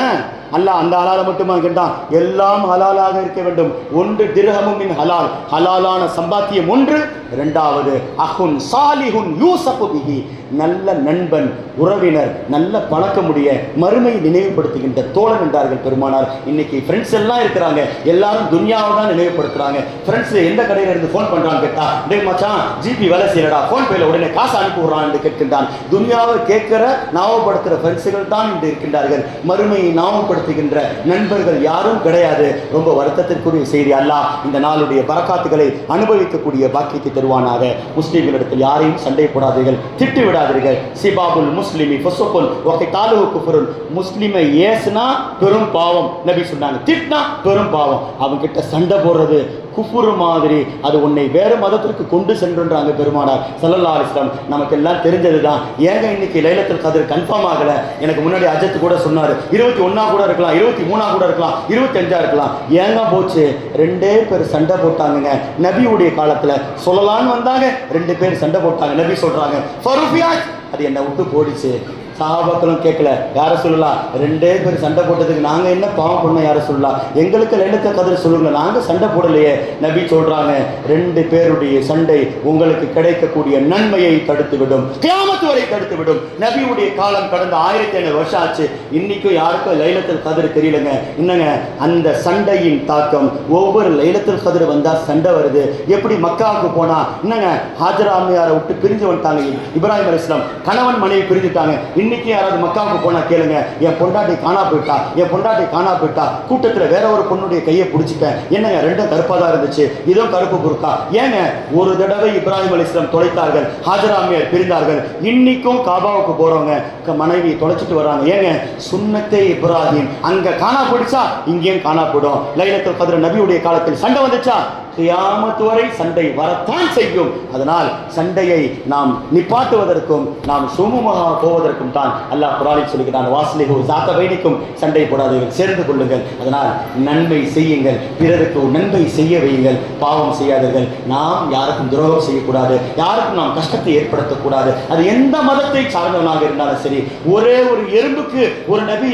அல்லாஹ் அந்த ஹலாலை மட்டுமா கேட்டான்? எல்லாம் ஹலாலாக இருக்க வேண்டும். ஒன்று திர்ஹமும் மின் ஹலால், ஹலாலான சம்பாத்தியம் ஒன்று. இரண்டாவது அஹுன் சாலிஹுன் யூசஃபு பிஹி, நல்ல நண்பன், உறவினர், நல்ல பழக்கமுடைய, மறுமையை நினைவுபடுத்துகின்ற தோழன் என்றார்கள் பெருமானார். இன்னைக்கு ஃப்ரெண்ட்ஸ் எல்லாம் இருக்கிறாங்க, எல்லாரும் துன்யாவை தான் நினைவுபடுத்துறாங்க. ஃப்ரெண்ட்ஸ் எந்த கடையில இருந்து ஃபோன் பண்றான்னு கேட்டா, டேய் மச்சான் ஜிபி வேலை செய்யறடா, ஃபோன் பேல உடனே காசு அனுப்பி விடுறான் என்று கேட்கின்றான். துன்யாவை கேட்கிற ஞாபகப்படுத்துகிற ஃப்ரெண்ட்ஸுகள் தான் இன்று இருக்கின்றார்கள். மறுமையை ஞாபகப்படுத்துகின்ற நண்பர்கள் யாரும் கிடையாது. ரொம்ப வருத்தத்திற்குரிய செய்தி. அல்லாஹ் இந்த நாளுடைய பரக்காத்துகளை அனுபவிக்கக்கூடிய பாக்கியத்தை தருவானாக. முஸ்லிம்களிடத்தில் யாரையும் சண்டை போடாதீர்கள், திட்டு விடாதீர்கள். சிபாபுல் முஸ்லிமி ஃபுசுகுன் வ கிதாலுஹு குஃப்ருன், முஸ்லிமை ஏசுனா பெரும் பாவம் நபி சொன்னாங்க, திட்டினா பெரும் பாவம். அவங்க கிட்ட சண்டை போடுறது குஃபுர் மாதிரி, அது உன்னை வேறு மதத்திற்கு கொண்டு சென்றுன்றாங்க பெருமானார் ஸல்லல்லாஹு அலைஹி வஸல்லம். நமக்கு எல்லாம் தெரிஞ்சது தான். ஏங்க இன்னைக்கு லைலத்துல் கத்ர் கன்ஃபார்ம் ஆகல? எனக்கு முன்னாடி அஜத் கூட சொன்னார், 21 கூட இருக்கலாம், 23 கூட இருக்கலாம், 25 இருக்கலாம். ஏங்க போச்சு? 2 பேர் சண்டை போட்டாங்க நபியுடைய காலத்துல. சொல்லலான்னு வந்தாங்க, 2 பேர் சண்டை போட்டாங்க. நபி சொல்றாங்க ஃபருஃபியாத், அது என்னை விட்டு போடிச்சு. சஹாபாக்களும் கேட்கல, யார சொல்லலாம்? 2 பேர் சண்டை போட்டதுக்கு நாங்க என்ன பாவம் பண்ணோம்? யார சொல்லலாம்? எங்களுக்கு லைலத்துல் கத்ர் சொல்லுங்க, நாங்க சண்டை போடலையே. நபி சொல்றாங்க 2 பேருடைய சண்டை உங்களுக்கு கிடைக்கக்கூடிய நன்மையை தடுத்துவிடும், கியாமத் வரை தடுத்துவிடும். நபியுடைய காலம் கடந்த 1500 வருஷம் ஆச்சு. இன்னைக்கும் யாருக்கும் லைலத்துல் கத்ர் தெரியலங்க. என்னங்க அந்த சண்டையின் தாக்கம்? ஒவ்வொரு லைலத்துல் கத்ர் வந்தா சண்டை வருது. எப்படி மக்காவுக்கு போனா என்னங்க ஹாஜரா அம்மையாரை விட்டு பிரிஞ்சு வந்துட்டாங்க. இப்ராஹிம் அலைஹிஸ்ஸலாம் கணவன் மனைவி பிரிஞ்சுட்டாங்க. இன்னைக்கு யாராவது மக்காவுக்கு போனா கேளுங்க, என் பொண்டாட்டி காணா போயிட்டா, என் பொண்டாட்டி காணா போயிட்டா, கூட்டத்தில் வேற ஒரு பொண்ணுடைய கையை பிடிச்சிட்டேன். என்னங்க 2 கருப்பா தான் இருந்துச்சு, இதோ கருப்பு குறுக்கா. ஏங்க ஒரு தடவை இப்ராஹிம் அலைஹிஸ்ஸலாம் தொலைத்தார்கள், ஹாஜரா அம்மையார் பிரிந்தார்கள். இன்னைக்கும் காபாவுக்கு போறவங்க மனைவி தொலைச்சிட்டு வராங்க. ஏங்க சுன்னத்தே இப்ராஹிம், அங்க காணா போயிடுச்சா இங்கேயும் காணா போயிடும். லைலத்துல் கத்ர் நபியுடைய காலத்தில் சண்டை வந்துச்சா கியாமத் வரை சண்டை வரத்தான் செய்யும். அதனால் சண்டையை நாம் நிப்பாட்டுவதற்கும் நாம் சுமூகமாக போவதற்கும் தான் அல்லாஹ் குர்ஆனில் சொல்கிறான், வாஸ்லிஹு ஸாத பைனிக்கும், சண்டை போடாதீர்கள், சேர்ந்து கொள்ளுங்கள். அதனால் நன்மை செய்யுங்கள், பிறருக்கு நன்மை செய்ய வையுங்கள், பாவம் செய்யாதீர்கள். நாம் யாருக்கும் துரோகம் செய்யக்கூடாது, யாருக்கும் நாம் கஷ்டத்தை ஏற்படுத்தக்கூடாது. அது எந்த மதத்தை சார்ந்தவனாக இருந்தாலும் சரி. ஒரே ஒரு எறும்புக்கு ஒரு நபி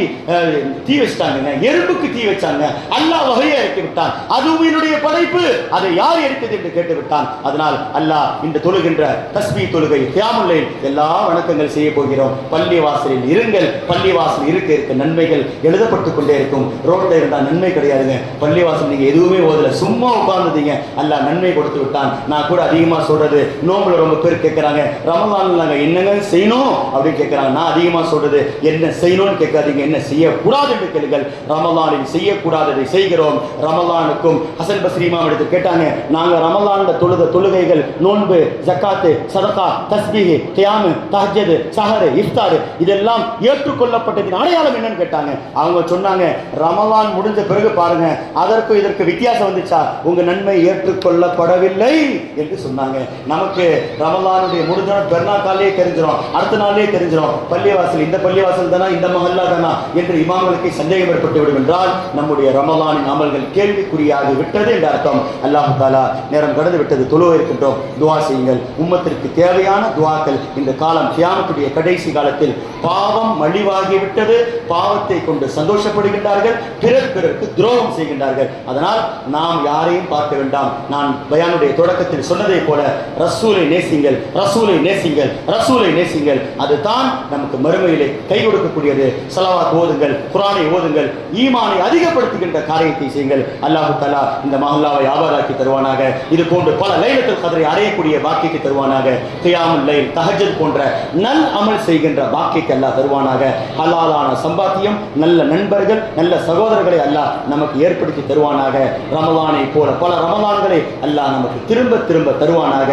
தீ வச்சிட்டாங்க, எறும்புக்கு தீ வச்சாங்க. அல்லாஹ் வகையை இறக்கி விட்டான், அதுவும் என்னுடைய படைப்பு, அதை யார் எடுத்தது என்று கேட்டு விட்டான். அதனால் அல்லாஹ் இந்த தொழுகின்ற தஸ்பீஹ் தொழுகை, கியாமுல் லைல் எல்லா வணக்கங்கள் செய்ய போகிறோம். பள்ளி வாசலில் இருங்கள், பள்ளி வாசல் இருக்க இருக்க நன்மைகள் எழுதப்பட்டு கொண்டே இருக்கும். ரோட்ல இருந்தால் நன்மை கிடையாதுங்க. பள்ளி வாசல் நீங்க எதுவுமே ஓதல, சும்மா உட்கார்ந்துட்டீங்க, அல்லாஹ் நன்மை கொடுத்து விட்டான். நான் கூட அதிகமா சொல்றது, நோம்புல ரொம்ப பேர் கேட்கிறாங்க, ரமலான்ல நாங்க என்னங்க செய்யணும் அப்படின்னு கேட்கிறாங்க. நான் அதிகமா சொல்றது, என்ன செய்யணும்னு கேட்காதீங்க, என்ன செய்யக்கூடாது என்று கேளுங்கள். ரமலானில் செய்யக்கூடாததை செய்கிறோம். ரமலானுக்கும் ஹசன் பஸ்ரி இமாம் எடுத்து கேட்டாங்க, நாங்க ரமலான்ல தொழுத தொழுகைகள், நோன்பு, ஜக்காத்து, சதகா, தஸ்பீஹ், கியாம், தஹஜ்ஜுத், சஹர், இஃப்தார், இதெல்லாம் ஏற்றுக்கொள்ளப்பட்டதின் அடையாளம் என்னன்னு கேட்டாங்க. அவங்க சொன்னாங்க, ரமலான் முடிஞ்ச பிறகு பாருங்க அதற்கும் இதற்கு வித்தியாசம் வந்துச்சா, உங்க நன்மை ஏற்றுக்கொள்ளப்படவில்லை என்று சொன்னாங்க. நமக்கு ரமலானுடைய முடிஞ்ச பெருநாள் காலையே தெரிஞ்சிடும், அடுத்த நாளே தெரிஞ்சிடும், பள்ளிவாசல் இந்த பள்ளிவாசல் தானா, இந்த மஹல்லா தானா என்று இமாம்களுக்கு சந்தேகம் ஏற்பட்டு விடும் என்றால் நம்முடைய ரமலானின் அமல்கள் கேள்விக்குறியாகி விட்டது என்று அர்த்தம். அல்லாஹ் தஆலா நேரம் கடந்து விட்டது, தொழுவ இருக்கின்றோம், துஆ செய்யுங்கள். உம்மத்திற்கு தேவையான துஆக்கள். இந்த காலம் கியாமத்துடைய கடைசி காலத்தில் பாவம் மலிவாகி விட்டது, பாவத்தை கொண்டு சந்தோஷப்படுகின்றார்கள், பிறருக்கு துரோகம் செய்கின்றார்கள். அதனால் நாம் யாரையும் பார்க்க வேண்டாம். நான் பயானுடைய தொடக்கத்தில் சொன்னதை போல ரசூலை நேசிங்கள், ரசூலை நேசிங்கள், ரசூலை நேசிங்கள். அதுதான் நமக்கு மறுமையிலே கை கொடுக்கக்கூடியது. ஸலவாத் ஓதுங்கள், குர்ஆனை ஓதுங்கள், ஈமானை அதிகப்படுத்துகின்ற காரியத்தை செய்யுங்கள். அல்லாஹ் தஆலா இந்த மஹல்லாவை வியாபார நசீபாக்கி தருவானாக. இது போன்று பல லைலத்துல் கத்ரை அடையக்கூடிய பாக்கியத்தை தருவானாக. கியாமுல் லைல், தஹஜ்ஜுத் போன்ற நல் அமல் செய்கின்ற பாக்கியத்தை அல்லாஹ் தருவானாக. ஹலாலான சம்பாத்தியம், நல்ல நண்பர்கள், நல்ல சகோதரர்களை அல்லாஹ் நமக்கு ஏற்படுத்தி தருவானாக. ரமலானை போல பல ரமலான்களை அல்லாஹ் நமக்கு திரும்ப திரும்ப தருவானாக.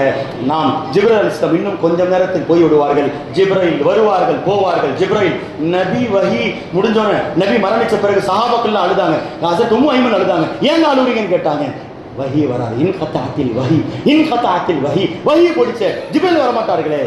நாம் ஜிப்ரீல் அலைஹிஸ்ஸலாம் இன்னும் கொஞ்சம் நேரத்தில் போய் விடுவார்கள். ஜிப்ரீல் வருவார்கள், போவார்கள். ஜிப்ரீல் நபி வஹி முடிஞ்சோன, நபி மரணிச்ச பிறகு சஹாபாக்கள் அழுதாங்க. ஹஸரத் உம்மு ஐமன் அழுதாங்க. ஏன் அழுறீங்கன்னு கேட்டாங்க. வஹி வராது, இன்கதாத்தில் வஹி, இன்கதாத்தில் வஹி, வஹி போடிச்ச ஜிப்ரீல் வர மாட்டார்களே.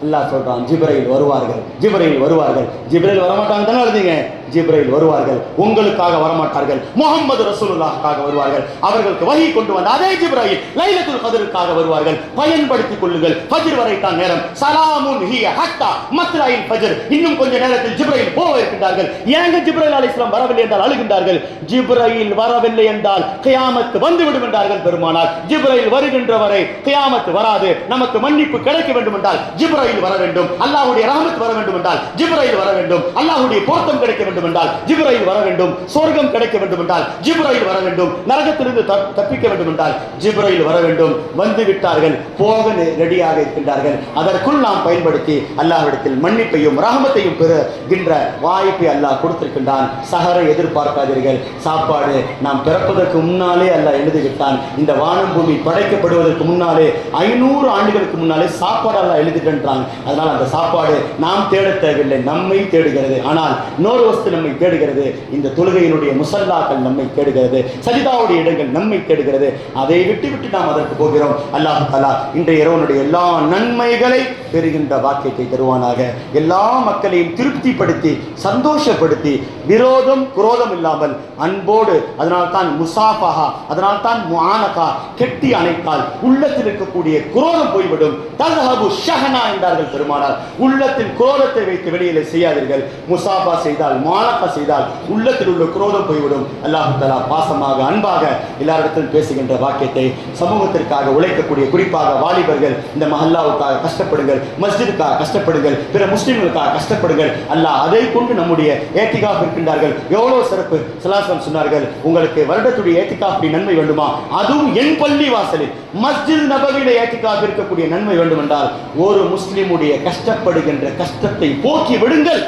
அல்லாஹ் சொல்றான், ஜிப்ரீல் வருவார்கள், ஜிப்ரீல் வருவார்கள். ஜிப்ரீல் வரமாட்டாங்க தானே எழுதிங்க. ஜிப்ரீல் வருவார்கள், உங்களுக்காக வரமாட்டார்கள், முஹம்மது ரசூலுல்லாஹ்க்காக வருவார்கள். அவர்களுக்கு வஹி கொண்டு வந்த அதே ஜிப்ரீல் லைலத்துல் கத்ருக்காக வருவார்கள். பயன்படுத்திக் கொள்ளுங்கள், ஃபஜ்ர் வரை தான் நேரம். சலாமுன் ஹிய ஹத்தா மத்லாயில் ஃபஜ்ர். இன்னும் கொஞ்ச நேரத்தில் ஜிப்ரீல் போக இருக்கின்றார்கள். ஏங்க ஜிப்ரீல் அலைஹிஸ்ஸலாம் வரவில்லை என்றால் அழுகின்றார்கள். ஜிப்ரீல் வரவில்லை என்றால் கியாமத் வந்துவிடும் என்றார்கள் பெருமானார். ஜிப்ரீல் வருகின்ற வரை கியாமத் வராது. நமக்கு மன்னிப்பு கிடைக்க வேண்டும் என்றால் ஜிப்ரீல் வர வேண்டும். அல்லாஹ்வுடைய ரஹ்மத் வர வேண்டும் என்றால் ஜிப்ரீல் வர வேண்டும். அல்லாஹ்வுடைய பொருத்தம் கிடைக்க வேண்டும் என்றால் ஜிப்ரீல் வர வேண்டும். சொர்க்கம் கிடைக்க வேண்டும் என்றால் ஜிப்ரீல் வர வேண்டும். நரகத்திலிருந்து தப்பிக்க வேண்டும் என்றால் ஜிப்ரீல் வர வேண்டும். வந்து விட்டார்கள், போக ரெடியாக இருக்கின்றார்கள். அதற்குள் நாம் பயன்படுத்தி அல்லாஹ்விடத்தில் மன்னிப்பையும் ரஹமத்தையும் பெறுகின்ற வாய்ப்பை அல்லாஹ் கொடுத்திருக்கின்றான். சஹரை எதிர்பார்க்காதீர்கள். சாப்பாடு நாம் பிறப்பதற்கு முன்னாலே அல்லாஹ் எழுதிவிட்டான். இந்த வானம் பூமி படைக்கப்படுவதற்கு முன்னாலே 500 ஆண்டுகளுக்கு முன்னாலே சாப்பாடு அல்லாஹ் எழுதிட்டான். அதனால் அந்த சாப்பாடு நாம் தேட தேவையில்லை, நம்மை தேடுகிறது. ஆனால் இன்னொரு வஸ்து நம்மை தேடுகிறது. இந்த தொழுகையினுடைய முசல்லாக்கள் நம்மை தேடுகிறது. சஜிதாவுடைய இடங்கள் நம்மை தேடுகிறது. அதை விட்டு விட்டு நாம் அதற்கு போகிறோம். அல்லாஹ் தஆலா இன்றைய இரவனுடைய எல்லா நன்மைகளை பெறுகின்ற வாக்கியத்தை தருவானாக. எல்லா மக்களையும் திருப்திப்படுத்தி சந்தோஷப்படுத்தி விரோதம் குரோதம் இல்லாமல் அன்போடு, அதனால் தான் முசாஃபஹா, அதனால் தான் முஆனகா, கெட்டி அணைத்தால் உள்ளத்தில் இருக்கக்கூடிய குரோதம் போய்விடும். தஸ்ஹபு ஷஹனா என்றார்கள் பெருமானார். உள்ளத்தில் குரோதத்தை வைத்து வெளியிலே செய்யாதீர்கள். முசாஃபா செய்தால், முஆனகா செய்தால் உள்ளத்தில் உள்ள குரோதம் போய்விடும். அல்லாஹ் தஆலா பாசமாக அன்பாக எல்லாரிடத்திலும் பேசுகின்ற வாக்கியத்தை, சமூகத்திற்காக உழைக்கக்கூடிய குறிப்பாக வாலிபர்கள் இந்த மஹல்லாவுக்காக கஷ்டப்படுங்கள், மஸ்ஜிதுக்காக கஷ்டப்படுங்கள், பிற முஸ்லிம்களுக்காக கஷ்டப்படுங்கள். அல்லாஹ் அதை கொண்டு நம்முடைய ஏத்திகாஃப் இருக்கின்றார்கள். எவ்வளவு சிறப்பு. ஸல்லல்லாஹு சொன்னார்கள், உங்களுக்கு வருடத்துடைய ஏத்திகாஃப் நன்மை வேண்டுமா, அதுவும் என் பள்ளி வாசலில் மஸ்ஜித் நபவியிலே ஏத்திகாஃப் இருக்கக்கூடிய நன்மை வேண்டும் என்றால் ஒரு முஸ்லிமுடைய கஷ்டப்படுகின்ற கஷ்டத்தை போக்கி விடுங்கள்.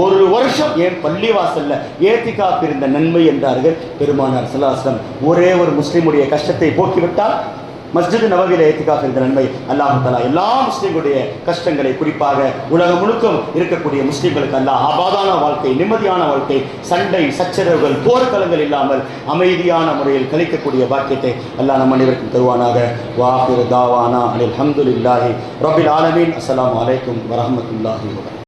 ஒரு வருஷம் என் பள்ளிவாசல்ல ஏத்திகாஃப் இருந்த நன்மை என்றார்கள் பெருமானார் ஸல்லல்லாஹு அலைஹி வஸல்லம். ஒரே ஒரு முஸ்லிமுடைய கஷ்டத்தை போக்கிவிட்டால் மஸ்ஜித் நபவியில ஏத்திகாஃப் இருந்த நன்மை. அல்லாஹ் தஆலா எல்லா முஸ்லிம்களுடைய கஷ்டங்களை, குறிப்பாக உலகம் முழுக்க இருக்கக்கூடிய முஸ்லிம்களுக்கு அல்லாஹ் ஆபாதான வாழ்க்கை, நிம்மதியான வாழ்க்கை, சண்டை சச்சரவுகள் போர்க்களங்கள் இல்லாமல் அமைதியான முறையில் கழிக்கக்கூடிய பாக்கியத்தை அல்லாஹ் நம் அனைவருக்கும் தருவானாக. வாஹிரு தாவானா அல்ஹம்துலில்லாஹி ரப்பில் ஆலமீன். அஸ்ஸலாமு அலைக்கும் வரஹ்மத்துல்லாஹி வபரகாத்துஹு.